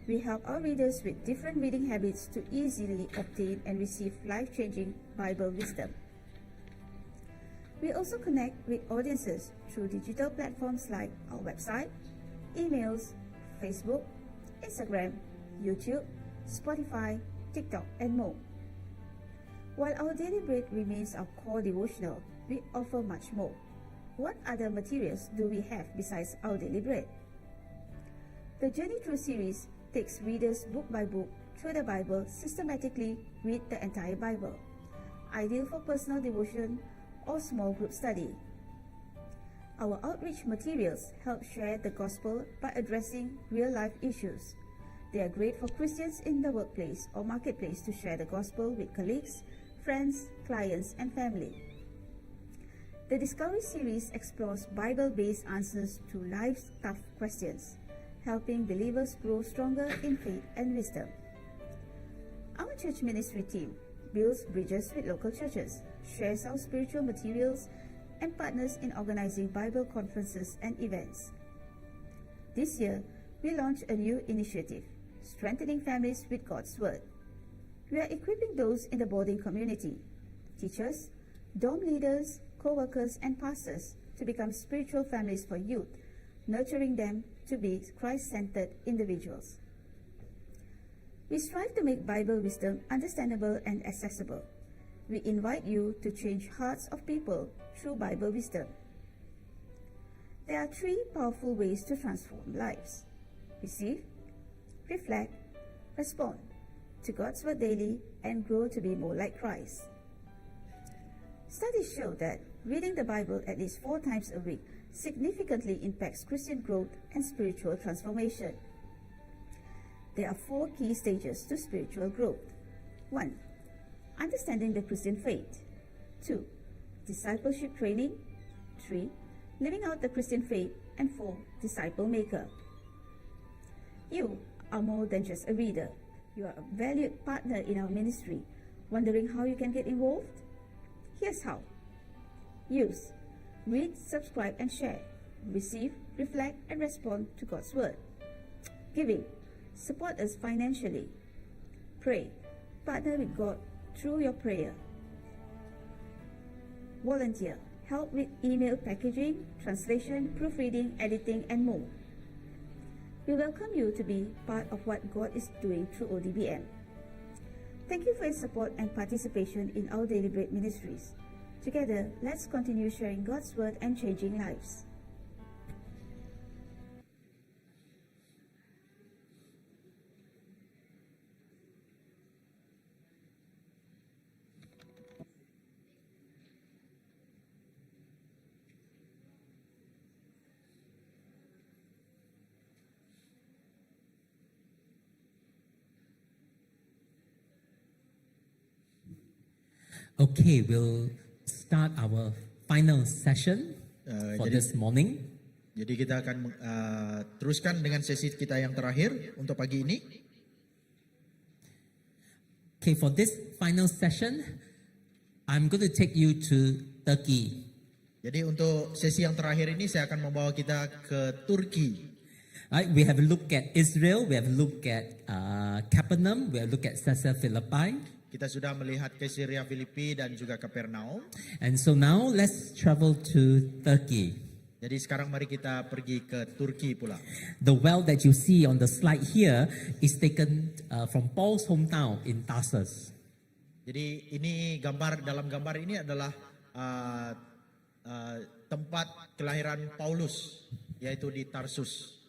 we help our readers with different reading habits to easily obtain and receive life-changing Bible wisdom. We also connect with audiences through digital platforms like our website, emails, Facebook, Instagram, YouTube, Spotify, TikTok, and more. While Our Daily Bread remains our core devotional, we offer much more. What other materials do we have besides Our Daily Bread? The Journey Through series takes readers book by book through the Bible, systematically read the entire Bible, ideal for personal devotion or small group study. Our outreach materials help share the gospel by addressing real-life issues. They are great for Christians in the workplace or marketplace to share the gospel with colleagues, friends, clients, and family. The Discovery series explores Bible-based answers to life's tough questions, helping believers grow stronger in faith and wisdom. Our church ministry team builds bridges with local churches, shares our spiritual materials, and partners in organizing Bible conferences and events. This year, we launched a new initiative, Strengthening Families with God's Word. We are equipping those in the boarding community, teachers, dorm leaders, co-workers, and pastors to become spiritual families for youth, nurturing them to be Christ-centered individuals. We strive to make Bible wisdom understandable and accessible. We invite you to change hearts of people through Bible wisdom. There are 3 powerful ways to transform lives: receive, reflect, respond to God's Word daily, and grow to be more like Christ. Studies show that reading the Bible at least 4 times a week significantly impacts Christian growth and spiritual transformation. There are 4 key stages to spiritual growth. 1. Understanding the Christian faith. 2. Discipleship training. 3. Living out the Christian faith. And 4. Disciple maker. You are more than just a reader. You are a valued partner in our ministry. Wondering how you can get involved? Here's how. Use: read, subscribe, and share. Receive, reflect, and respond to God's Word. Giving: support us financially. Pray: partner with God through your prayer. Volunteer: help with email packaging, translation, proofreading, editing, and more. We welcome you to be part of what God is doing through ODBM. Thank you for your support and participation in Our Daily Bread Ministries. Together, let's continue sharing God's Word and changing lives. Okay, we'll start our final session for jadi- this morning. Jadi kita akan teruskan dengan sesi kita yang terakhir untuk pagi ini. Okay, for this final session, I'm going to take you to Turkey. Jadi untuk sesi yang terakhir ini saya akan membawa kita ke Turki. Right, we have a look at Israel, we have a look at Capernaum, we have a look at Caesarea Philippi. Kita sudah melihat ke Syria, Filipi dan juga Kapernaum. And so now let's travel to Turkey. Jadi sekarang mari kita pergi ke Turki pula. The well that you see on the slide here is taken from Paul's hometown in Tarsus. Jadi ini dalam gambar ini adalah tempat kelahiran Paulus, yaitu di Tarsus.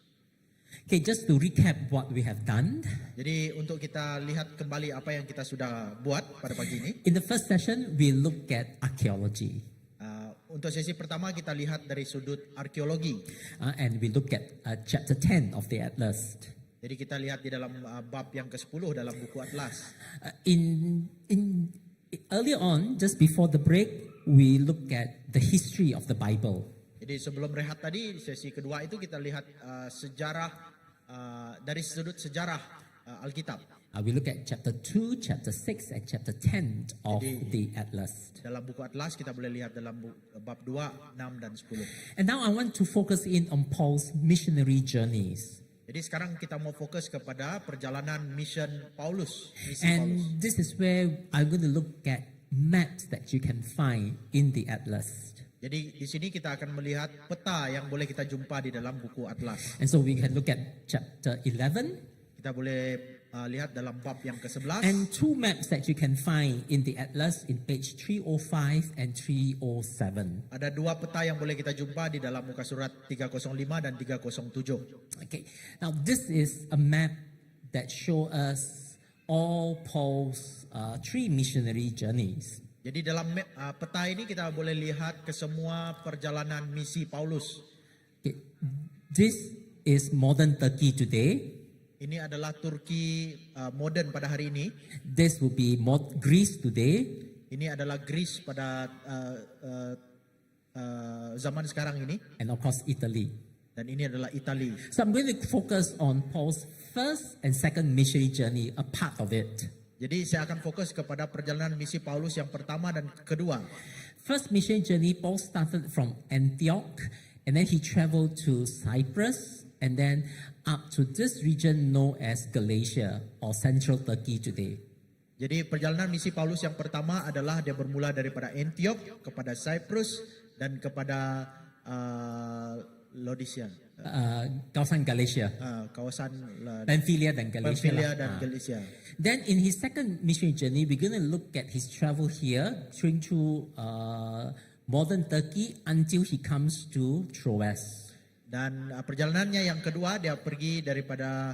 Okay, just to recap what we have done. Jadi untuk kita lihat kembali apa yang kita sudah buat pada pagi ini. In the first session, we look at archaeology. Untuk sesi pertama kita lihat dari sudut arkeologi. And we look at chapter 10 of the Atlas. Jadi kita lihat di dalam bab yang ke-10 dalam buku Atlas. Earlier on, just before the break, we look at the history of the Bible. Jadi sebelum rehat tadi, sesi kedua itu kita lihat sejarah dari sudut sejarah Alkitab. We look at chapter 2, chapter 6, and chapter 10 of the Atlas. Dalam buku Atlas kita boleh lihat dalam bab 2, 6 dan 10. And now I want to focus in on Paul's missionary journeys. Jadi sekarang kita mau fokus kepada perjalanan mission Paulus. Misi Paulus. And this is where I'm going to look at maps that you can find in the Atlas. Jadi di sini kita akan melihat peta yang boleh kita jumpa di dalam buku Atlas. And so we can look at chapter 11 Kita boleh lihat dalam bab yang ke-11. and two maps that you can find in the Atlas in page 305 and 307. Ada dua peta yang boleh kita jumpa di dalam muka surat 305 dan 307. Okay, now this is a map that show us all Paul's three missionary journeys. Jadi dalam peta ini kita boleh lihat ke semua perjalanan misi Paulus. Okay. This is modern Turkey today. Ini adalah Turki modern pada hari ini. This will be Greece today. Ini adalah Greece pada zaman sekarang ini. And of course Italy. Dan ini adalah Italia. So I'm going to focus on Paul's first and second missionary journey, a part of it. Jadi saya akan fokus kepada perjalanan misi Paulus yang pertama dan kedua. First missionary journey, Paul started from Antioch, and then he traveled to Cyprus, and then up to this region known as Galatia or Central Turkey today. Jadi perjalanan misi Paulus yang pertama adalah dia bermula daripada Antioch kepada Cyprus dan kepada Laodicea. Kawasan Galatia. Kawasan Pamphylia dan Galatia. Pamphylia dan Galatia. Then in his second missionary journey, we're going to look at his travel here through modern Turkey until he comes to Troas. Dan perjalanannya yang kedua dia pergi daripada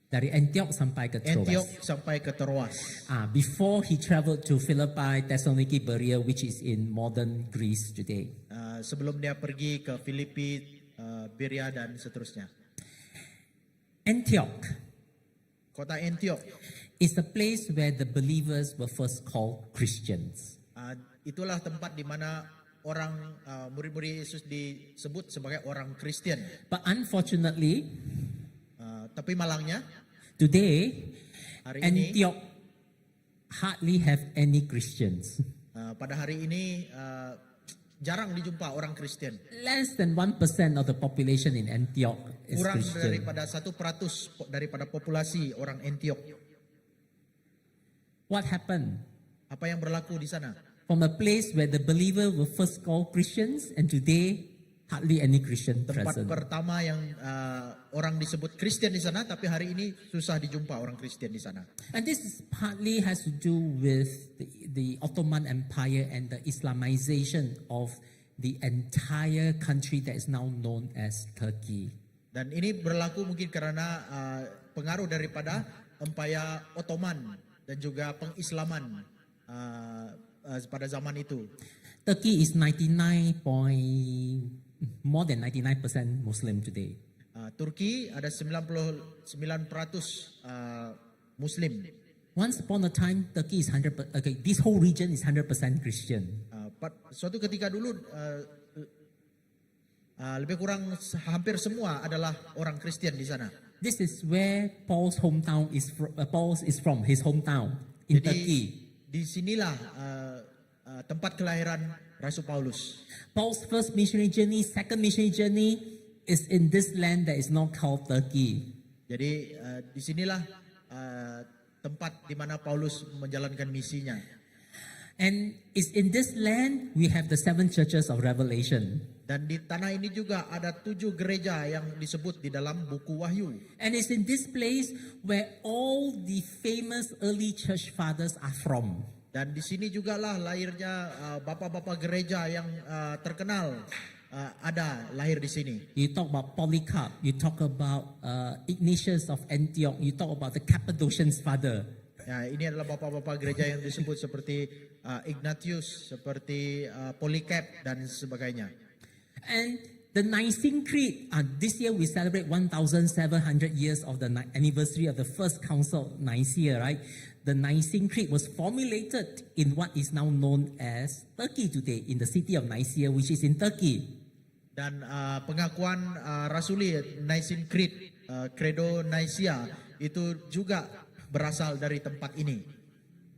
Dari Antioch sampai ke Troas. Antioch sampai ke Troas. Before he traveled to Philippi, Thessaloniki, Berea, which is in modern Greece today. Sebelum dia pergi ke Filipi, Berea dan seterusnya. Antioch Kota Antioch is the place where the believers were first called Christians. Itulah tempat di mana orang murid-murid Yesus disebut sebagai orang Kristen. But unfortunately, Tapi malangnya today, hari ini Antioch hardly have any Christians. pada hari ini jarang dijumpa orang Kristen. Less than 1% of the population in Antioch is Kurang Christian. daripada 1% daripada populasi orang Antioch. What happened? Apa yang berlaku di sana? From a place where the believer were first called Christians, and today hardly any Christian Tempat present. pertama yang orang disebut Kristen di sana, tapi hari ini susah dijumpa orang Kristen di sana. And this partly has to do with the Ottoman Empire and the Islamization of the entire country that is now known as Turkey. Dan ini berlaku mungkin karena pengaruh daripada Empire Ottoman dan juga pengislaman pada zaman itu. Turkey is more than 99% Muslim today. Turki ada 99% Muslim. Once upon a time, Turkey is 100%, okay, this whole region is 100% Christian. Suatu ketika dulu lebih kurang hampir semua adalah orang Kristen di sana. This is where Paul's hometown is Paul is from, his hometown in Jadi Turkey. di sinilah tempat kelahiran Rasul Paulus. Paul's first missionary journey, second missionary journey is in this land that is now called Turkey. Jadi di sinilah tempat di mana Paulus menjalankan misinya. And it's in this land we have the 7 churches of Revelation. Dan di tanah ini juga ada 7 gereja yang disebut di dalam buku Wahyu. And it's in this place where all the famous early church fathers are from. Dan di sini jugalah lahirnya bapak-bapak gereja yang terkenal ada lahir di sini. You talk about Polycarp, you talk about Ignatius of Antioch, you talk about the Cappadocian's father. Ya, ini adalah bapak-bapak gereja yang disebut seperti Ignatius, seperti Polycarp dan sebagainya. And the Nicene Creed, this year we celebrate 1,700 years of the anniversary of the first council of Nicaea, right? The Nicene Creed was formulated in what is now known as Turkey today, in the city of Nicaea, which is in Turkey. Dan pengakuan rasuli Nicene Creed, Credo Nicea itu juga berasal dari tempat ini.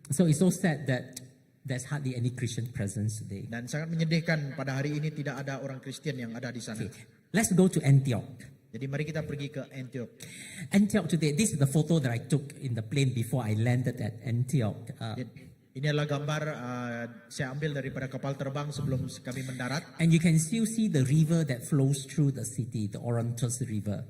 So it's so sad that there's hardly any Christian presence today. Dan sangat menyedihkan pada hari ini tidak ada orang Kristen yang ada di sana. Okay. Let's go to Antioch. Jadi mari kita pergi ke Antioch. Antioch today, this is the photo that I took in the plane before I landed at Antioch. Ini adalah gambar saya ambil daripada kapal terbang sebelum kami mendarat. And you can still see the river that flows through the city, the Orontes River.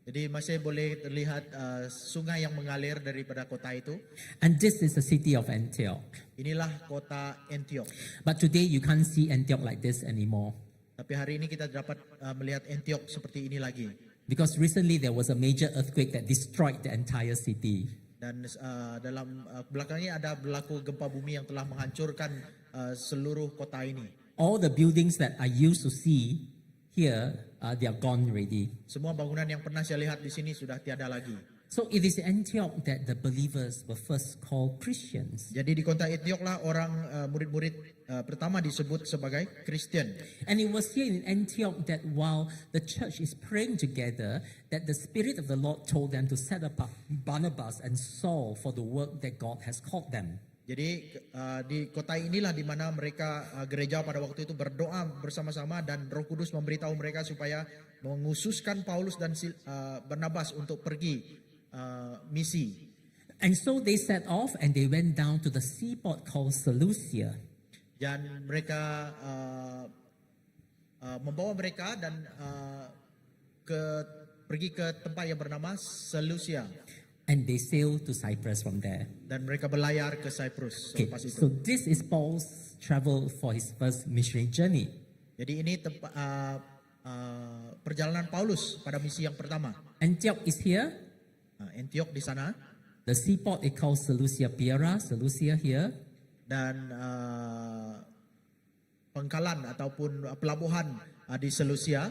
Jadi masih boleh terlihat sungai yang mengalir daripada kota itu. And this is the city of Antioch. Inilah kota Antioch. But today you can't see Antioch like this anymore. Tapi hari ini kita dapat melihat Antioch seperti ini lagi. Because recently there was a major earthquake that destroyed the entire city. Dan dalam belakangnya ada berlaku gempa bumi yang telah menghancurkan seluruh kota ini. All the buildings that I used to see here, they are gone already. Semua bangunan yang pernah saya lihat di sini sudah tiada lagi. So it is Antioch that the believers were first called Christians. Jadi di kota Antioch lah orang murid-murid pertama disebut sebagai Kristen. And it was here in Antioch that while the church is praying together, that the Spirit of the Lord told them to set up Barnabas and Saul for the work that God has called them. Jadi di kota inilah di mana mereka gereja pada waktu itu berdoa bersama-sama dan Roh Kudus memberitahu mereka supaya mengususkan Paulus dan Barnabas untuk pergi misi. And so they set off and they went down to the seaport called Seleucia. Dan mereka membawa mereka dan pergi ke tempat yang bernama Seleucia. And they sailed to Cyprus from there. Dan mereka berlayar ke Cyprus Okay, selepas itu. so this is Paul's travel for his first missionary journey. Jadi ini perjalanan Paulus pada misi yang pertama. Antioch is here. Antioch di sana. The seaport is called Seleucia Pera, Seleucia here. Dan pangkalan ataupun pelabuhan di Seleucia.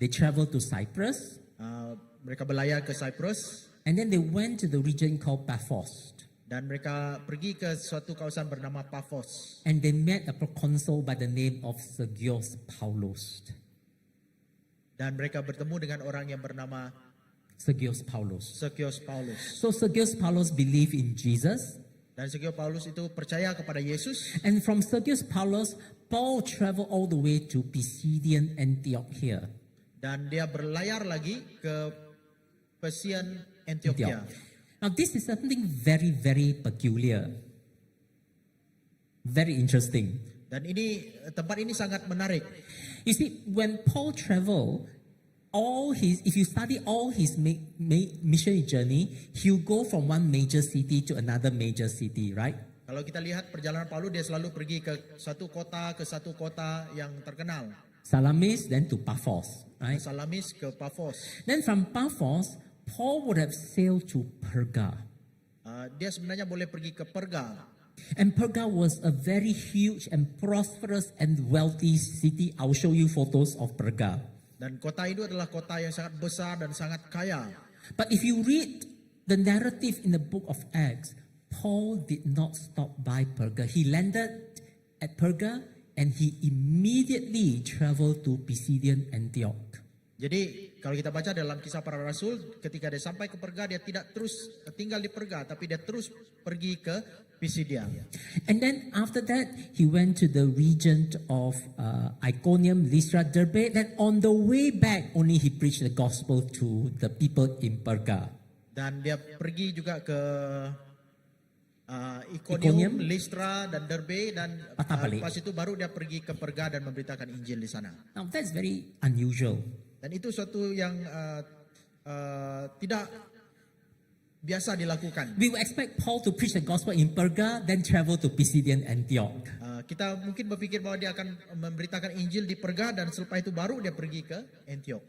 They traveled to Cyprus. Mereka berlayar ke Cyprus. And then they went to the region called Paphos. Dan mereka pergi ke suatu kawasan bernama Paphos. And they met a proconsul by the name of Sergius Paulus. Dan mereka bertemu dengan orang yang bernama Sergius Paulus. Sergius Paulus. So Sergius Paulus believed in Jesus. Dan Sergius Paulus itu percaya kepada Yesus. And from Sergius Paulus, Paul traveled all the way to Pisidian Antioch here. Dan dia berlayar lagi ke Pisidian Antiochia. Now this is something very, very peculiar. Very interesting. Dan tempat ini sangat menarik. You see, when Paul traveled, if you study all his missionary journey, he'll go from one major city to another major city, right? Kalau kita lihat perjalanan Paulus, dia selalu pergi ke satu kota yang terkenal. Salamis, then to Paphos, right? Salamis ke Paphos. Then from Paphos, Paul would have sailed to Perga. Dia sebenarnya boleh pergi ke Perga. And Perga was a very huge and prosperous and wealthy city. I'll show you photos of Perga. Dan kota itu adalah kota yang sangat besar dan sangat kaya. But if you read the narrative in the book of Acts, Paul did not stop by Perga. He landed at Perga and he immediately traveled to Pisidian Antioch. Jadi kalau kita baca dalam Kisah Para Rasul, ketika dia sampai ke Perga, dia tidak terus tinggal di Perga, tapi dia terus pergi ke Pisidia. And then after that, he went to the region of Iconium, Lystra, Derbe. Then on the way back, only he preached the gospel to the people in Perga. Dan dia pergi juga ke Iconium, Iconium, Lystra, dan Derbe, dan Patah balik. lepas itu baru dia pergi ke Perga dan memberitakan Injil di sana. Now that's very unusual. Dan itu suatu yang tidak biasa dilakukan. We would expect Paul to preach the gospel in Perga, then travel to Pisidian Antioch. Kita mungkin berpikir bahwa dia akan memberitakan Injil di Perga dan selepas itu baru dia pergi ke Antioch.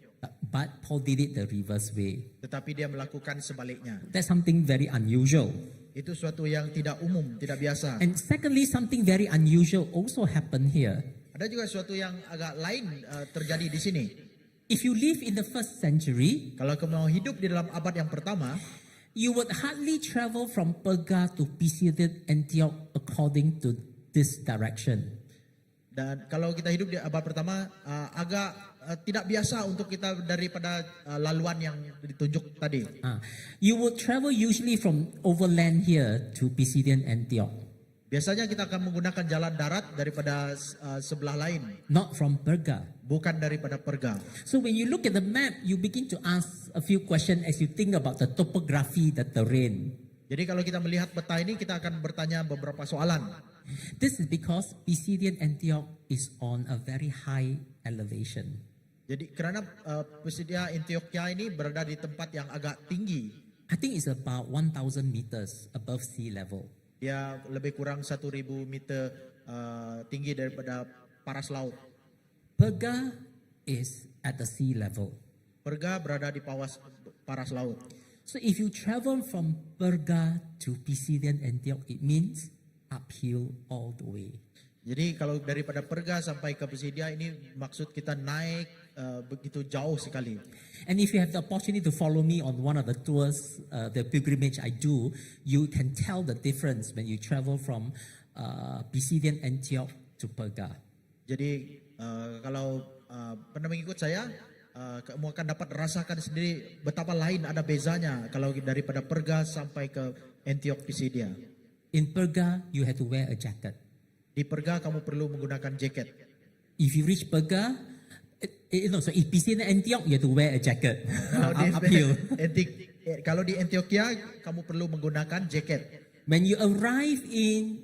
But Paul did it the reverse way. Tetapi dia melakukan sebaliknya. That's something very unusual. Itu suatu yang tidak umum, tidak biasa. And secondly, something very unusual also happened here. Ada juga suatu yang agak lain terjadi di sini. If you live in the first century, Kalau kamu mau hidup di dalam abad yang pertama, you would hardly travel from Perga to Pisidian Antioch according to this direction. dan kalau kita hidup di abad pertama agak tidak biasa untuk kita daripada laluan yang ditunjuk tadi. You would travel usually from overland here to Pisidian Antioch, Biasanya kita akan menggunakan jalan darat daripada sebelah lain, not from Perga. bukan daripada Perga. So when you look at the map, you begin to ask a few questions as you think about the topography, the terrain. Jadi kalau kita melihat peta ini, kita akan bertanya beberapa soalan. This is because Pisidian Antioch is on a very high elevation. Jadi karena Pisidia Antioquia ini berada di tempat yang agak tinggi. I think it's about 1,000 meters above sea level. Dia lebih kurang 1.000 meter tinggi daripada paras laut. Perga is at the sea level. Perga berada di paras laut. So if you travel from Perga to Pisidian Antioch, it means uphill all the way. Jadi kalau daripada Perga sampai ke Pisidia ini maksud kita naik begitu jauh sekali. And if you have the opportunity to follow me on one of the tours, the pilgrimage I do, you can tell the difference when you travel from Pisidian Antioch to Perga. Jadi kalau pernah mengikut saya, kamu akan dapat rasakan sendiri betapa lain ada bezanya kalau daripada Perga sampai ke Antioch Pisidia. In Perga, you have to wear a jacket. Di Perga kamu perlu menggunakan jaket. If you reach Perga, so in Pisidian Antioch, you have to wear a jacket uphill. Kalau di Antioquia kamu perlu menggunakan jaket. When you arrive in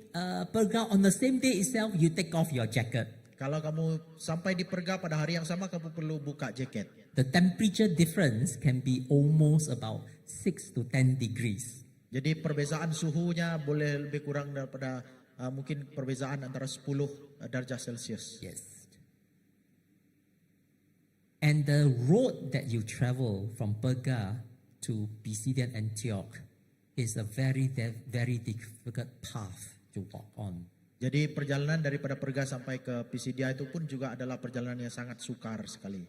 Perga on the same day itself, you take off your jacket. Kalau kamu sampai di Perga pada hari yang sama, kamu perlu buka jaket. The temperature difference can be almost about 6 to 10 degrees. Jadi perbezaan suhunya boleh lebih kurang daripada mungkin perbezaan antara 10 darjah Celcius. Yes. And the road that you travel from Perga to Pisidian Antioch is a very, very difficult path to walk on. Jadi perjalanan daripada Perga sampai ke Pisidia itu pun juga adalah perjalanan yang sangat sukar sekali.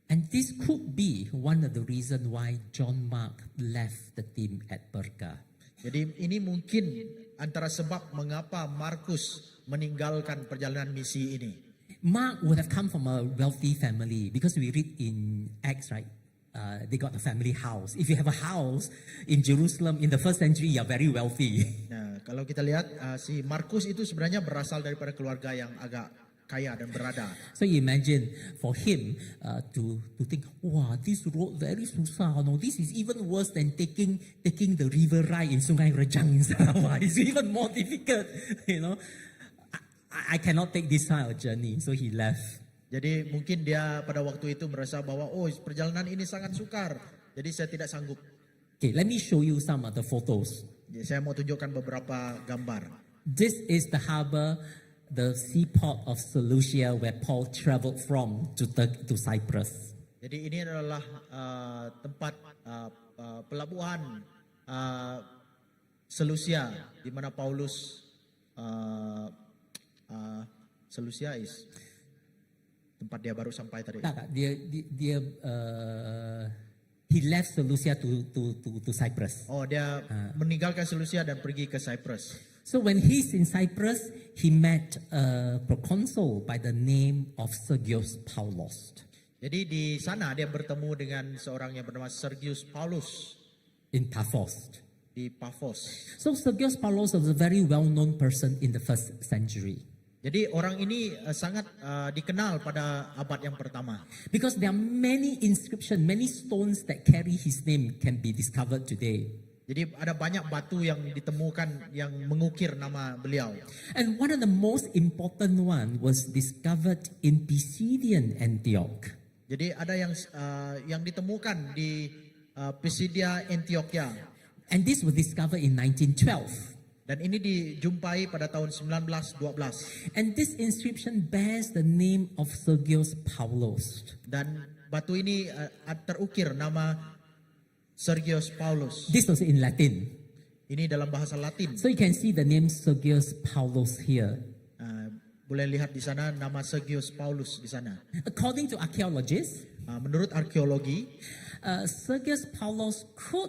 And this could be one of the reasons why John Mark left the team at Perga. Jadi ini mungkin antara sebab mengapa Markus meninggalkan perjalanan misi ini. Mark would have come from a wealthy family because we read in Acts, right? They got a family house. If you have a house in Jerusalem in the first century, you're very wealthy. Nah, kalau kita lihat si Markus itu sebenarnya berasal daripada keluarga yang agak kaya dan berada. So you imagine for him to think, wow, this road very susah. No, this is even worse than taking the river ride in Sungai Rejang in Sarawak. It's even more difficult. You know, I cannot take this kind of journey. So he left. Jadi mungkin dia pada waktu itu merasa bahwa perjalanan ini sangat sukar. Jadi saya tidak sanggup. Okay, let me show you some of the photos. Jadi saya mau tunjukkan beberapa gambar. This is the harbor, the seaport of Seleucia where Paul traveled from to Cyprus. Jadi ini adalah tempat pelabuhan Seleucia di mana Paulus Seleucia tempat dia baru sampai tadi. Dia He left Seleucia to Cyprus. Oh, dia meninggalkan Seleucia dan pergi ke Cyprus. So when he's in Cyprus, he met a proconsul by the name of Sergius Paulus Jadi di sana dia bertemu dengan seorang yang bernama Sergius Paulus in Paphos. di Paphos. So Sergius Paulus was a very well-known person in the first century Jadi orang ini sangat dikenal pada abad yang pertama. because there are many inscriptions, many stones that carry his name can be discovered today. Jadi ada banyak batu yang ditemukan yang mengukir nama beliau. And one of the most important one was discovered in Pisidian Antioch. Jadi ada yang ditemukan di Pisidia Antioquia And this was discovered in 1912. dan ini dijumpai pada tahun 1912 And this inscription bears the name of Sergius Paulus. dan batu ini terukir nama Sergius Paulus. This was in Latin. Ini dalam bahasa Latin. So you can see the name Sergius Paulus here. Boleh lihat di sana nama Sergius Paulus di sana. According to archaeologists, Menurut arkeologi, Sergius Paulus, who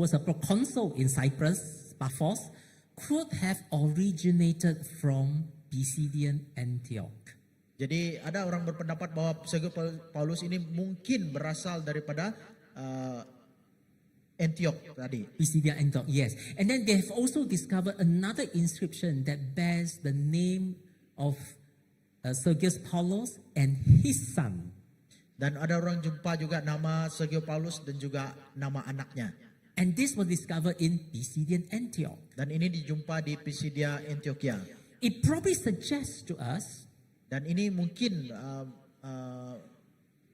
was a proconsul in Cyprus, Paphos, could have originated from Pisidian Antioch. jadi ada orang berpendapat bahwa Sergius Paulus ini mungkin berasal daripada Antioch tadi. Pisidian Antioch, yes. And then they have also discovered another inscription that bears the name of Sergius Paulus and his son. Dan ada orang jumpa juga nama Sergius Paulus dan juga nama anaknya. And this was discovered in Pisidian Antioch. Dan ini dijumpa di Pisidia Antioquia. It probably suggests to us Dan ini mungkin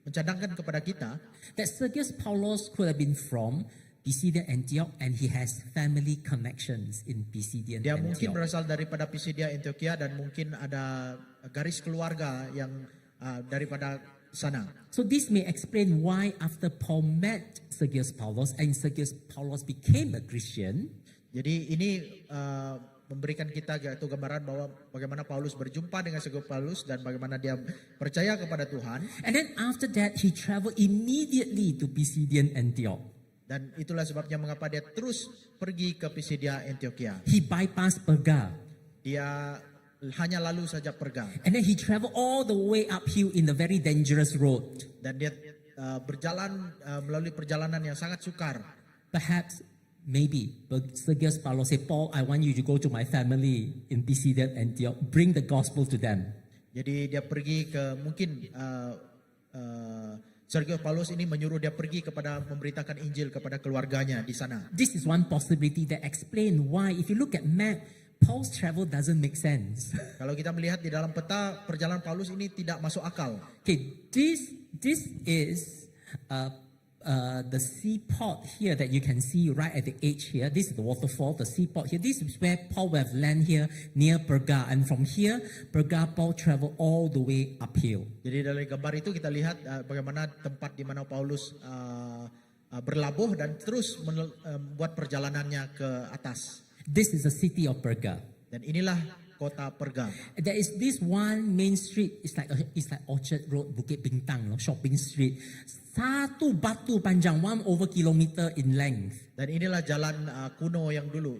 mencadangkan kepada kita that Sergius Paulus could have been from Pisidian Antioch and he has family connections in Pisidian dia mungkin Antioch. berasal daripada Pisidia Antioquia dan mungkin ada garis keluarga yang daripada sana. So this may explain why after Paul met Sergius Paulus and Sergius Paulus became a Christian, Jadi ini memberikan kita satu gambaran bahwa bagaimana Paulus berjumpa dengan Sergius Paulus dan bagaimana dia percaya kepada Tuhan. and then after that he traveled immediately to Pisidian Antioch. Dan itulah sebabnya mengapa dia terus pergi ke Pisidia Antioquia. He bypassed Perga Dia hanya lalu saja Perga. and then he traveled all the way uphill in the very dangerous road. Dan dia berjalan melalui perjalanan yang sangat sukar. Perhaps, maybe, but Sergius Paulus said, Paul, I want you to go to my family in Pisidian Antioch, bring the gospel to them. Jadi dia pergi ke mungkin Sergius Paulus ini menyuruh dia pergi kepada memberitakan Injil kepada keluarganya di sana. This is one possibility that explain why, if you look at map, Paul's travel doesn't make sense. Kalau kita melihat di dalam peta perjalanan Paulus ini tidak masuk akal. Okay, this is the seaport here that you can see right at the edge here. This is the waterfall, the seaport here. This is where Paul will have land here near Perga. And from here, Perga, Paul traveled all the way uphill. Jadi dari gambar itu kita lihat bagaimana tempat di mana Paulus berlabuh dan terus membuat perjalanannya ke atas. This is the city of Perga. Dan inilah kota Perga. There is this one main street. It's like Orchard Road, Bukit Bintang, shopping street. Satu batu panjang, 1 kilometer in length. Dan inilah jalan kuno yang dulu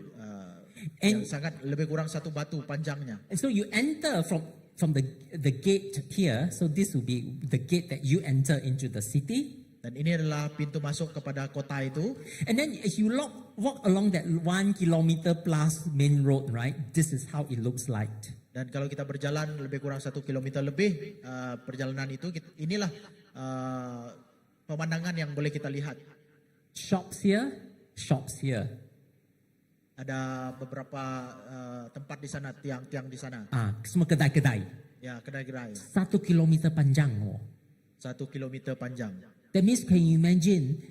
yang sangat lebih kurang 1 batu panjangnya. And so you enter from the gate here. So this will be the gate that you enter into the city. Dan ini adalah pintu masuk kepada kota itu. And then as you walk along that 1 kilometer plus main road, right? This is how it looks like. Dan kalau kita berjalan lebih kurang 1 kilometer lebih perjalanan itu, inilah pemandangan yang boleh kita lihat. Shops here, shops here. Ada beberapa tempat di sana, tiang-tiang di sana. Semua kedai-kedai. Ya, kedai-kedai. 1 kilometer panjang. 1 kilometer panjang. That means, can you imagine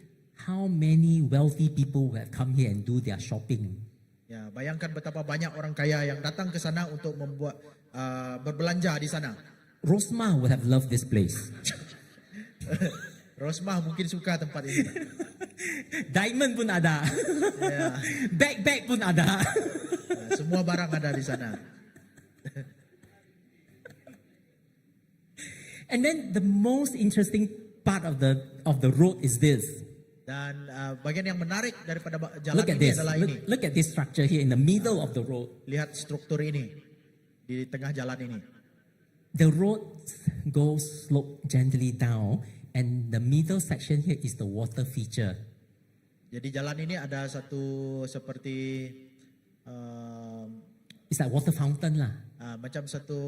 how many wealthy people will have come here and do their shopping? Ya, bayangkan betapa banyak orang kaya yang datang ke sana untuk membuat berbelanja di sana. Rosmah would have loved this place. Rosmah mungkin suka tempat ini. Diamond pun ada. Ya. Bag pun ada. Semua barang ada di sana. And then the most interesting part of the road is this. Dan bagian yang menarik daripada jalan Look at ini this. adalah ini. Look at this structure here in the middle of the road. Lihat struktur ini di tengah jalan ini. The road goes slope gently down, and the middle section here is the water feature. Jadi jalan ini ada satu seperti It's like water fountain lah. macam satu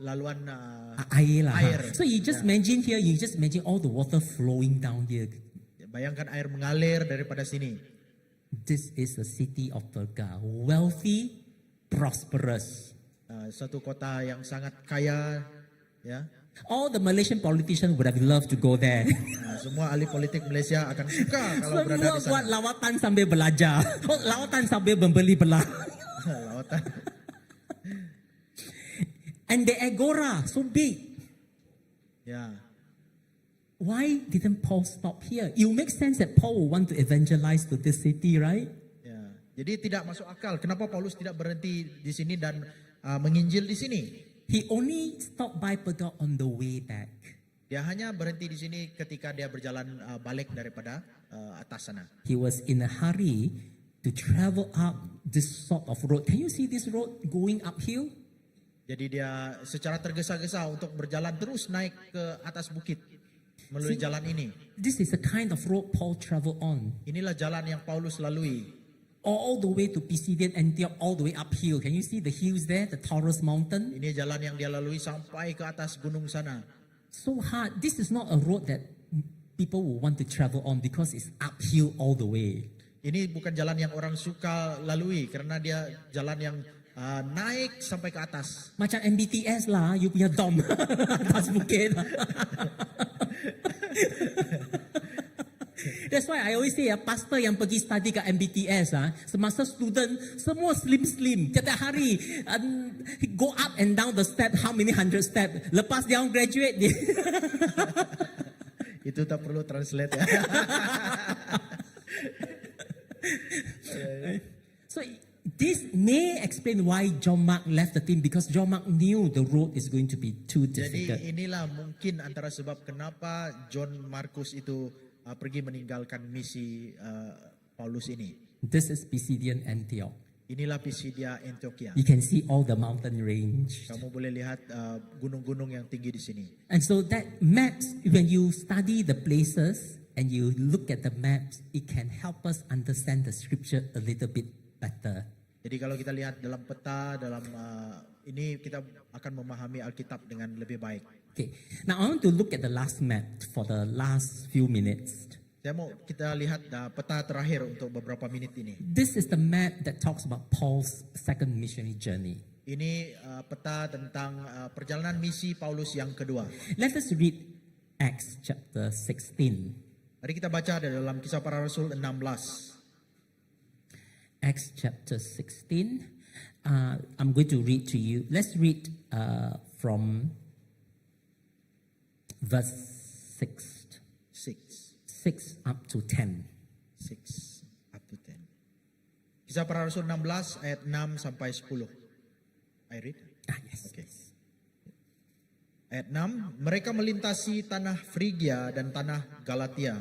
laluan Air lah. Air. So you just imagine here, you just imagine all the water flowing down here. bayangkan air mengalir daripada sini. This is the city of Perga, wealthy, prosperous. Satu kota yang sangat kaya, ya. All the Malaysian politicians would have loved to go there. Semua ahli politik Malaysia akan suka kalau berada Semua di sana. buat lawatan sambil belajar. Oh, lawatan sambil membeli belah. Lawatan. And the agora, so big. Ya. Why didn't Paul stop here? It makes sense that Paul will want to evangelize to this city, right? Ya. Jadi tidak masuk akal kenapa Paulus tidak berhenti di sini dan menginjil di sini. He only stopped by Perga on the way back. Dia hanya berhenti di sini ketika dia berjalan balik daripada atas sana. He was in a hurry to travel up this sort of road. Can you see this road going uphill? Jadi dia secara tergesa-gesa untuk berjalan terus naik ke atas bukit melalui jalan ini. This is the kind of road Paul traveled on. Inilah jalan yang Paulus lalui. All the way to Pisidian Antioch, all the way uphill. Can you see the hills there, the Taurus mountain? Ini jalan yang dia lalui sampai ke atas gunung sana. So hard. This is not a road that people will want to travel on because it's uphill all the way. Ini bukan jalan yang orang suka lalui karena dia jalan yang naik sampai ke atas. Macam MBTS lah, you punya dom atas bukit. That's why I always say, pastor yang pergi study kat MBTS, semasa student, semua slim-slim. Tiap hari, go up and down the step, how many hundred step. Lepas dia orang graduate, dia Itu tak perlu translate ya. So this may explain why John Mark left the team, because John Mark knew the road is going to be too difficult. Jadi inilah mungkin antara sebab kenapa John Markus itu pergi meninggalkan misi Paulus ini. This is Pisidian Antioch. Inilah Pisidia Antioquia. You can see all the mountain range. Kamu boleh lihat gunung-gunung yang tinggi di sini. And so that maps, when you study the places and you look at the maps, it can help us understand the scripture a little bit better. Jadi kalau kita lihat dalam peta, dalam ini kita akan memahami Alkitab dengan lebih baik. Okay, now I want to look at the last map for the last few minutes. Saya mau kita lihat peta terakhir untuk beberapa menit ini. This is the map that talks about Paul's second missionary journey. Ini peta tentang perjalanan misi Paulus yang kedua. Let us read Acts chapter 16. Mari kita baca dari dalam Kisah Para Rasul 16. Acts chapter 16. I'm going to read to you. Let's read from verse 6 up to 10. 6 up to 10. Kisah Para Rasul 16 ayat 6 sampai 10. I read. Yes. Okay. Ayat 6, mereka melintasi tanah Frigia dan tanah Galatia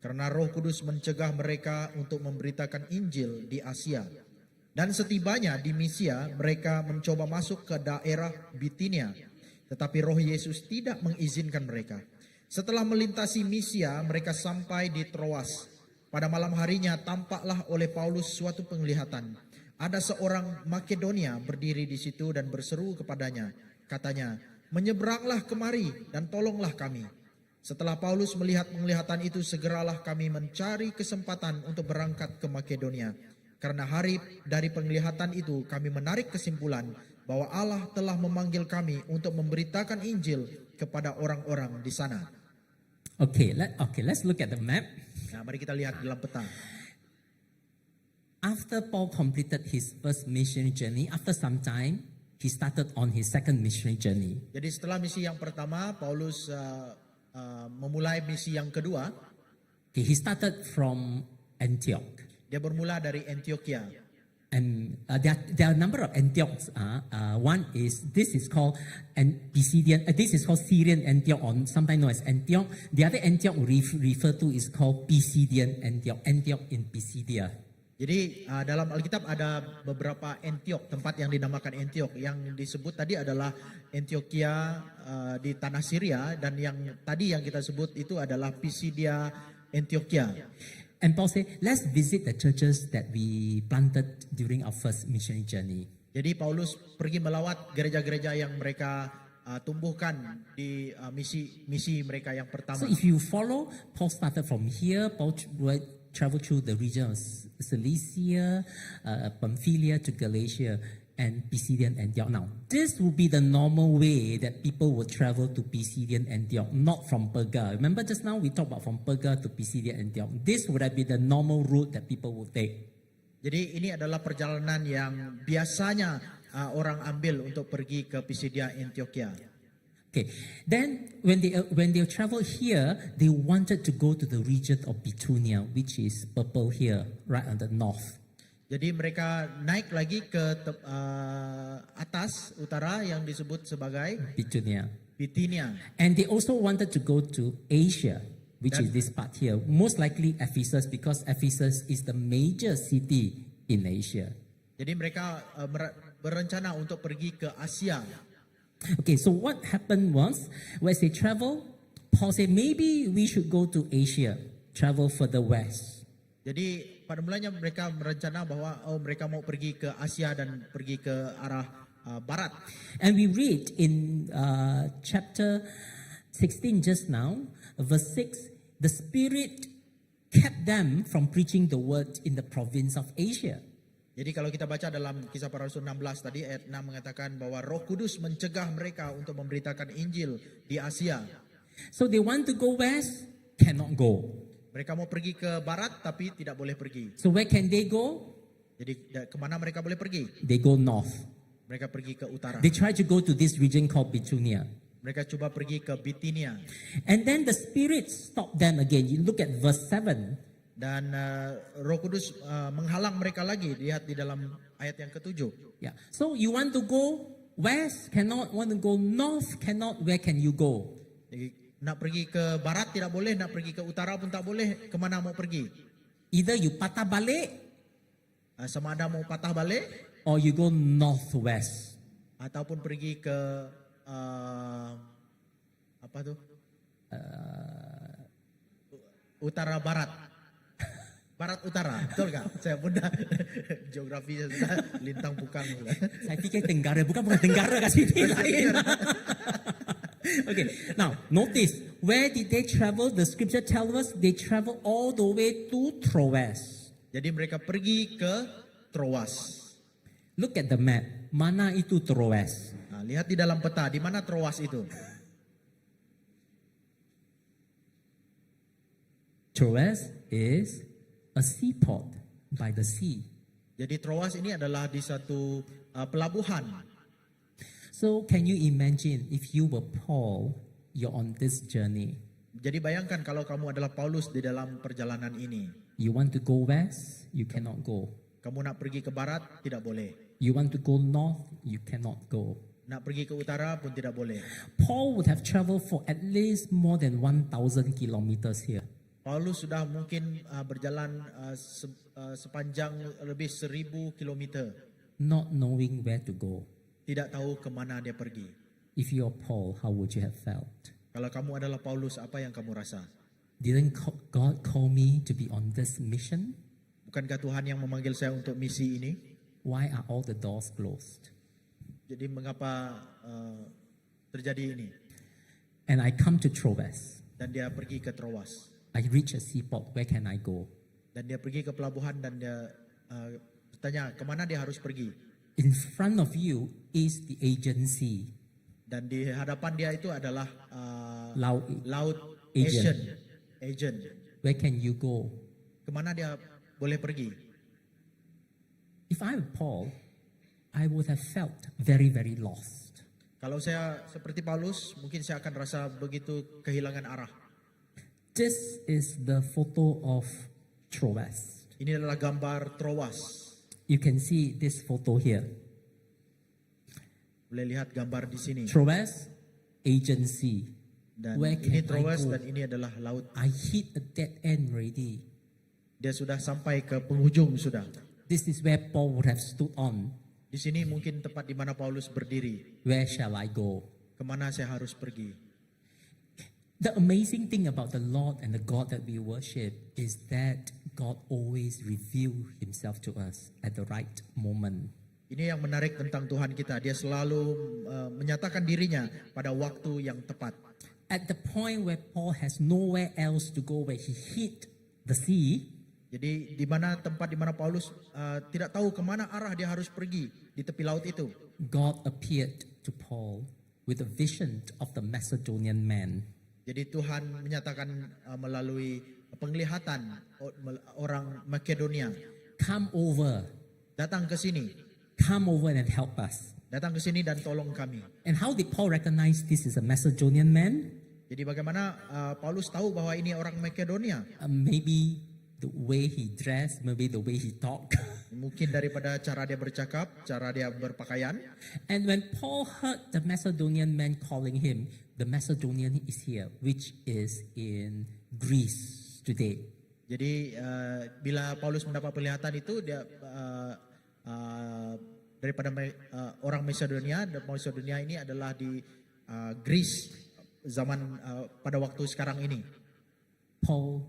karena Roh Kudus mencegah mereka untuk memberitakan Injil di Asia. Dan setibanya di Misia, mereka mencoba masuk ke daerah Bitinia, tetapi Roh Yesus tidak mengizinkan mereka. Setelah melintasi Misia, mereka sampai di Troas. Pada malam harinya tampaklah oleh Paulus suatu penglihatan. Ada seorang Makedonia berdiri di situ dan berseru kepadanya. Katanya, menyeberanglah kemari dan tolonglah kami. Setelah Paulus melihat penglihatan itu, segeralah kami mencari kesempatan untuk berangkat ke Makedonia. Karena hari dari penglihatan itu kami menarik kesimpulan bahwa Allah telah memanggil kami untuk memberitakan Injil kepada orang-orang di sana. Okay, let's look at the map. Nah, mari kita lihat dalam peta. After Paul completed his first missionary journey, after some time, he started on his second missionary journey. Jadi setelah misi yang pertama, Paulus memulai misi yang kedua. Okay, he started from Antioch. Dia bermula dari Antioquia. And there are a number of Antiochs. One is, this is called Pisidian, this is called Syrian Antioch, or sometimes known as Antioch. The other Antioch we refer to is called Pisidian Antioch, Antioch in Pisidia. Jadi dalam Alkitab ada beberapa Antioch, tempat yang dinamakan Antioch. Yang disebut tadi adalah Antioquia di tanah Syria, dan yang tadi yang kita sebut itu adalah Pisidia Antioquia. And Paul said, let's visit the churches that we planted during our first missionary journey. Jadi Paulus pergi melawat gereja-gereja yang mereka tumbuhkan di misi mereka yang pertama. So if you follow, Paul started from here. Paul traveled through the region of Cilicia, Pamphylia to Galatia, and Pisidian Antioch. Now, this will be the normal way that people will travel to Pisidian Antioch, not from Perga. Remember just now we talked about from Perga to Pisidian Antioch. This would have been the normal route that people would take. Jadi ini adalah perjalanan yang biasanya orang ambil untuk pergi ke Pisidia Antioquia. Okay, then when they traveled here, they wanted to go to the region of Bithynia, which is purple here, right on the north. Jadi mereka naik lagi ke atas utara yang disebut sebagai Bithynia. And they also wanted to go to Asia, which is this part here. Most likely Ephesus, because Ephesus is the major city in Asia. Jadi mereka berencana untuk pergi ke Asia. Okay, so what happened was, as they travel, Paul said, maybe we should go to Asia, travel further west. Jadi pada mulanya mereka berencana bahwa mereka mau pergi ke Asia dan pergi ke arah barat. And we read in chapter 16 just now, verse 6, the Spirit kept them from preaching the word in the province of Asia. Jadi kalau kita baca dalam Kisah Para Rasul 16 tadi, ayat 6 mengatakan bahwa Roh Kudus mencegah mereka untuk memberitakan Injil di Asia. So they want to go west, cannot go. Mereka mau pergi ke barat tapi tidak boleh pergi. So where can they go? Jadi kemana mereka boleh pergi? They go north. Mereka pergi ke utara. They try to go to this region called Bithynia. Mereka coba pergi ke Bithynia. And then the Spirit stopped them again. You look at verse 7. Dan Roh Kudus menghalang mereka lagi. Lihat di dalam ayat yang ke-7. Yeah. So you want to go west, cannot. Want to go north, cannot. Where can you go? Jadi, nak pergi ke barat tidak boleh, nak pergi ke utara pun tak boleh. Kemana mau pergi? Either you patah balik, sama ada mau patah balik, or you go northwest. Ataupun pergi ke apa tuh? Utara barat. Barat utara, betul nggak? Saya mudah geografi sudah lintang bukan. Saya pikir Tenggara, bukan Tenggara kat sini lain. Okay, now notice, where did they travel? The scripture tells us they travel all the way to Troas. Jadi mereka pergi ke Troas. Look at the map. Mana itu Troas? Nah, lihat di dalam peta, di mana Troas itu? Troas is a seaport by the sea. Jadi Troas ini adalah di satu pelabuhan. So can you imagine if you were Paul, you're on this journey. Jadi bayangkan kalau kamu adalah Paulus di dalam perjalanan ini. You want to go west, you cannot go. Kamu nak pergi ke barat, tidak boleh. You want to go north, you cannot go. Nak pergi ke utara pun tidak boleh. Paul would have traveled for at least more than 1,000 kilometers here. Paulus sudah mungkin berjalan sepanjang lebih 1,000 kilometer. Not knowing where to go. Tidak tahu kemana dia pergi. If you're Paul, how would you have felt? Kalau kamu adalah Paulus, apa yang kamu rasa? Didn't God call me to be on this mission? Bukankah Tuhan yang memanggil saya untuk misi ini? Why are all the doors closed? Jadi mengapa terjadi ini? And I come to Troas. Dan dia pergi ke Troas. I reach a seaport. Where can I go? Dan dia pergi ke pelabuhan dan dia bertanya kemana dia harus pergi. In front of you is the agency. Dan di hadapan dia itu adalah laut Agent. Agent. Where can you go? Kemana dia boleh pergi? If I'm Paul, I would have felt very, very lost. Kalau saya seperti Paulus, mungkin saya akan rasa begitu kehilangan arah. This is the photo of Troas. Ini adalah gambar Troas. You can see this photo here. Boleh lihat gambar di sini. Troas Agency. Dan Where ini can I Troas go? dan ini adalah laut. I hit a dead end already. Dia sudah sampai ke penghujung sudah. This is where Paul would have stood on. Di sini mungkin tempat di mana Paulus berdiri. Where shall I go? Kemana saya harus pergi? The amazing thing about the Lord and the God that we worship is that God always reveals himself to us at the right moment. Ini yang menarik tentang Tuhan kita. Dia selalu menyatakan dirinya pada waktu yang tepat. At the point where Paul has nowhere else to go, where he hit the sea, Jadi di mana tempat di mana Paulus tidak tahu kemana arah dia harus pergi di tepi laut itu. God appeared to Paul with a vision of the Macedonian man. Jadi Tuhan menyatakan melalui penglihatan orang Makedonia, Come over, datang ke sini, come over and help us. datang ke sini dan tolong kami. And how did Paul recognize this is a Macedonian man? Jadi bagaimana Paulus tahu bahwa ini orang Makedonia? Maybe the way he dressed, maybe the way he talked. Mungkin daripada cara dia bercakap, cara dia berpakaian. And when Paul heard the Macedonian man calling him, the Macedonian is here, which is in Greece today. Jadi bila Paulus mendapat penglihatan itu, dia daripada orang Makedonia, dan Makedonia ini adalah di Greece zaman pada waktu sekarang ini. Paul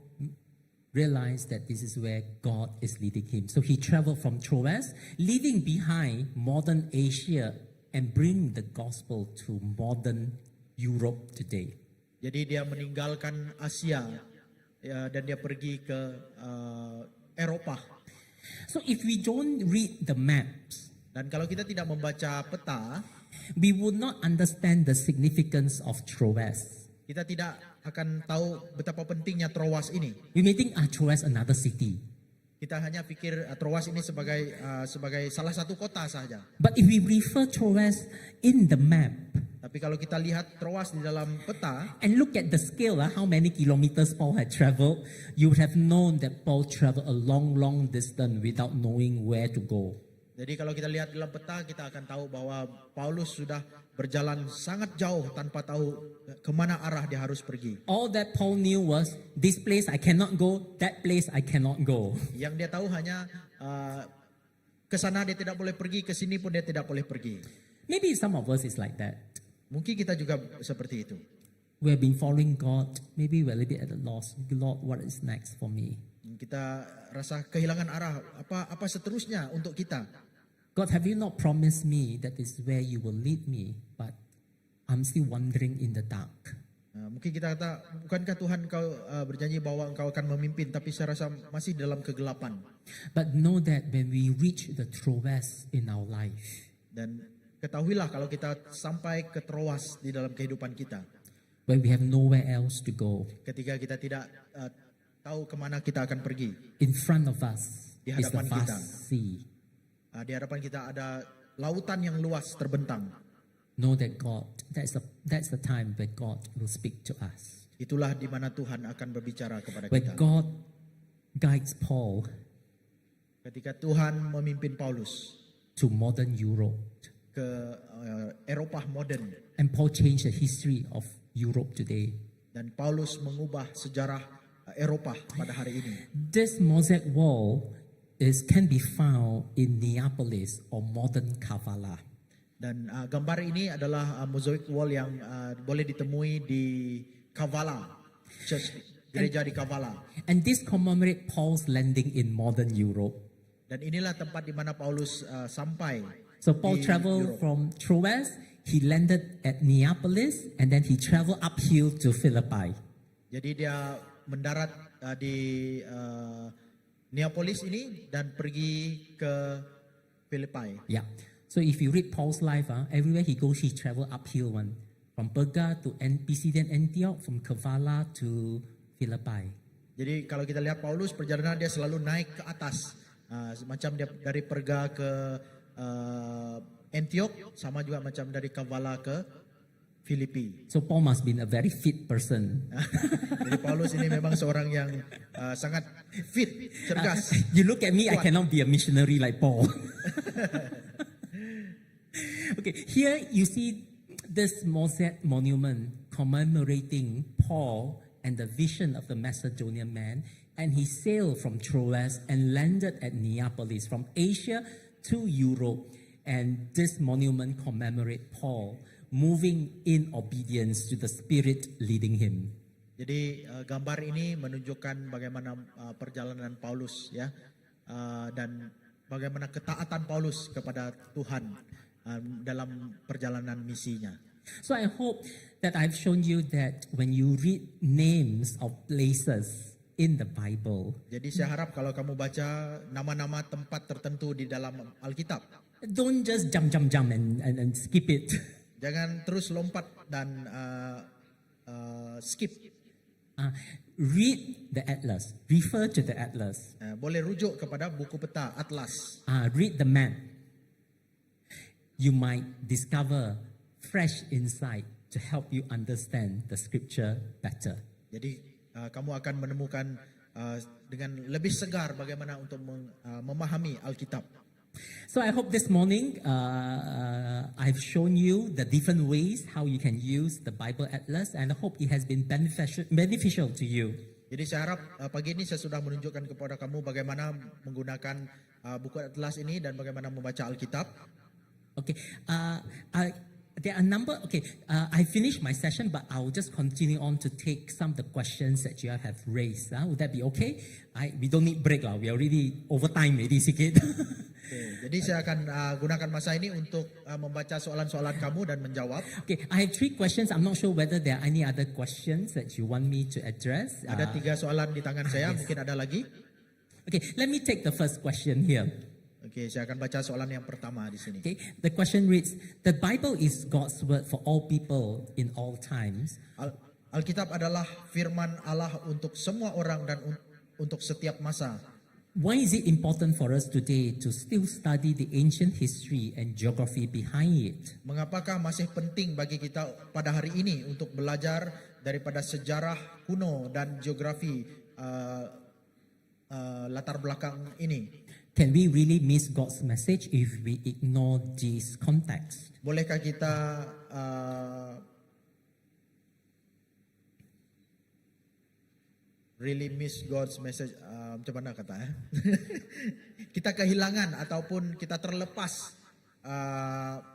realized that this is where God is leading him. So he traveled from Troas, leaving behind modern Asia and bring the gospel to modern Europe today. Jadi dia meninggalkan Asia dan dia pergi ke Eropa. So if we don't read the maps, Dan kalau kita tidak membaca peta, we would not understand the significance of Troas. kita tidak akan tahu betapa pentingnya Troas ini. We may think, Troas another city. Kita hanya pikir Troas ini sebagai salah satu kota saja. But if we refer Troas in the map Tapi kalau kita lihat Troas di dalam peta, and look at the scale, how many kilometers Paul had traveled, you would have known that Paul traveled a long, long distance without knowing where to go. jadi kalau kita lihat dalam peta, kita akan tahu bahwa Paulus sudah berjalan sangat jauh tanpa tahu kemana arah dia harus pergi. All that Paul knew was, this place I cannot go, that place I cannot go. Yang dia tahu hanya ke sana dia tidak boleh pergi, ke sini pun dia tidak boleh pergi. Maybe some of us is like that. Mungkin kita juga seperti itu. We have been following God. Maybe we're a little bit at a loss. Lord, what is next for me? Kita rasa kehilangan arah. Apa seterusnya untuk kita? God, have you not promised me that this is where you will lead me? But I'm still wandering in the dark. Mungkin kita kata, bukankah Tuhan kau berjanji bahwa engkau akan memimpin, tapi saya rasa masih dalam kegelapan. But know that when we reach the Troas in our life, Dan ketahuilah kalau kita sampai ke Troas di dalam kehidupan kita, where we have nowhere else to go, ketika kita tidak tahu kemana kita akan pergi, in front of us Di is the hadapan kita. vast sea. di hadapan kita ada lautan yang luas terbentang. Know that God, that's the time where God will speak to us. Itulah di mana Tuhan akan berbicara kepada When kita. God guides Paul Ketika Tuhan memimpin Paulus to modern Europe, ke Eropa modern, and Paul changed the history of Europe today. dan Paulus mengubah sejarah Eropa pada hari ini. This mosaic wall can be found in Neapolis or modern Kavala. Dan gambar ini adalah mosaic wall yang boleh ditemui di Kavala, gereja di Kavala. And this commemorates Paul's landing in modern Europe. Dan inilah tempat di mana Paulus sampai. So Paul di traveled Europe. from Troas, he landed at Neapolis, and then he traveled uphill to Philippi. Jadi dia mendarat di Neapolis ini dan pergi ke Filipi. Yeah. So if you read Paul's life, everywhere he goes, he traveled uphill one. From Perga to Pisidian Antioch, from Kavala to Philippi. Jadi kalau kita lihat Paulus perjalanan dia selalu naik ke atas. Macam dia dari Perga ke Antioch, sama juga macam dari Kavala ke Filipi. So Paul must be a very fit person. Jadi Paulus ini memang seorang yang sangat fit, cerdas. You look at me, I Kuat. cannot be a missionary like Paul. Okay, here you see this mosaic monument commemorating Paul and the vision of the Macedonian man. And he sailed from Troas and landed at Neapolis from Asia to Europe. And this monument commemorates Paul moving in obedience to the Spirit leading him. Jadi gambar ini menunjukkan bagaimana perjalanan Paulus ya dan bagaimana ketaatan Paulus kepada Tuhan dalam perjalanan misinya. So I hope that I've shown you that when you read names of places in the Bible, Jadi saya harap kalau kamu baca nama-nama tempat tertentu di dalam Alkitab, don't just jump and skip it. jangan terus lompat dan skip. Read the atlas. Refer to the atlas. Boleh rujuk kepada buku peta atlas. Read the map. You might discover fresh insight to help you understand the scripture better. Jadi kamu akan menemukan dengan lebih segar bagaimana untuk memahami Alkitab. So I hope this morning I've shown you the different ways how you can use the Bible Atlas, and I hope it has been beneficial to you. Jadi saya harap pagi ini saya sudah menunjukkan kepada kamu bagaimana menggunakan buku atlas ini dan bagaimana membaca Alkitab. Okay, there are a number. Okay, I finished my session, but I will just continue on to take some of the questions that you have raised. Would that be okay? We don't need break lah. We are already over time already sikit. Jadi saya akan gunakan masa ini untuk membaca soalan-soalan kamu dan menjawab. Okay, I have 3 questions. I'm not sure whether there are any other questions that you want me to address. Ada 3 soalan di tangan saya, yes. mungkin ada lagi. Okay, let me take the first question here. Oke, saya akan baca soalan yang pertama di sini. Okay, the question reads: The Bible is God's word for all people in all times. Alkitab adalah firman Allah untuk semua orang dan untuk setiap masa. Why is it important for us today to still study the ancient history and geography behind it? Mengapakah masih penting bagi kita pada hari ini untuk belajar daripada sejarah kuno dan geografi latar belakang ini? Can we really miss God's message if we ignore this context? Bolehkah kita really miss God's message? Macam mana kata kita kehilangan ataupun kita terlepas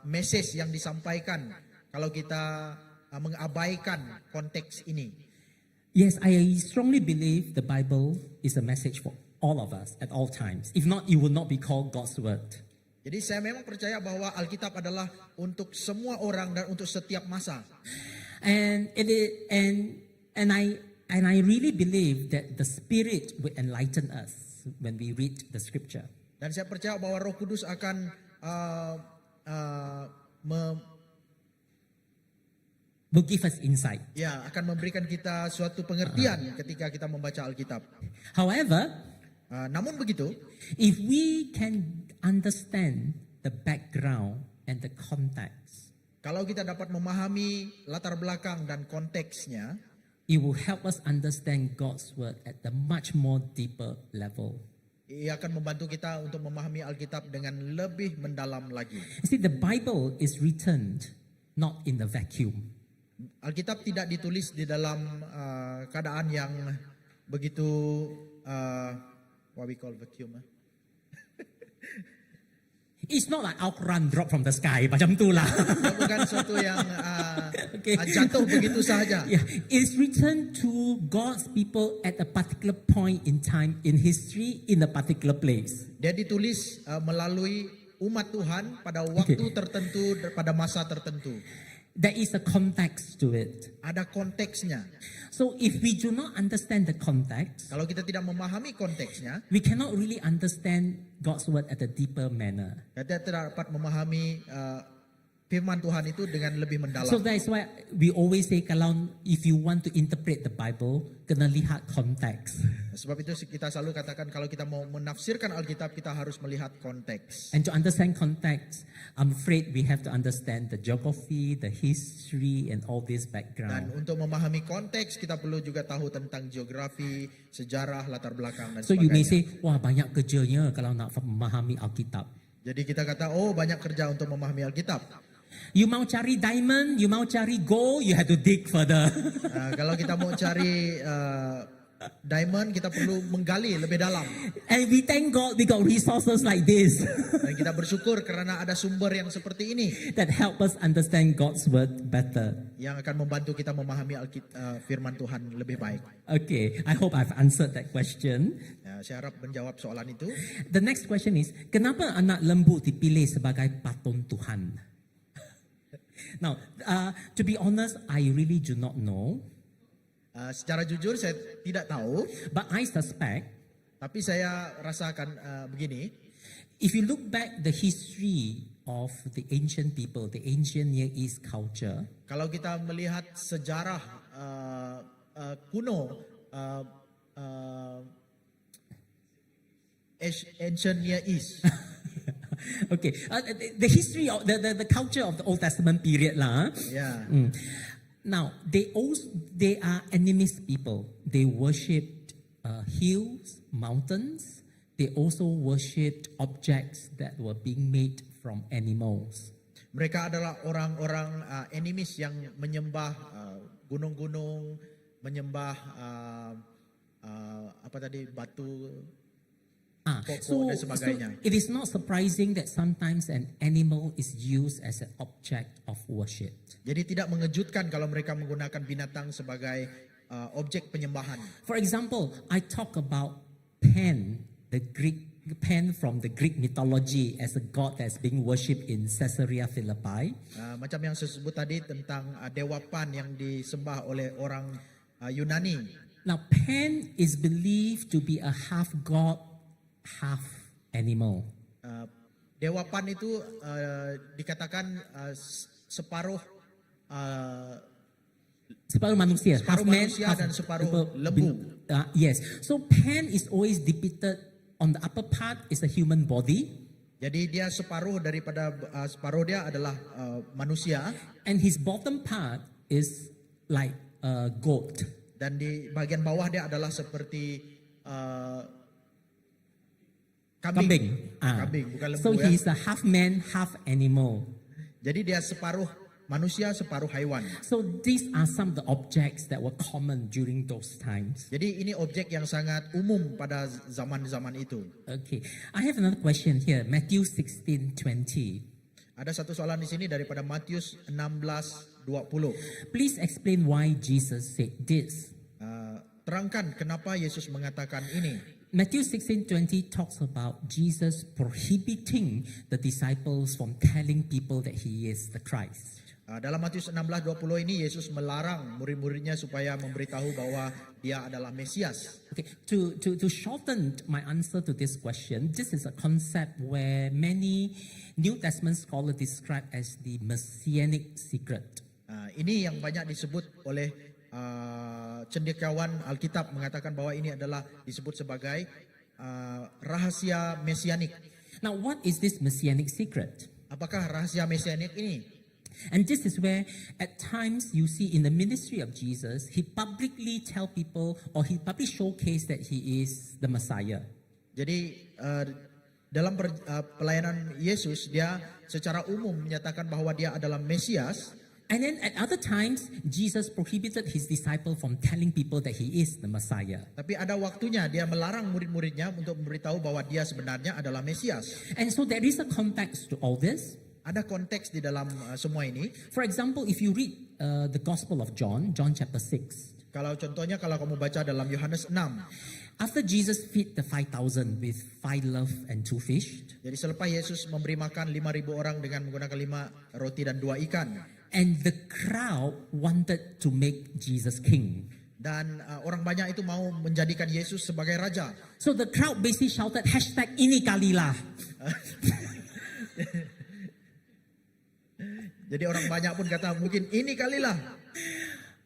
message yang disampaikan kalau kita mengabaikan konteks ini. Yes, I strongly believe the Bible is a message for all of us at all times. If not, it would not be called God's word. Jadi saya memang percaya bahwa Alkitab adalah untuk semua orang dan untuk setiap masa. And I really believe that the Spirit will enlighten us when we read the Scripture. Dan saya percaya bahwa Roh Kudus akan Will give us insight. ya akan memberikan kita suatu pengertian ketika kita membaca Alkitab. However, Namun begitu, if we can understand the background and the context, kalau kita dapat memahami latar belakang dan konteksnya, it will help us understand God's word at a much more deeper level. ia akan membantu kita untuk memahami Alkitab dengan lebih mendalam lagi. You see, the Bible is written not in the vacuum. Alkitab tidak ditulis di dalam keadaan yang begitu what we call vacuum. It's not like Al-Quran drop from the sky, macam tu lah. Bukan sesuatu yang Okay. jatuh begitu sahaja. Yeah, it's written to God's people at a particular point in time in history in a particular place. Dia ditulis melalui umat Tuhan pada waktu Okay. tertentu, pada masa tertentu. There is a context to it. Ada konteksnya. So if we do not understand the context, Kalau kita tidak memahami konteksnya, we cannot really understand God's word at a deeper manner. kita tidak dapat memahami firman Tuhan itu dengan lebih So mendalam. that's why we always say kalau if you want to interpret the Bible, kena lihat konteks. Sebab itu kita selalu katakan kalau kita mau menafsirkan Alkitab kita harus melihat konteks. And to understand context, I'm afraid we have to understand the geography, the history, and all this Dan background. untuk memahami konteks kita perlu juga tahu tentang geografi, sejarah, latar belakang dan So you may sebagainya. say, wah banyak kerjanya kalau nak memahami Alkitab. Jadi kita kata, oh banyak kerja untuk memahami Alkitab. You mau cari diamond, you mau cari gold, you have to dig further. Kalau kita mau cari diamond, kita perlu menggali lebih dalam. And we thank God we got resources like this Dan kita bersyukur karena ada sumber yang seperti ini that help us understand God's word better. yang akan membantu kita memahami firman Tuhan lebih baik. Okay, I hope I've answered that question. Ya, saya harap menjawab soalan itu. The next question is, kenapa anak lembu dipilih sebagai patung Tuhan? Now, to be honest, I really do not know, Secara jujur saya tidak tahu, but I suspect tapi saya rasakan begini. if you look back the history of the ancient people, the ancient Near East culture, Kalau kita melihat sejarah kuno, ancient Near East, okay, the history of the culture of the Old Testament period lah. ya, Now they are animist people. They worshipped hills, mountains. They also worshipped objects that were being made from animals. mereka adalah orang-orang animis yang menyembah gunung-gunung, menyembah apa tadi batu, pokok dan sebagainya. it is not surprising that sometimes an animal is used as an object of worship. Jadi tidak mengejutkan kalau mereka menggunakan binatang sebagai objek penyembahan. For example, I talk about Pan, Pan from the Greek mythology as a god that's being worshipped in Caesarea Philippi. Macam yang saya sebut tadi tentang Dewa Pan yang disembah oleh orang Yunani. Now, Pan is believed to be a half god, half animal. Dewa Pan itu dikatakan separuh Separuh manusia, Separuh half man, manusia half dan separuh lembu. Yes, so Pan is always depicted on the upper part is a human body, Jadi dia separuh daripada separuh dia adalah manusia and his bottom part is like a goat. dan di bagian bawah dia adalah seperti kambing. Kambing bukan lembu So ya. he's a half man, half animal. Jadi dia separuh manusia, separuh haiwan. So these are some of the objects that were common during those times. Jadi ini objek yang sangat umum pada zaman-zaman itu. Okay, I have another question here. Matthew 16:20. Ada satu soalan di sini daripada Matius 16:20. Please explain why Jesus said this. Terangkan kenapa Yesus mengatakan ini. Matthew 16:20 talks about Jesus prohibiting the disciples from telling people that he is the Christ. Dalam Matius 16:20 ini Yesus melarang murid-muridnya supaya memberitahu bahwa dia adalah Mesias. Okay, to shorten my answer to this question, this is a concept where many New Testament scholars describe as the messianic secret. Ini yang banyak disebut oleh cendekiawan Alkitab mengatakan bahwa ini adalah disebut sebagai rahasia mesianik. Now, what is this messianic secret? Apakah rahasia mesianik ini? And this is where at times you see in the ministry of Jesus, he publicly tell people or he publicly showcase that he is the Messiah. Jadi dalam pelayanan Yesus dia secara umum menyatakan bahwa dia adalah Mesias. And then at other times, Jesus prohibited his disciple from telling people that he is the Messiah. Tapi ada waktunya dia melarang murid-muridnya untuk memberitahu bahwa dia sebenarnya adalah Mesias. And so there is a context to all this. Ada konteks di dalam semua ini. For example, if you read the Gospel of John, John chapter 6, Kalau contohnya kalau kamu baca dalam Yohanes 6. after Jesus feed the 5,000 with 5 loaves and 2 fish, Jadi selepas Yesus memberi makan 5.000 orang dengan menggunakan 5 roti dan 2 ikan. and the crowd wanted to make Jesus king. Dan orang banyak itu mau menjadikan Yesus sebagai raja. So the crowd basically shouted, #ini kalilah. Jadi orang banyak pun kata mungkin ini kalilah.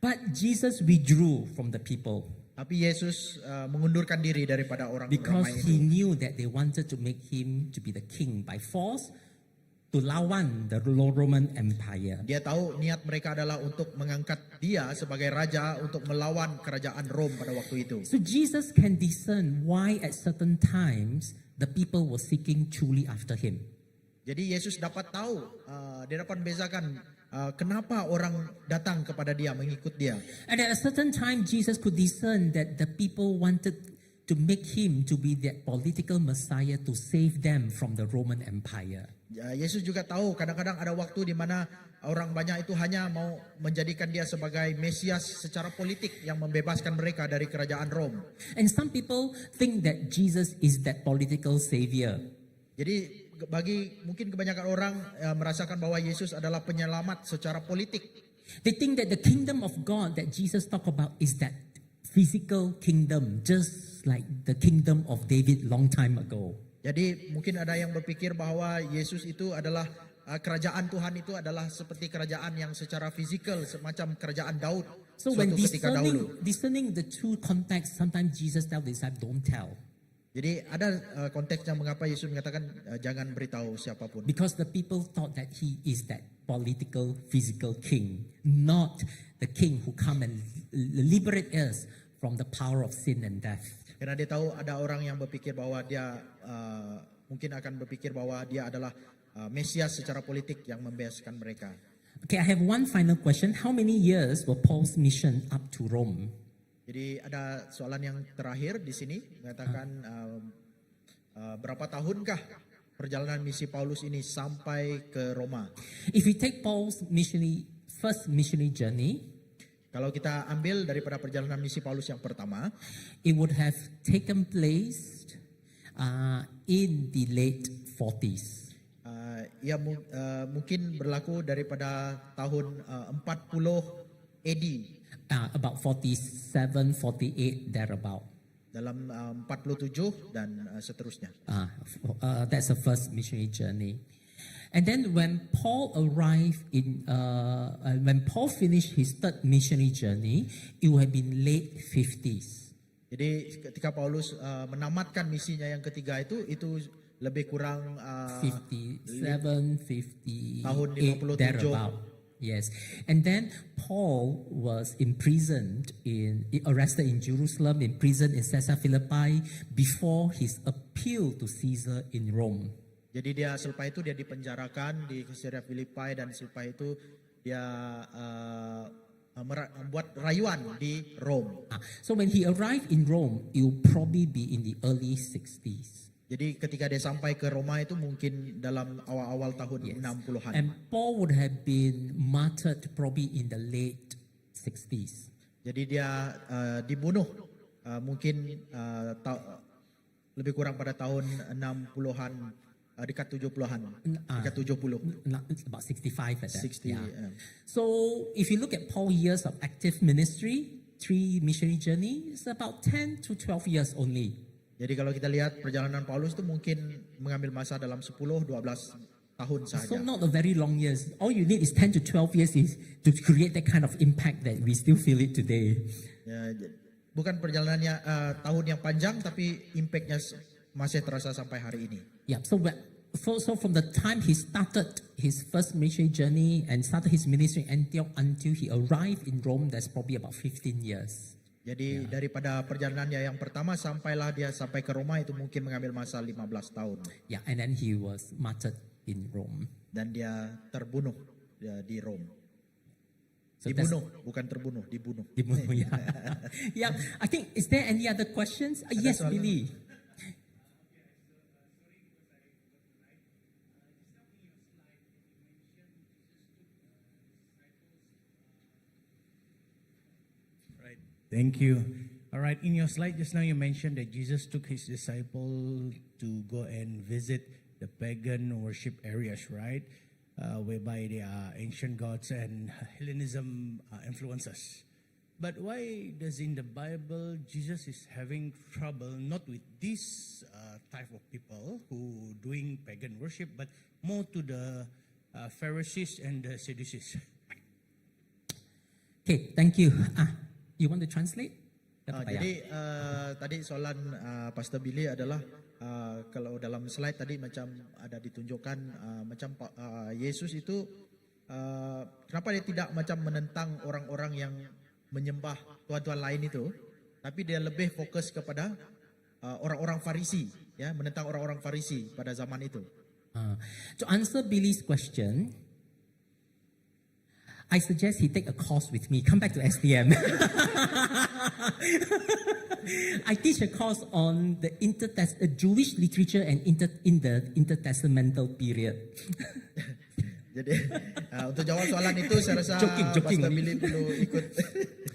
But Jesus withdrew from the people Tapi Yesus mengundurkan diri daripada orang because ramai he itu. knew that they wanted to make him to be the king by force to lawan the Roman Empire. Dia tahu niat mereka adalah untuk mengangkat dia sebagai raja untuk melawan kerajaan Rom pada waktu itu. So Jesus can discern why at certain times the people were seeking truly after him. Jadi Yesus dapat tahu, dia dapat membezakan kenapa orang datang kepada dia, mengikut dia. And at a certain time, Jesus could discern that the people wanted to make him to be that political Messiah to save them from the Roman Empire. Yesus juga tahu kadang-kadang ada waktu di mana orang banyak itu hanya mau menjadikan dia sebagai Mesias secara politik yang membebaskan mereka dari kerajaan Rom. And some people think that Jesus is that political savior. Jadi bagi mungkin kebanyakan orang merasakan bahwa Yesus adalah penyelamat secara politik. They think that the kingdom of God that Jesus talked about is that physical kingdom, just like the kingdom of David long time ago. Jadi mungkin ada yang berpikir bahwa Yesus itu adalah kerajaan Tuhan itu adalah seperti kerajaan yang secara fisikal semacam kerajaan Daud So when suatu ketika dahulu. discerning the two contexts, sometimes Jesus tells the disciples, don't tell. Jadi ada konteksnya mengapa Yesus mengatakan jangan beritahu siapapun. Because the people thought that he is that political, physical king, not the king who come and liberate us from the power of sin and death. Karena dia tahu ada orang yang berpikir bahwa dia mungkin akan berpikir bahwa dia adalah Mesias secara politik yang membebaskan mereka. Okay, I have one final question. How many years were Paul's mission up to Rome? Jadi ada soalan yang terakhir di sini mengatakan berapa tahunkah perjalanan misi Paulus ini sampai ke Roma? If we take Paul's first missionary journey, Kalau kita ambil daripada perjalanan misi Paulus yang pertama, it would have taken place in the late 40s. ia mungkin berlaku daripada tahun 40 AD. About 47, 48, thereabout. Dalam 47 dan seterusnya. That's the first missionary journey. And then when Paul arrived when Paul finished his third missionary journey, it would have been late 50s. Jadi ketika Paulus menamatkan misinya yang ketiga itu lebih kurang 57, 58, tahun 57. thereabout. Yes. And then Paul was arrested in Jerusalem, imprisoned in Caesarea Philippi before his appeal to Caesar in Rome. Jadi dia selepas itu dia dipenjarakan di Caesarea Philippi dan selepas itu dia membuat rayuan di Rome. So when he arrived in Rome, it will probably be in the early 60s. Jadi ketika dia sampai ke Roma itu mungkin dalam awal-awal tahun 60-an. And Paul would have been martyred probably in the late 60s. Jadi dia dibunuh mungkin lebih kurang pada tahun 60-an, dekat 70-an, dekat 70. About 65 at that. 60, yeah. yeah. So if you look at Paul's years of active ministry, 3 missionary journeys, about 10 to 12 years only. Jadi kalau kita lihat perjalanan Paulus itu mungkin mengambil masa dalam 10-12 tahun saja. So not a very long years. All you need is 10 to 12 years is to create that kind of impact that we still feel it today. Ya, bukan perjalanannya tahun yang panjang, tapi impactnya masih terasa sampai hari ini. Yeah. So from the time he started his first missionary journey and started his ministry in Antioch until he arrived in Rome, that's probably about 15 years. Jadi daripada perjalanannya yang pertama sampailah dia sampai ke Roma itu mungkin mengambil masa 15 tahun. Yeah, and then he was martyred in Rome. Dan dia terbunuh di Rome. So Dibunuh, bukan terbunuh, dibunuh. Dibunuh, yeah. Yeah, I think, is there any other questions? Yes, soalan? Billy. Thank you. All right, in your slide just now you mentioned that Jesus took his disciple to go and visit the pagan worship areas, right? Whereby they are ancient gods and Hellenism influences. But why does in the Bible Jesus is having trouble not with this type of people who doing pagan worship, but more to the Pharisees and the Sadducees. Okay, thank you. You want to translate? Jadi tadi soalan Pastor Billy adalah kalau dalam slide tadi macam ada ditunjukkan macam Yesus itu kenapa dia tidak macam menentang orang-orang yang menyembah tuhan-tuhan lain itu, tapi dia lebih fokus kepada orang-orang Farisi, ya, menentang orang-orang Farisi pada zaman itu. To answer Billy's question, I suggest he take a course with me. Come back to SPM. I teach a course on the Jewish literature and in the intertestamental period. Jadi untuk jawab soalan itu saya rasa Joking. Pastor Billy perlu ikut.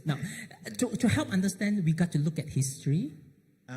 Now, to help understand, we got to look at history.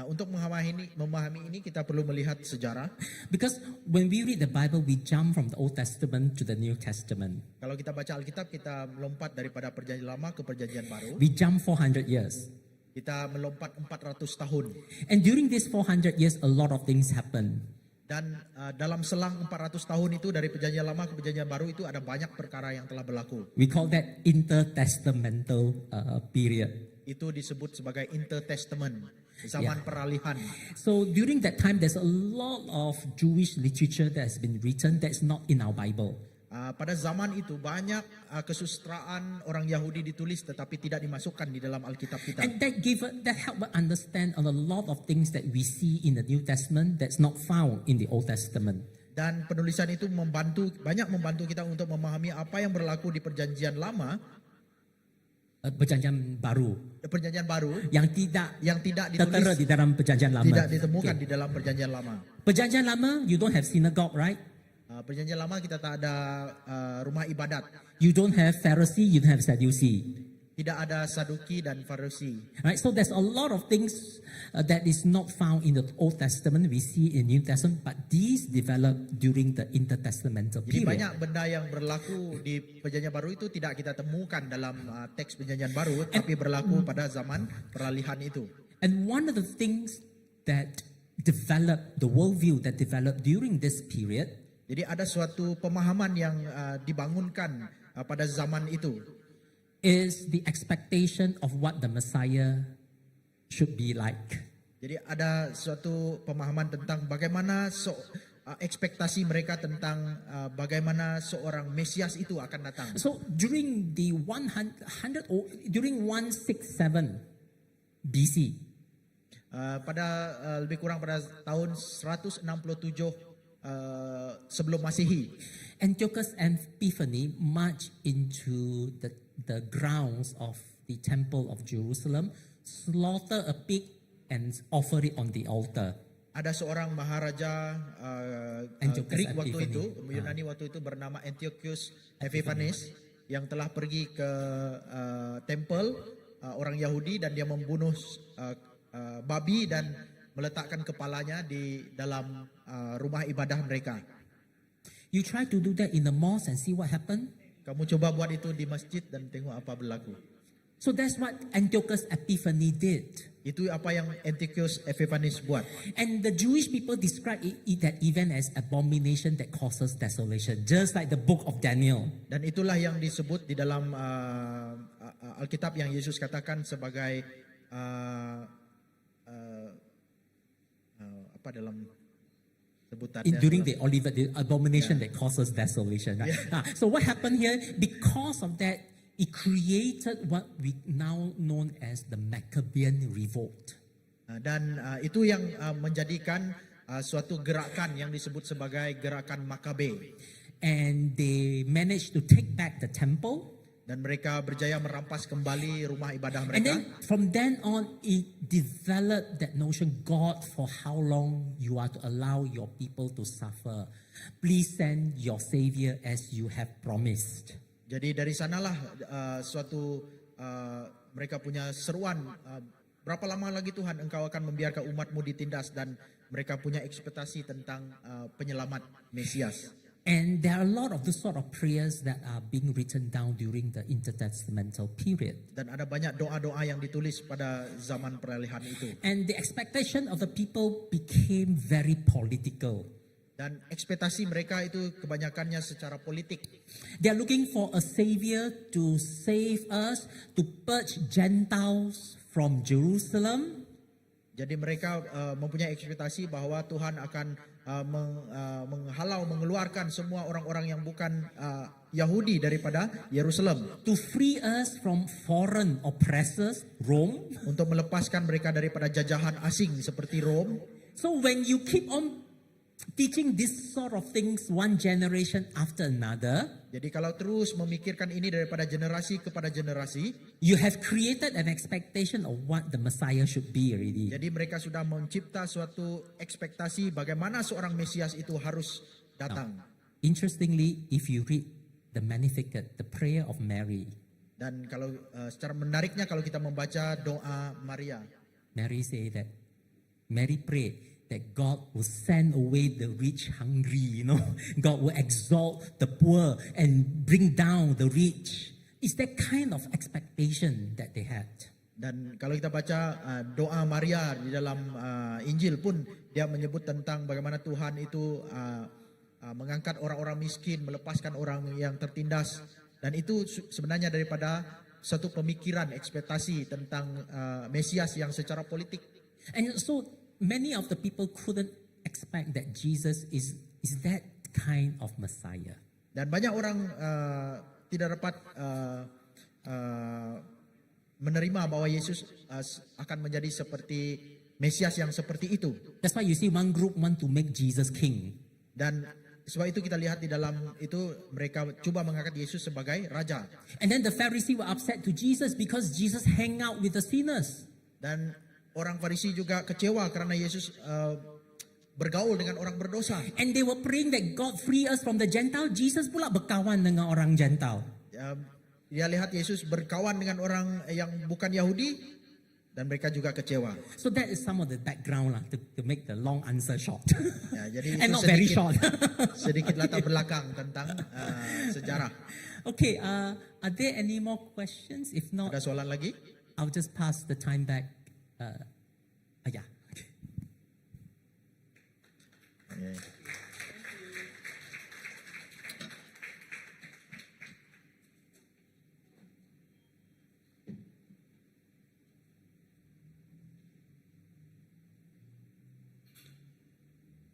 Untuk memahami ini kita perlu melihat sejarah. Because when we read the Bible, we jump from the Old Testament to the New Testament. Kalau kita baca Alkitab, kita melompat daripada Perjanjian Lama ke Perjanjian Baru. We jump 400 years. Kita melompat 400 tahun. And during these 400 years, a lot of things happen. Dan dalam selang 400 tahun itu dari Perjanjian Lama ke Perjanjian Baru itu ada banyak perkara yang telah berlaku. We call that intertestamental period. Itu disebut sebagai intertestament, zaman peralihan. So during that time, there's a lot of Jewish literature that has been written that's not in our Bible. Pada zaman itu banyak kesusastraan orang Yahudi ditulis tetapi tidak dimasukkan di dalam Alkitab kita. And that helped us understand a lot of things that we see in the New Testament that's not found in the Old Testament. Dan penulisan itu banyak membantu kita untuk memahami apa yang berlaku di Perjanjian Lama, Perjanjian Baru yang tidak ditulis di dalam Perjanjian Lama. Tidak ditemukan di dalam Perjanjian Lama. Perjanjian Lama, you don't have synagogue, right? Perjanjian Lama kita tak ada rumah ibadat. You don't have Pharisee, you don't have Sadducee. Tidak ada Saduki dan Farisi. Right, so there's a lot of things that is not found in the Old Testament. We see in New Testament, but these developed during the intertestamental Jadi period. banyak benda yang berlaku di Perjanjian Baru itu tidak kita temukan dalam teks Perjanjian Baru, tapi berlaku pada zaman peralihan itu. And one of the things that developed, the worldview that developed during this period, jadi ada suatu pemahaman yang dibangunkan pada zaman itu, is the expectation of what the Messiah should be like. Jadi ada suatu pemahaman tentang bagaimana ekspektasi mereka tentang bagaimana seorang Mesias itu akan datang. So during the 167 BC, pada lebih kurang pada tahun 167 sebelum Masehi, Antiochus Epiphanes marched into the grounds of the Temple of Jerusalem, slaughter a pig and offer it on the altar. Ada seorang maharaja Greek waktu itu, Yunani waktu itu bernama Antiochus Epiphanes yang telah pergi ke temple orang Yahudi dan dia membunuh babi dan meletakkan kepalanya di dalam rumah ibadah mereka. You try to do that in the mosque and see what happened. Kamu coba buat itu di masjid dan tengok apa berlaku. So that's what Antiochus Epiphanes did. Itu apa yang Antiochus Epiphanes buat. And the Jewish people describe that event as abomination that causes desolation, just like the book of Daniel. Dan itulah yang disebut di dalam Alkitab yang Yesus katakan sebagai apa dalam sebutannya during the abomination that causes desolation. Right? So what happened here? Because of that, it created what we now known as the Maccabean revolt. Dan itu yang menjadikan suatu gerakan yang disebut sebagai gerakan Makabe. And they managed to take back the temple. Dan mereka berjaya merampas kembali rumah ibadah mereka. And then from then on, it developed that notion, God, for how long you are to allow your people to suffer? Please send your Savior as you have promised. Jadi dari sanalah suatu mereka punya seruan, berapa lama lagi Tuhan engkau akan membiarkan umatmu ditindas, dan mereka punya ekspektasi tentang penyelamat Mesias. And there are a lot of this sort of prayers that are being written down during the intertestamental period. Dan ada banyak doa-doa yang ditulis pada zaman peralihan itu. And the expectation of the people became very political. Dan ekspektasi mereka itu kebanyakannya secara politik. They are looking for a savior to save us, to purge Gentiles from Jerusalem. Jadi mereka mempunyai ekspektasi bahwa Tuhan akan mengeluarkan semua orang-orang yang bukan Yahudi daripada Yerusalem. To free us from foreign oppressors, Rome. Untuk melepaskan mereka daripada jajahan asing seperti Rom. So when you keep on teaching this sort of things one generation after another, jadi kalau terus memikirkan ini daripada generasi kepada generasi, you have created an expectation of what the Messiah should be already. jadi mereka sudah mencipta suatu ekspektasi bagaimana seorang Mesias itu harus datang. Interestingly, if you read the Magnificat, the prayer of Mary, Dan kalau secara menariknya kalau kita membaca doa Maria, Mary say that Mary prayed that God will send away the rich hungry, God will exalt the poor and bring down the rich. It's that kind of expectation that they had. dan kalau kita baca doa Maria di dalam Injil pun dia menyebut tentang bagaimana Tuhan itu mengangkat orang-orang miskin, melepaskan orang yang tertindas, dan itu sebenarnya daripada satu pemikiran ekspektasi tentang Mesias yang secara politik. And so many of the people couldn't expect that Jesus is that kind of Messiah. Dan banyak orang tidak dapat menerima bahwa Yesus akan menjadi seperti Mesias yang seperti itu. That's why you see one group want to make Jesus king. Dan sebab itu kita lihat di dalam itu mereka coba mengangkat Yesus sebagai raja. And then the Pharisee were upset to Jesus because Jesus hang out with the sinners. Dan orang Farisi juga kecewa karena Yesus bergaul dengan orang berdosa. And they were praying that God free us from the Gentile. Jesus pula berkawan dengan orang Gentile. Dia lihat Yesus berkawan dengan orang yang bukan Yahudi dan mereka juga kecewa. So that is some of the background to make the long answer short. Ya, jadi And itu not very short. sedikit latar belakang tentang sejarah. Okay, are there any more questions? If not, Ada soalan lagi? I'll just pass the time back. Yeah. Okay.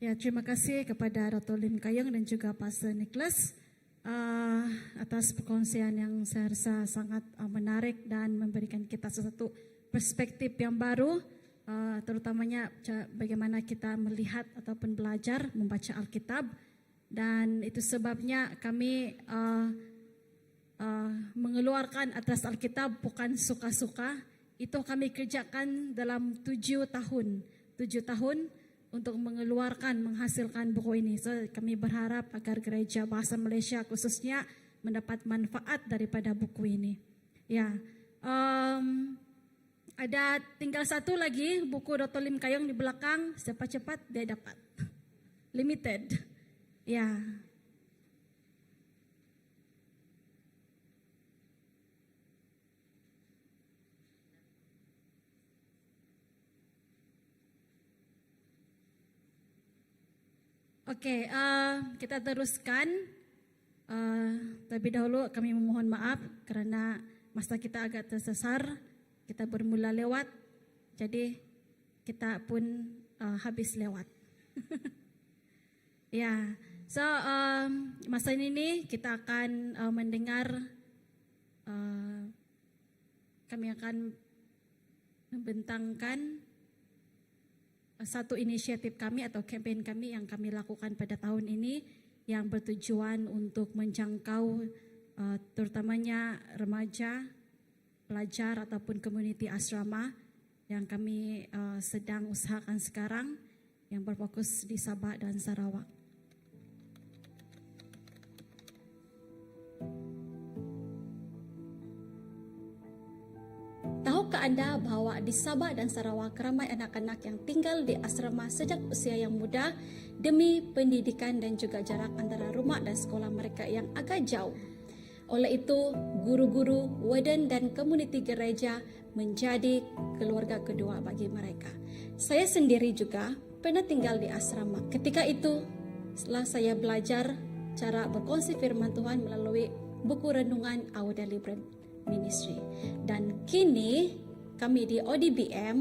Ya, terima kasih kepada Dr. Lim Kayong dan juga Pastor Nicholas atas perkongsian yang saya rasa sangat menarik dan memberikan kita sesuatu perspektif yang baru, terutamanya bagaimana kita melihat ataupun belajar membaca Alkitab. Dan itu sebabnya kami mengeluarkan atas Alkitab bukan suka-suka. Itu kami kerjakan dalam 7 tahun. 7 tahun untuk mengeluarkan, menghasilkan buku ini. So, kami berharap agar gereja bahasa Malaysia khususnya mendapat manfaat daripada buku ini. Ya, ada tinggal satu lagi buku Dr. Lim Kayong di belakang. Cepat-cepat dia dapat. Limited. Ya. Oke, kita teruskan. Terlebih dahulu kami memohon maaf kerana masa kita agak tersesar. Kita bermula lewat, jadi kita pun habis lewat. Ya, so masa ini kita akan mendengar, kami akan membentangkan satu inisiatif kami atau kampanye kami yang kami lakukan pada tahun ini yang bertujuan untuk menjangkau terutamanya remaja, pelajar ataupun komuniti asrama yang kami sedang usahakan sekarang yang berfokus di Sabah dan Sarawak. Tahukah anda bahawa di Sabah dan Sarawak ramai anak-anak yang tinggal di asrama sejak usia yang muda demi pendidikan dan juga jarak antara rumah dan sekolah mereka yang agak jauh. Oleh itu, guru-guru, warden dan komuniti gereja menjadi keluarga kedua bagi mereka. Saya sendiri juga pernah tinggal di asrama. Ketika itu, setelah saya belajar cara berkongsi firman Tuhan melalui buku renungan Our Deliberate Ministry. Dan kini kami di ODBM,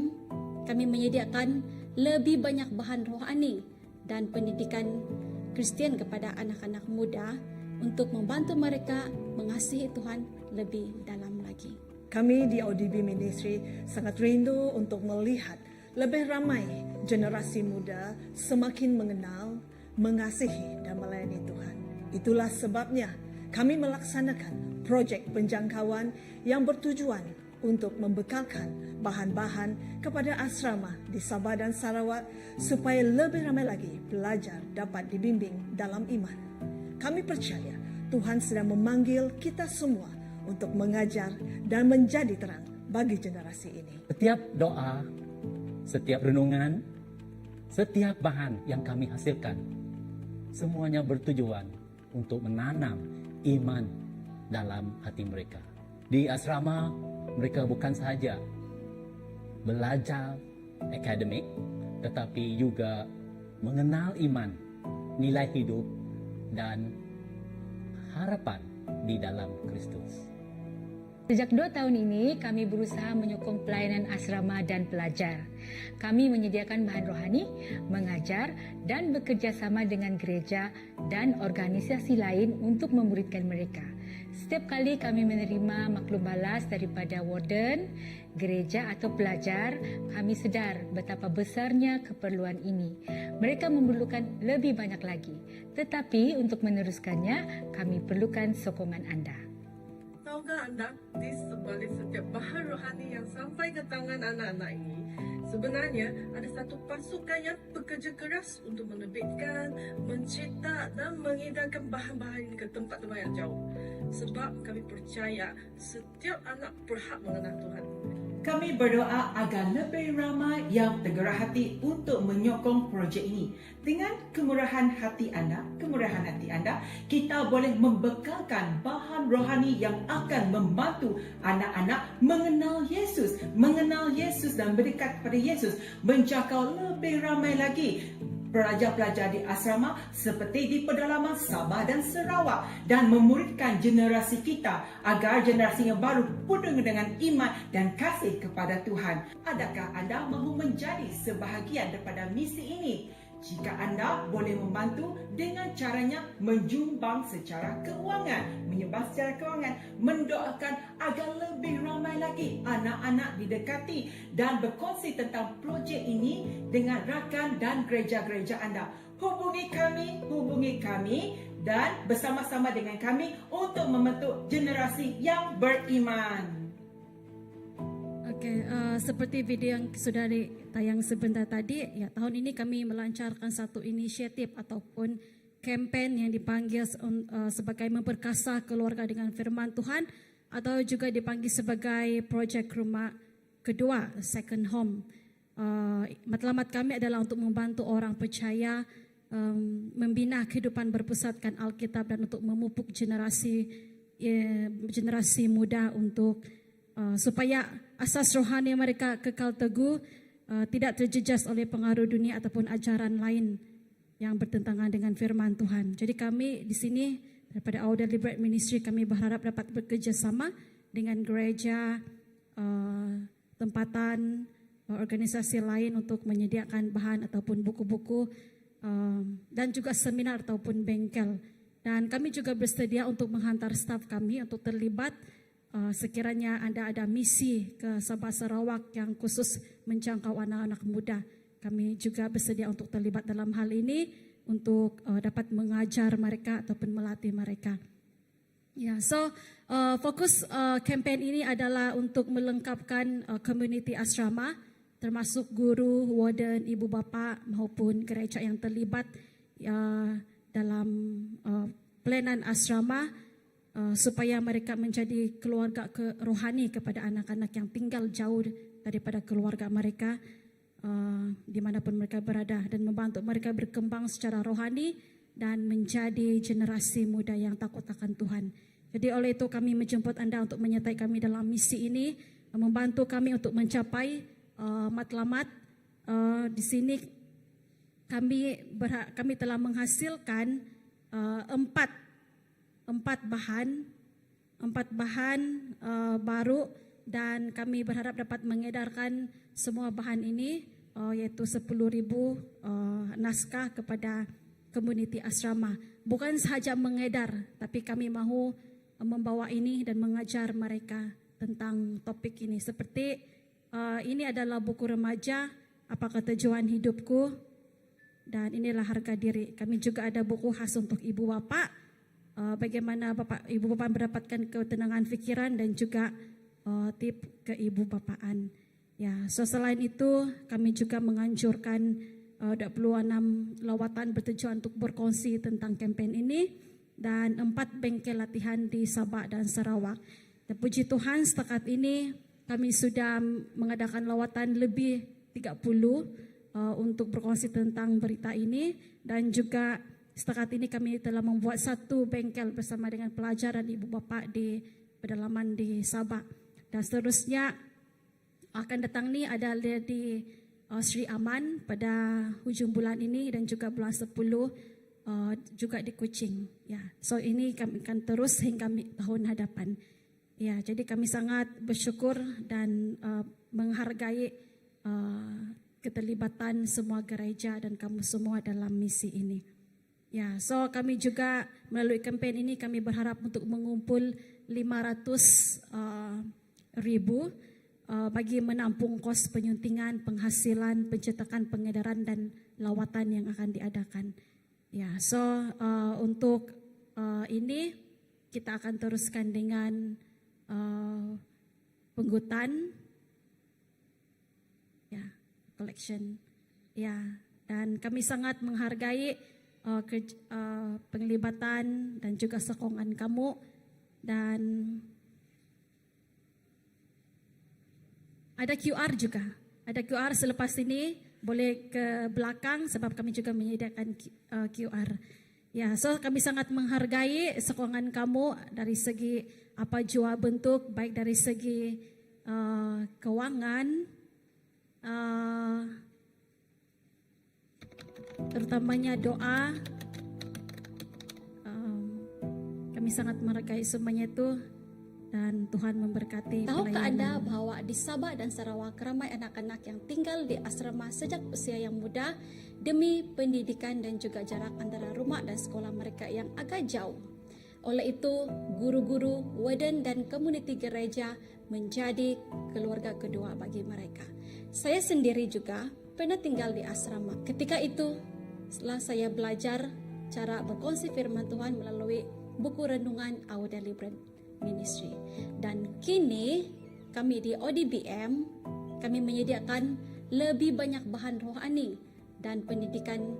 kami menyediakan lebih banyak bahan rohani dan pendidikan Kristian kepada anak-anak muda untuk membantu mereka mengasihi Tuhan lebih dalam lagi. Kami di ODB Ministry sangat rindu untuk melihat lebih ramai generasi muda semakin mengenal, mengasihi dan melayani Tuhan. Itulah sebabnya kami melaksanakan projek penjangkauan yang bertujuan untuk membekalkan bahan-bahan kepada asrama di Sabah dan Sarawak supaya lebih ramai lagi pelajar dapat dibimbing dalam iman. Kami percaya Tuhan sedang memanggil kita semua untuk mengajar dan menjadi terang bagi generasi ini. Setiap doa, setiap renungan, setiap bahan yang kami hasilkan, semuanya bertujuan untuk menanam iman dalam hati mereka. Di asrama, mereka bukan sahaja belajar akademik, tetapi juga mengenal iman, nilai hidup, dan harapan di dalam Kristus. Sejak 2 tahun ini, kami berusaha menyokong pelayanan asrama dan pelajar. Kami menyediakan bahan rohani, mengajar, dan bekerja sama dengan gereja dan organisasi lain untuk memuridkan mereka. Setiap kali kami menerima maklum balas daripada warden, gereja atau pelajar, kami sedar betapa besarnya keperluan ini. Mereka memerlukan lebih banyak lagi. Tetapi untuk meneruskannya, kami perlukan sokongan anda. Tahukah anda, di sebalik setiap bahan rohani yang sampai ke tangan anak-anak ini, sebenarnya ada satu pasukan yang bekerja keras untuk menerbitkan, mencetak dan mengedarkan bahan-bahan ini ke tempat-tempat yang jauh. Sebab kami percaya setiap anak berhak mengenal Tuhan. Kami berdoa agar lebih ramai yang tergerak hati untuk menyokong projek ini. Dengan kemurahan hati anda, kita boleh membekalkan bahan rohani yang akan membantu anak-anak mengenal Yesus dan berdekat kepada Yesus, menjangkau lebih ramai lagi pelajar-pelajar di asrama seperti di pedalaman Sabah dan Sarawak dan memuridkan generasi kita agar generasi yang baru penuh dengan iman dan kasih kepada Tuhan. Adakah anda mahu menjadi sebahagian daripada misi ini? Jika anda boleh membantu dengan caranya menyumbang secara keuangan, mendoakan agar lebih ramai lagi anak-anak didekati dan berkongsi tentang projek ini dengan rakan dan gereja-gereja anda. Hubungi kami dan bersama-sama dengan kami untuk membentuk generasi yang beriman. Okey, seperti video yang sudah ditayang sebentar tadi, ya, tahun ini kami melancarkan satu inisiatif ataupun kempen yang dipanggil sebagai memperkasa keluarga dengan firman Tuhan atau juga dipanggil sebagai projek rumah kedua, second home. Matlamat kami adalah untuk membantu orang percaya membina kehidupan berpusatkan Alkitab dan untuk memupuk generasi muda untuk supaya asas rohani mereka kekal teguh, tidak terjejas oleh pengaruh dunia ataupun ajaran lain yang bertentangan dengan firman Tuhan. Jadi kami di sini daripada Our Deliberate Ministry, kami berharap dapat bekerjasama dengan gereja, tempatan, organisasi lain untuk menyediakan bahan ataupun buku-buku dan juga seminar ataupun bengkel. Dan kami juga bersedia untuk menghantar staf kami untuk terlibat sekiranya anda ada misi ke Sabah Sarawak yang khusus menjangkau anak-anak muda. Kami juga bersedia untuk terlibat dalam hal ini untuk dapat mengajar mereka ataupun melatih mereka. Ya, so fokus kempen ini adalah untuk melengkapkan komuniti asrama termasuk guru, warden, ibu bapa maupun gereja yang terlibat dalam pelayanan asrama supaya mereka menjadi keluarga rohani kepada anak-anak yang tinggal jauh daripada keluarga mereka dimanapun mereka berada dan membantu mereka berkembang secara rohani dan menjadi generasi muda yang takut akan Tuhan. Jadi oleh itu kami menjemput anda untuk menyertai kami dalam misi ini, membantu kami untuk mencapai matlamat. Di sini kami telah menghasilkan empat bahan baru, dan kami berharap dapat mengedarkan semua bahan ini, yaitu 10,000 naskah kepada komuniti asrama. Bukan sahaja mengedar, tapi kami mahu membawa ini dan mengajar mereka tentang topik ini. Seperti ini adalah buku remaja, Apakah Tujuan Hidupku, dan inilah harga diri. Kami juga ada buku khas untuk ibu bapa, bagaimana ibu bapa mendapatkan ketenangan fikiran dan juga tip keibu-bapaan. Ya, so selain itu kami juga menganjurkan 26 lawatan bertujuan untuk berkongsi tentang kempen ini, dan 4 bengkel latihan di Sabah dan Sarawak. Dan puji Tuhan, setakat ini kami sudah mengadakan lawatan lebih 30 untuk berkongsi tentang berita ini, dan juga setakat ini kami telah membuat 1 bengkel bersama dengan pelajar dan ibu bapa di pedalaman di Sabah. Dan seterusnya akan datang ni ada di Sri Aman pada hujung bulan ini, dan juga bulan 10 juga di Kuching. Ya, so ini kami akan terus hingga tahun hadapan. Ya, jadi kami sangat bersyukur dan menghargai keterlibatan semua gereja dan kamu semua dalam misi ini. Ya, so kami juga melalui kempen ini kami berharap untuk mengumpul 500,000 bagi menampung kos penyuntingan, penghasilan, pencetakan, pengedaran dan lawatan yang akan diadakan. Ya, so untuk ini kita akan teruskan dengan penghutan, ya, collection, ya, dan kami sangat menghargai penglibatan dan juga sokongan kamu, dan ada QR juga, ada QR selepas ini boleh ke belakang sebab kami juga menyediakan QR. Ya, so kami sangat menghargai sokongan kamu dari segi apa jua bentuk, baik dari segi keuangan, terutamanya doa. Kami sangat menghargai semuanya itu, dan Tuhan memberkati. Tahukah Anda bahwa di Sabah dan Sarawak ramai anak-anak yang tinggal di asrama sejak usia yang muda demi pendidikan dan juga jarak antara rumah dan sekolah mereka yang agak jauh. Oleh itu, guru-guru, warden dan komuniti gereja menjadi keluarga kedua bagi mereka. Saya sendiri juga pernah tinggal di asrama. Ketika itu, setelah saya belajar cara berkongsi firman Tuhan melalui buku renungan Our Deliverance Ministry. Dan kini kami di ODBM, kami menyediakan lebih banyak bahan rohani dan pendidikan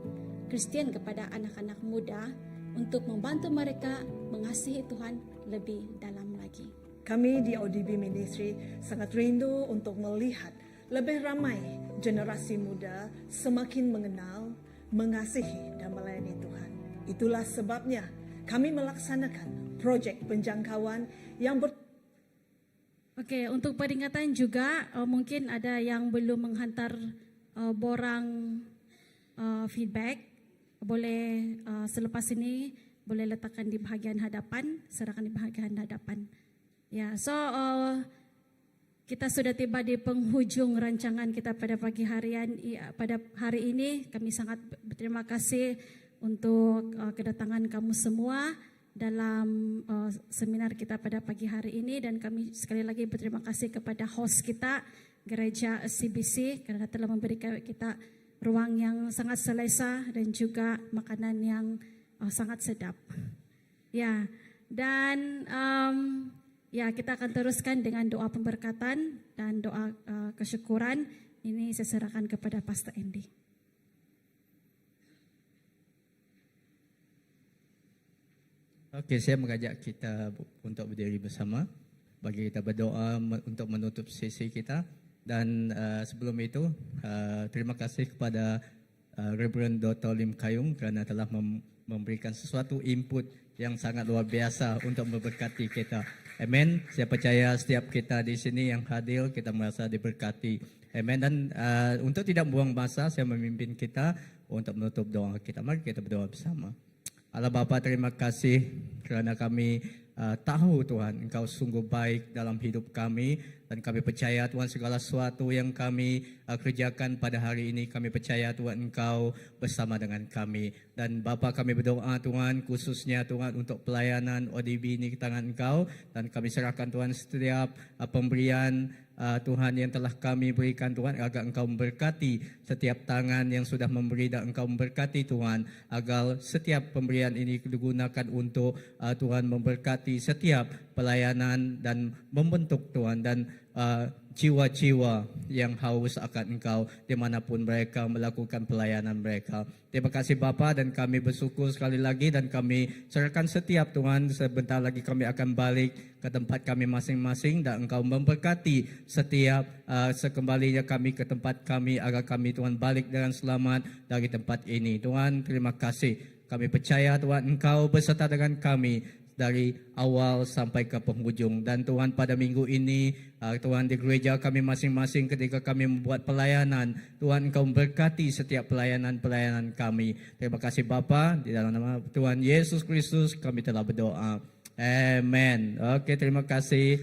Kristen kepada anak-anak muda untuk membantu mereka mengasihi Tuhan lebih dalam lagi. Kami di ODB Ministry sangat rindu untuk melihat lebih ramai generasi muda semakin mengenal, mengasihi dan melayani Tuhan. Itulah sebabnya kami melaksanakan projek penjangkauan yang Okey, untuk peringatan juga mungkin ada yang belum menghantar borang feedback, boleh selepas ini boleh letakkan di bahagian hadapan, serahkan di bahagian hadapan. Ya, so kita sudah tiba di penghujung rancangan kita pada pagi harian pada hari ini. Kami sangat berterima kasih untuk kedatangan kamu semua dalam seminar kita pada pagi hari ini, dan kami sekali lagi berterima kasih kepada host kita, Gereja CBC, kerana telah memberikan kita ruang yang sangat selesa dan juga makanan yang sangat sedap. Ya, dan ya, kita akan teruskan dengan doa pemberkatan dan doa kesyukuran. Ini saya serahkan kepada Pastor Andy. Okey, saya mengajak kita untuk berdiri bersama bagi kita berdoa untuk menutup sesi kita. Dan sebelum itu, terima kasih kepada Reverend Dr. Lim Kayung kerana telah memberikan sesuatu input yang sangat luar biasa untuk memberkati kita. Amen. Saya percaya setiap kita di sini yang hadir, kita merasa diberkati. Amen. Dan untuk tidak buang masa, saya memimpin kita untuk menutup doa kita. Mari kita berdoa bersama. Allah Bapa, terima kasih kerana kami tahu Tuhan Engkau sungguh baik dalam hidup kami, dan kami percaya Tuhan segala sesuatu yang kami kerjakan pada hari ini, kami percaya Tuhan Engkau bersama dengan kami. Dan Bapa, kami berdoa Tuhan khususnya Tuhan untuk pelayanan ODB ini ke tangan Engkau, dan kami serahkan Tuhan setiap pemberian Tuhan yang telah kami berikan Tuhan, agar Engkau memberkati setiap tangan yang sudah memberi, dan Engkau memberkati Tuhan agar setiap pemberian ini digunakan untuk Tuhan memberkati setiap pelayanan dan membentuk Tuhan, dan jiwa-jiwa yang haus akan Engkau dimanapun mereka melakukan pelayanan mereka. Terima kasih Bapa, dan kami bersyukur sekali lagi, dan kami serahkan setiap Tuhan, sebentar lagi kami akan balik ke tempat kami masing-masing, dan Engkau memberkati setiap sekembalinya kami ke tempat kami, agar kami Tuhan balik dengan selamat dari tempat ini. Tuhan, terima kasih. Kami percaya Tuhan Engkau beserta dengan kami dari awal sampai ke penghujung. Dan Tuhan, pada minggu ini Tuhan, di gereja kami masing-masing ketika kami membuat pelayanan, Tuhan Engkau memberkati setiap pelayanan-pelayanan kami. Terima kasih Bapa, di dalam nama Tuhan Yesus Kristus kami telah berdoa. Amen. Oke, terima kasih.